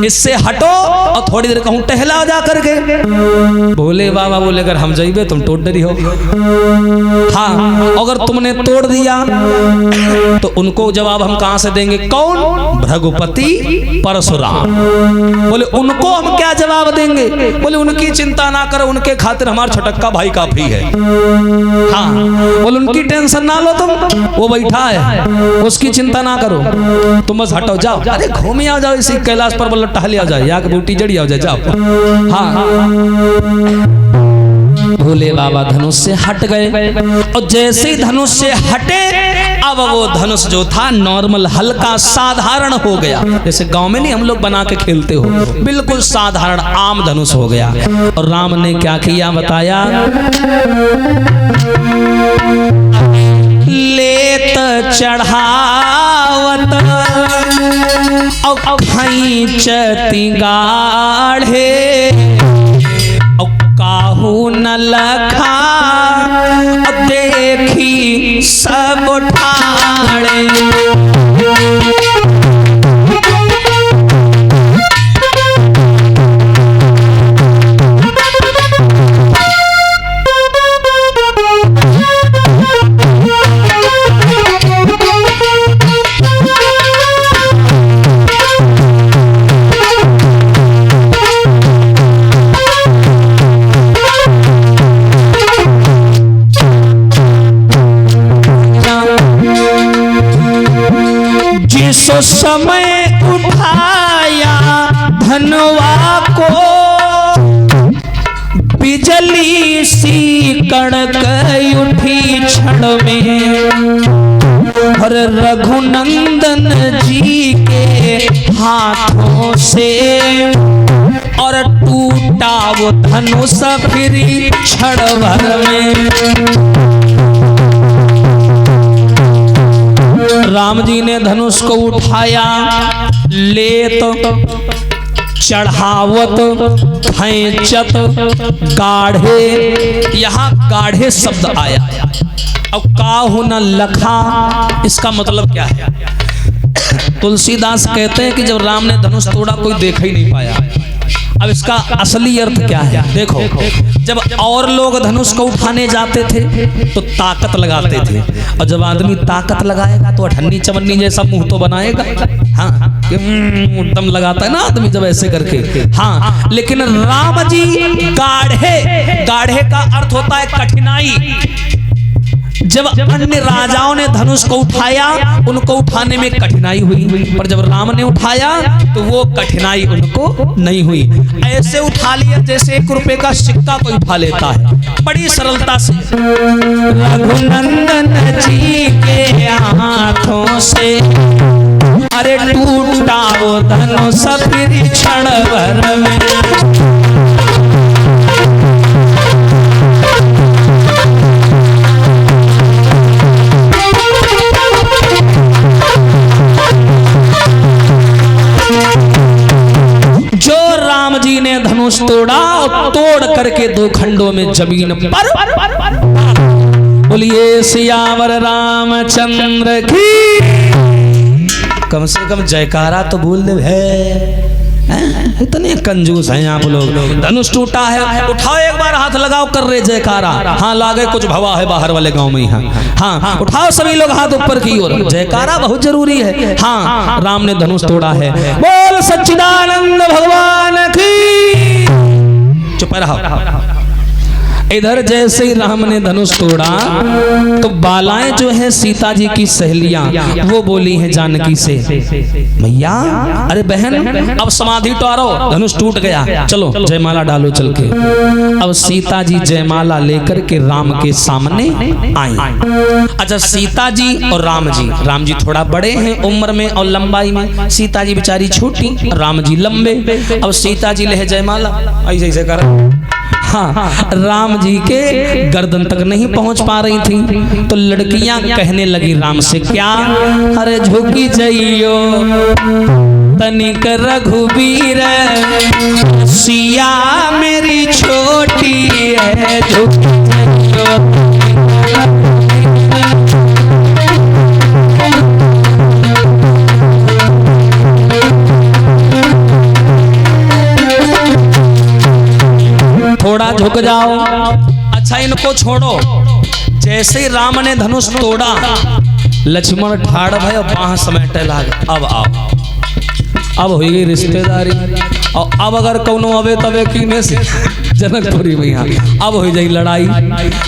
इससे हटो और थोड़ी देर कहूँ टहला जा करके। भोले बाबा बोले अगर हम जाइबे तुम तोड़ डरी हो, हाँ अगर तुमने तोड़ दिया तो उनको जवाब हम कहां से देंगे? कौन? भृगुपति परशुराम। बोले उनको हम क्या जवाब देंगे? बोले उनकी चिंता ना करो, उनके खातिर हमारा छटक्का भाई काफी है। हाँ बोले उनकी टेंशन ना लो तुम, वो बैठा है उसकी चिंता ना करो, तुम बस हटो जाओ, अरे घूम आ जाओ इसी कैलाश पर, बोलो टहल आ जाए, यहाँ की बूटी जड़ी आ जाए, जाओ। हाँ भोले बाबा धनुष से हट गए और जैसे धनुष से हटे अब वो धनुष जो था नॉर्मल हल्का साधारण हो गया, जैसे गांव में नहीं हम लोग बना के खेलते हो, बिल्कुल साधारण आम धनुष हो गया। और राम ने क्या किया बताया, लेत चढ़ावत और खींचती गाढ़े काहू न लखा देखी सब ठाड़े। जिस समय उठाया धनवा को बिजली सी कड़क उठी क्षण में और रघुनंदन जी के हाथों से और टूटा वो धनुष फिर क्षण भर में। राम जी ने धनुष को उठाया, लेत चढ़ावत खैंचत गाढ़े, यहाँ गाढ़े शब्द आया। अब काहू न लखा, इसका मतलब क्या है? तुलसीदास कहते हैं कि जब राम ने धनुष तोड़ा कोई देख ही नहीं पाया। अब इसका असली अर्थ क्या है? देखो, जब और लोग धनुष को उठाने जाते थे तो ताकत लगाते थे, और जब आदमी ताकत लगाएगा तो अठन्नी चवन्नी जैसा मुंह तो बनाएगा। हाँ, दम लगाता है ना आदमी जब ऐसे करके। हाँ, लेकिन राम जी गाढ़े, गाढ़े का अर्थ होता है कठिनाई। जब अन्य राजाओं ने धनुष को उठाया, उनको उठाने में कठिनाई हुई, पर जब राम ने उठाया तो वो कठिनाई उनको नहीं हुई। ऐसे उठा लिया जैसे 1 रुपए का सिक्का कोई उठा लेता है, बड़ी सरलता से। रघुनंदन जी के हाथों से अरे टूटा वो धनुष फिर क्षण भर में। जी ने धनुष तोड़ा और तोड़ करके 2 खंडों में जमीन पर। बोलिए सियावर रामचंद्र की। कम से कम जयकारा तो बोल दे है। इतने कंजूस हैं आप लोग। धनुष टूटा है, उठाओ एक बार हाथ लगाओ, कर रहे जयकारा। हाँ, लागे कुछ भवा है बाहर वाले गांव में। हाँ, उठाओ सभी लोग हाथ ऊपर की ओर, जयकारा बहुत जरूरी है। हाँ, राम ने धनुष तोड़ा है। बोल सच्चिदानंद भगवान की। चुप रहो। इधर जैसे ही राम ने धनुष तोड़ा तो बालाएं जो है सीता जी की सहेलियां, वो बोली हैं जानकी से, भैया अरे बहन अब समाधि टोरो, धनुष टूट गया, चलो जयमाला डालो चल के। अब सीता जी जयमाला लेकर के राम के सामने आई। अच्छा, सीता जी और राम जी थोड़ा बड़े हैं उम्र में और लंबाई में। सीता जी बेचारी छोटी, राम जी लंबे। अब सीता जी ले जयमाला ऐसे ऐसे कर। हाँ, राम जी के गर्दन तक नहीं पहुंच पा रही थी, तो लड़कियां कहने लगी राम से, क्या अरे झुकी जाइयो तनिक रघुबीर, सिया मेरी छोटी है, झुकी जाइयो। थोड़ा झुक जाओ। अच्छा, इनको छोड़ो। जैसे ही राम ने धनुष तोड़ा, लक्ष्मण ठाड़ भय और बाह समेटे लागे। अब आओ, अब हुई गई रिश्तेदारी। और अब अगर कौनो अवे तवे की में से जनकपुरी में यहाँ अब हो जाए लड़ाई।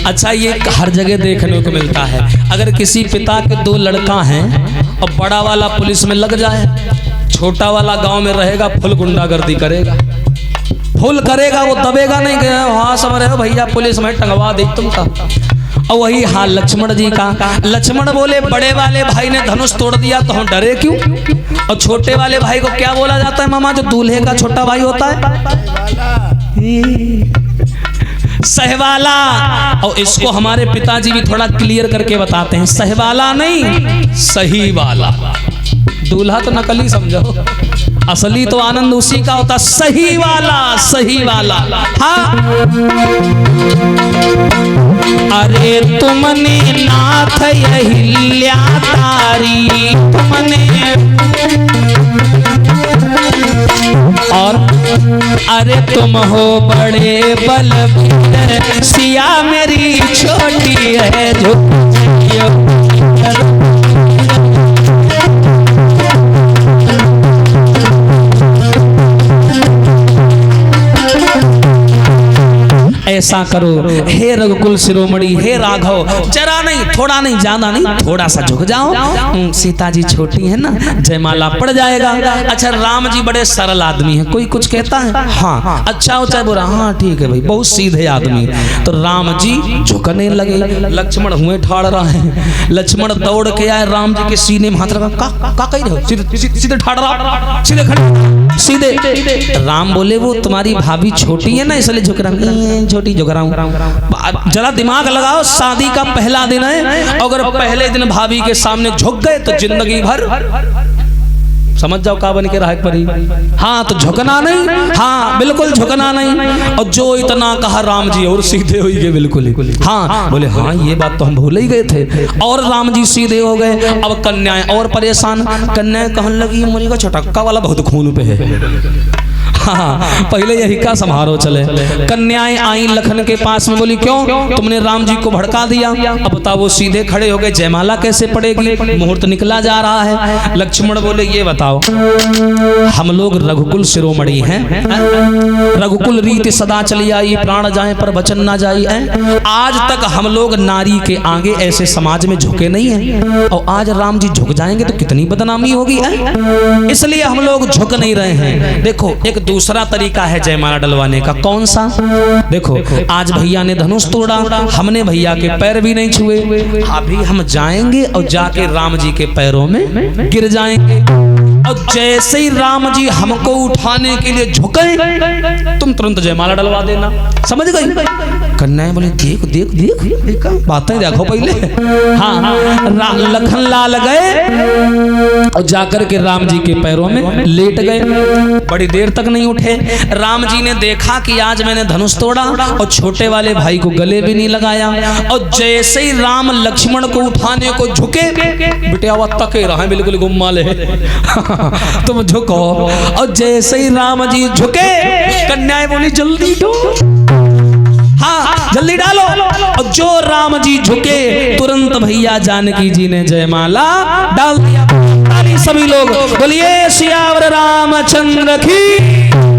अच्छा, ये हर जगह देखने को मिलता है। अगर किसी पिता के 2 लड़का हैं और बड़ा वाला पुलिस में लग जाए, छोटा वाला गांव में रहेगा, फुल गुंडागर्दी करेगा, फुल करेगा, वो दबेगा नहीं कि हाँ समझ रहे हो भैया पुलिस में टंगवा दे तुमका। और वही हाल लक्ष्मण जी का। लक्ष्मण बोले बड़े वाले भाई ने धनुष तोड़ दिया तो हम डरे क्यों? और छोटे वाले भाई को क्या बोला जाता है मामा, जो दूल्हे का छोटा भाई होता है? सहवाला। और इसको हमारे पिताजी भी थोड़ा क्लियर करके बताते हैं, सहवाला नहीं सही वाला। दूल्हा तो नकली समझो, असली तो आनंद उसी का होता, सही वाला, सही वाला। हाँ, अरे तुमने नाथ अहिल्या तारी, तुमने और अरे तुम हो बड़े बलबीर, सिया मेरी छोटी है जो ऐसा करो हे रघुकुल शिरोमणि, हे राघव, जरा नहीं, थोड़ा नहीं, ज्यादा नहीं, थोड़ा सा झुक जाओ। सीता जी छोटी है ना, जयमाला पड़ जाएगा। अच्छा राम जी बड़े सरल आदमी हैं, कोई कुछ कहता है हाँ अच्छा हो चाहे बुरा, हाँ ठीक है भाई, बहुत सीधे आदमी। तो राम जी झुकने लगे। लक्ष्मण हुए ठाड़ रहा है। लक्ष्मण दौड़ के आए, राम जी के सीने में हाथ रखा, का कही रहे हो, सीधे ठाड़ रहा, सीधे खड़े, सीधे। राम बोले वो तुम्हारी भाभी छोटी है ना इसलिए झुक रहा हूँ, छोटी झुक रहा हूँ। जरा दिमाग लगाओ, शादी का पहला दिन है, अगर पहले दिन भाभी के सामने झुक गए तो जिंदगी भर समझ जाओ का बन के रहा परी। हाँ तो झुकना नहीं, हाँ बिल्कुल झुकना नहीं। और जो इतना कहा राम जी और सीधे हो गए बिल्कुल ही। हाँ बोले हाँ ये बात तो हम भूल ही गए थे, और राम जी सीधे हो गए। अब कन्याएं और परेशान, कन्याएं कहने लगी मुझे का चटक्का वाला बहुत खून पे है। हाँ पहले यही का समारोह चले। कन्याएं आई लखन के पास में, बोली क्यों तुमने राम जी को भड़का दिया। अब बताओ वो सीधे खड़े हो गए, जयमाला कैसे पड़ेगी, मुहूर्त निकला जा रहा है। लक्ष्मण बोले ये बताओ हम लोग रघुकुल शिरोमणि हैं, रघुकुल रीति सदा चली आई, प्राण जाए पर वचन ना जाई है। आज तक हम लोग नारी के आगे ऐसे समाज में झुके नहीं है, और आज राम जी झुक जाएंगे तो कितनी बदनामी होगी है, इसलिए हम लोग झुक नहीं रहे हैं। देखो एक दूसरा तरीका है जयमाला डलवाने का, कौन सा? देखो आज भैया ने धनुष तोड़ा, हमने भैया के पैर भी नहीं छुए, अभी हम जाएंगे और जाके राम जी के पैरों में गिर जाएंगे, और जैसे ही राम जी हमको उठाने के लिए झुके तुम तुरंत जयमाला डलवा देना। समझ गई? कन्याएं बोले देख देख देख बातें देखो पहले। हाँ लखन लाल गए और जाकर के राम जी के पैरों में लेट गए, बड़ी देर तक नहीं उठे। राम जी ने देखा कि आज मैंने धनुष तोड़ा और छोटे वाले भाई को गले भी नहीं लगाया, और जैसे ही राम लक्ष्मण को उठाने को झुके, बिटिया वो तके रहा है बिल्कुल गुम्मा ले तुम झुको, और जैसे ही राम जी झुके कन्याएं बोली जल्दी दो, हाँ जल्दी डालो, और जो राम जी झुके तुरंत भैया जानकी जी ने जयमाला डाल दिया। सभी लोग बोलिए सियावर रामचंद्र की।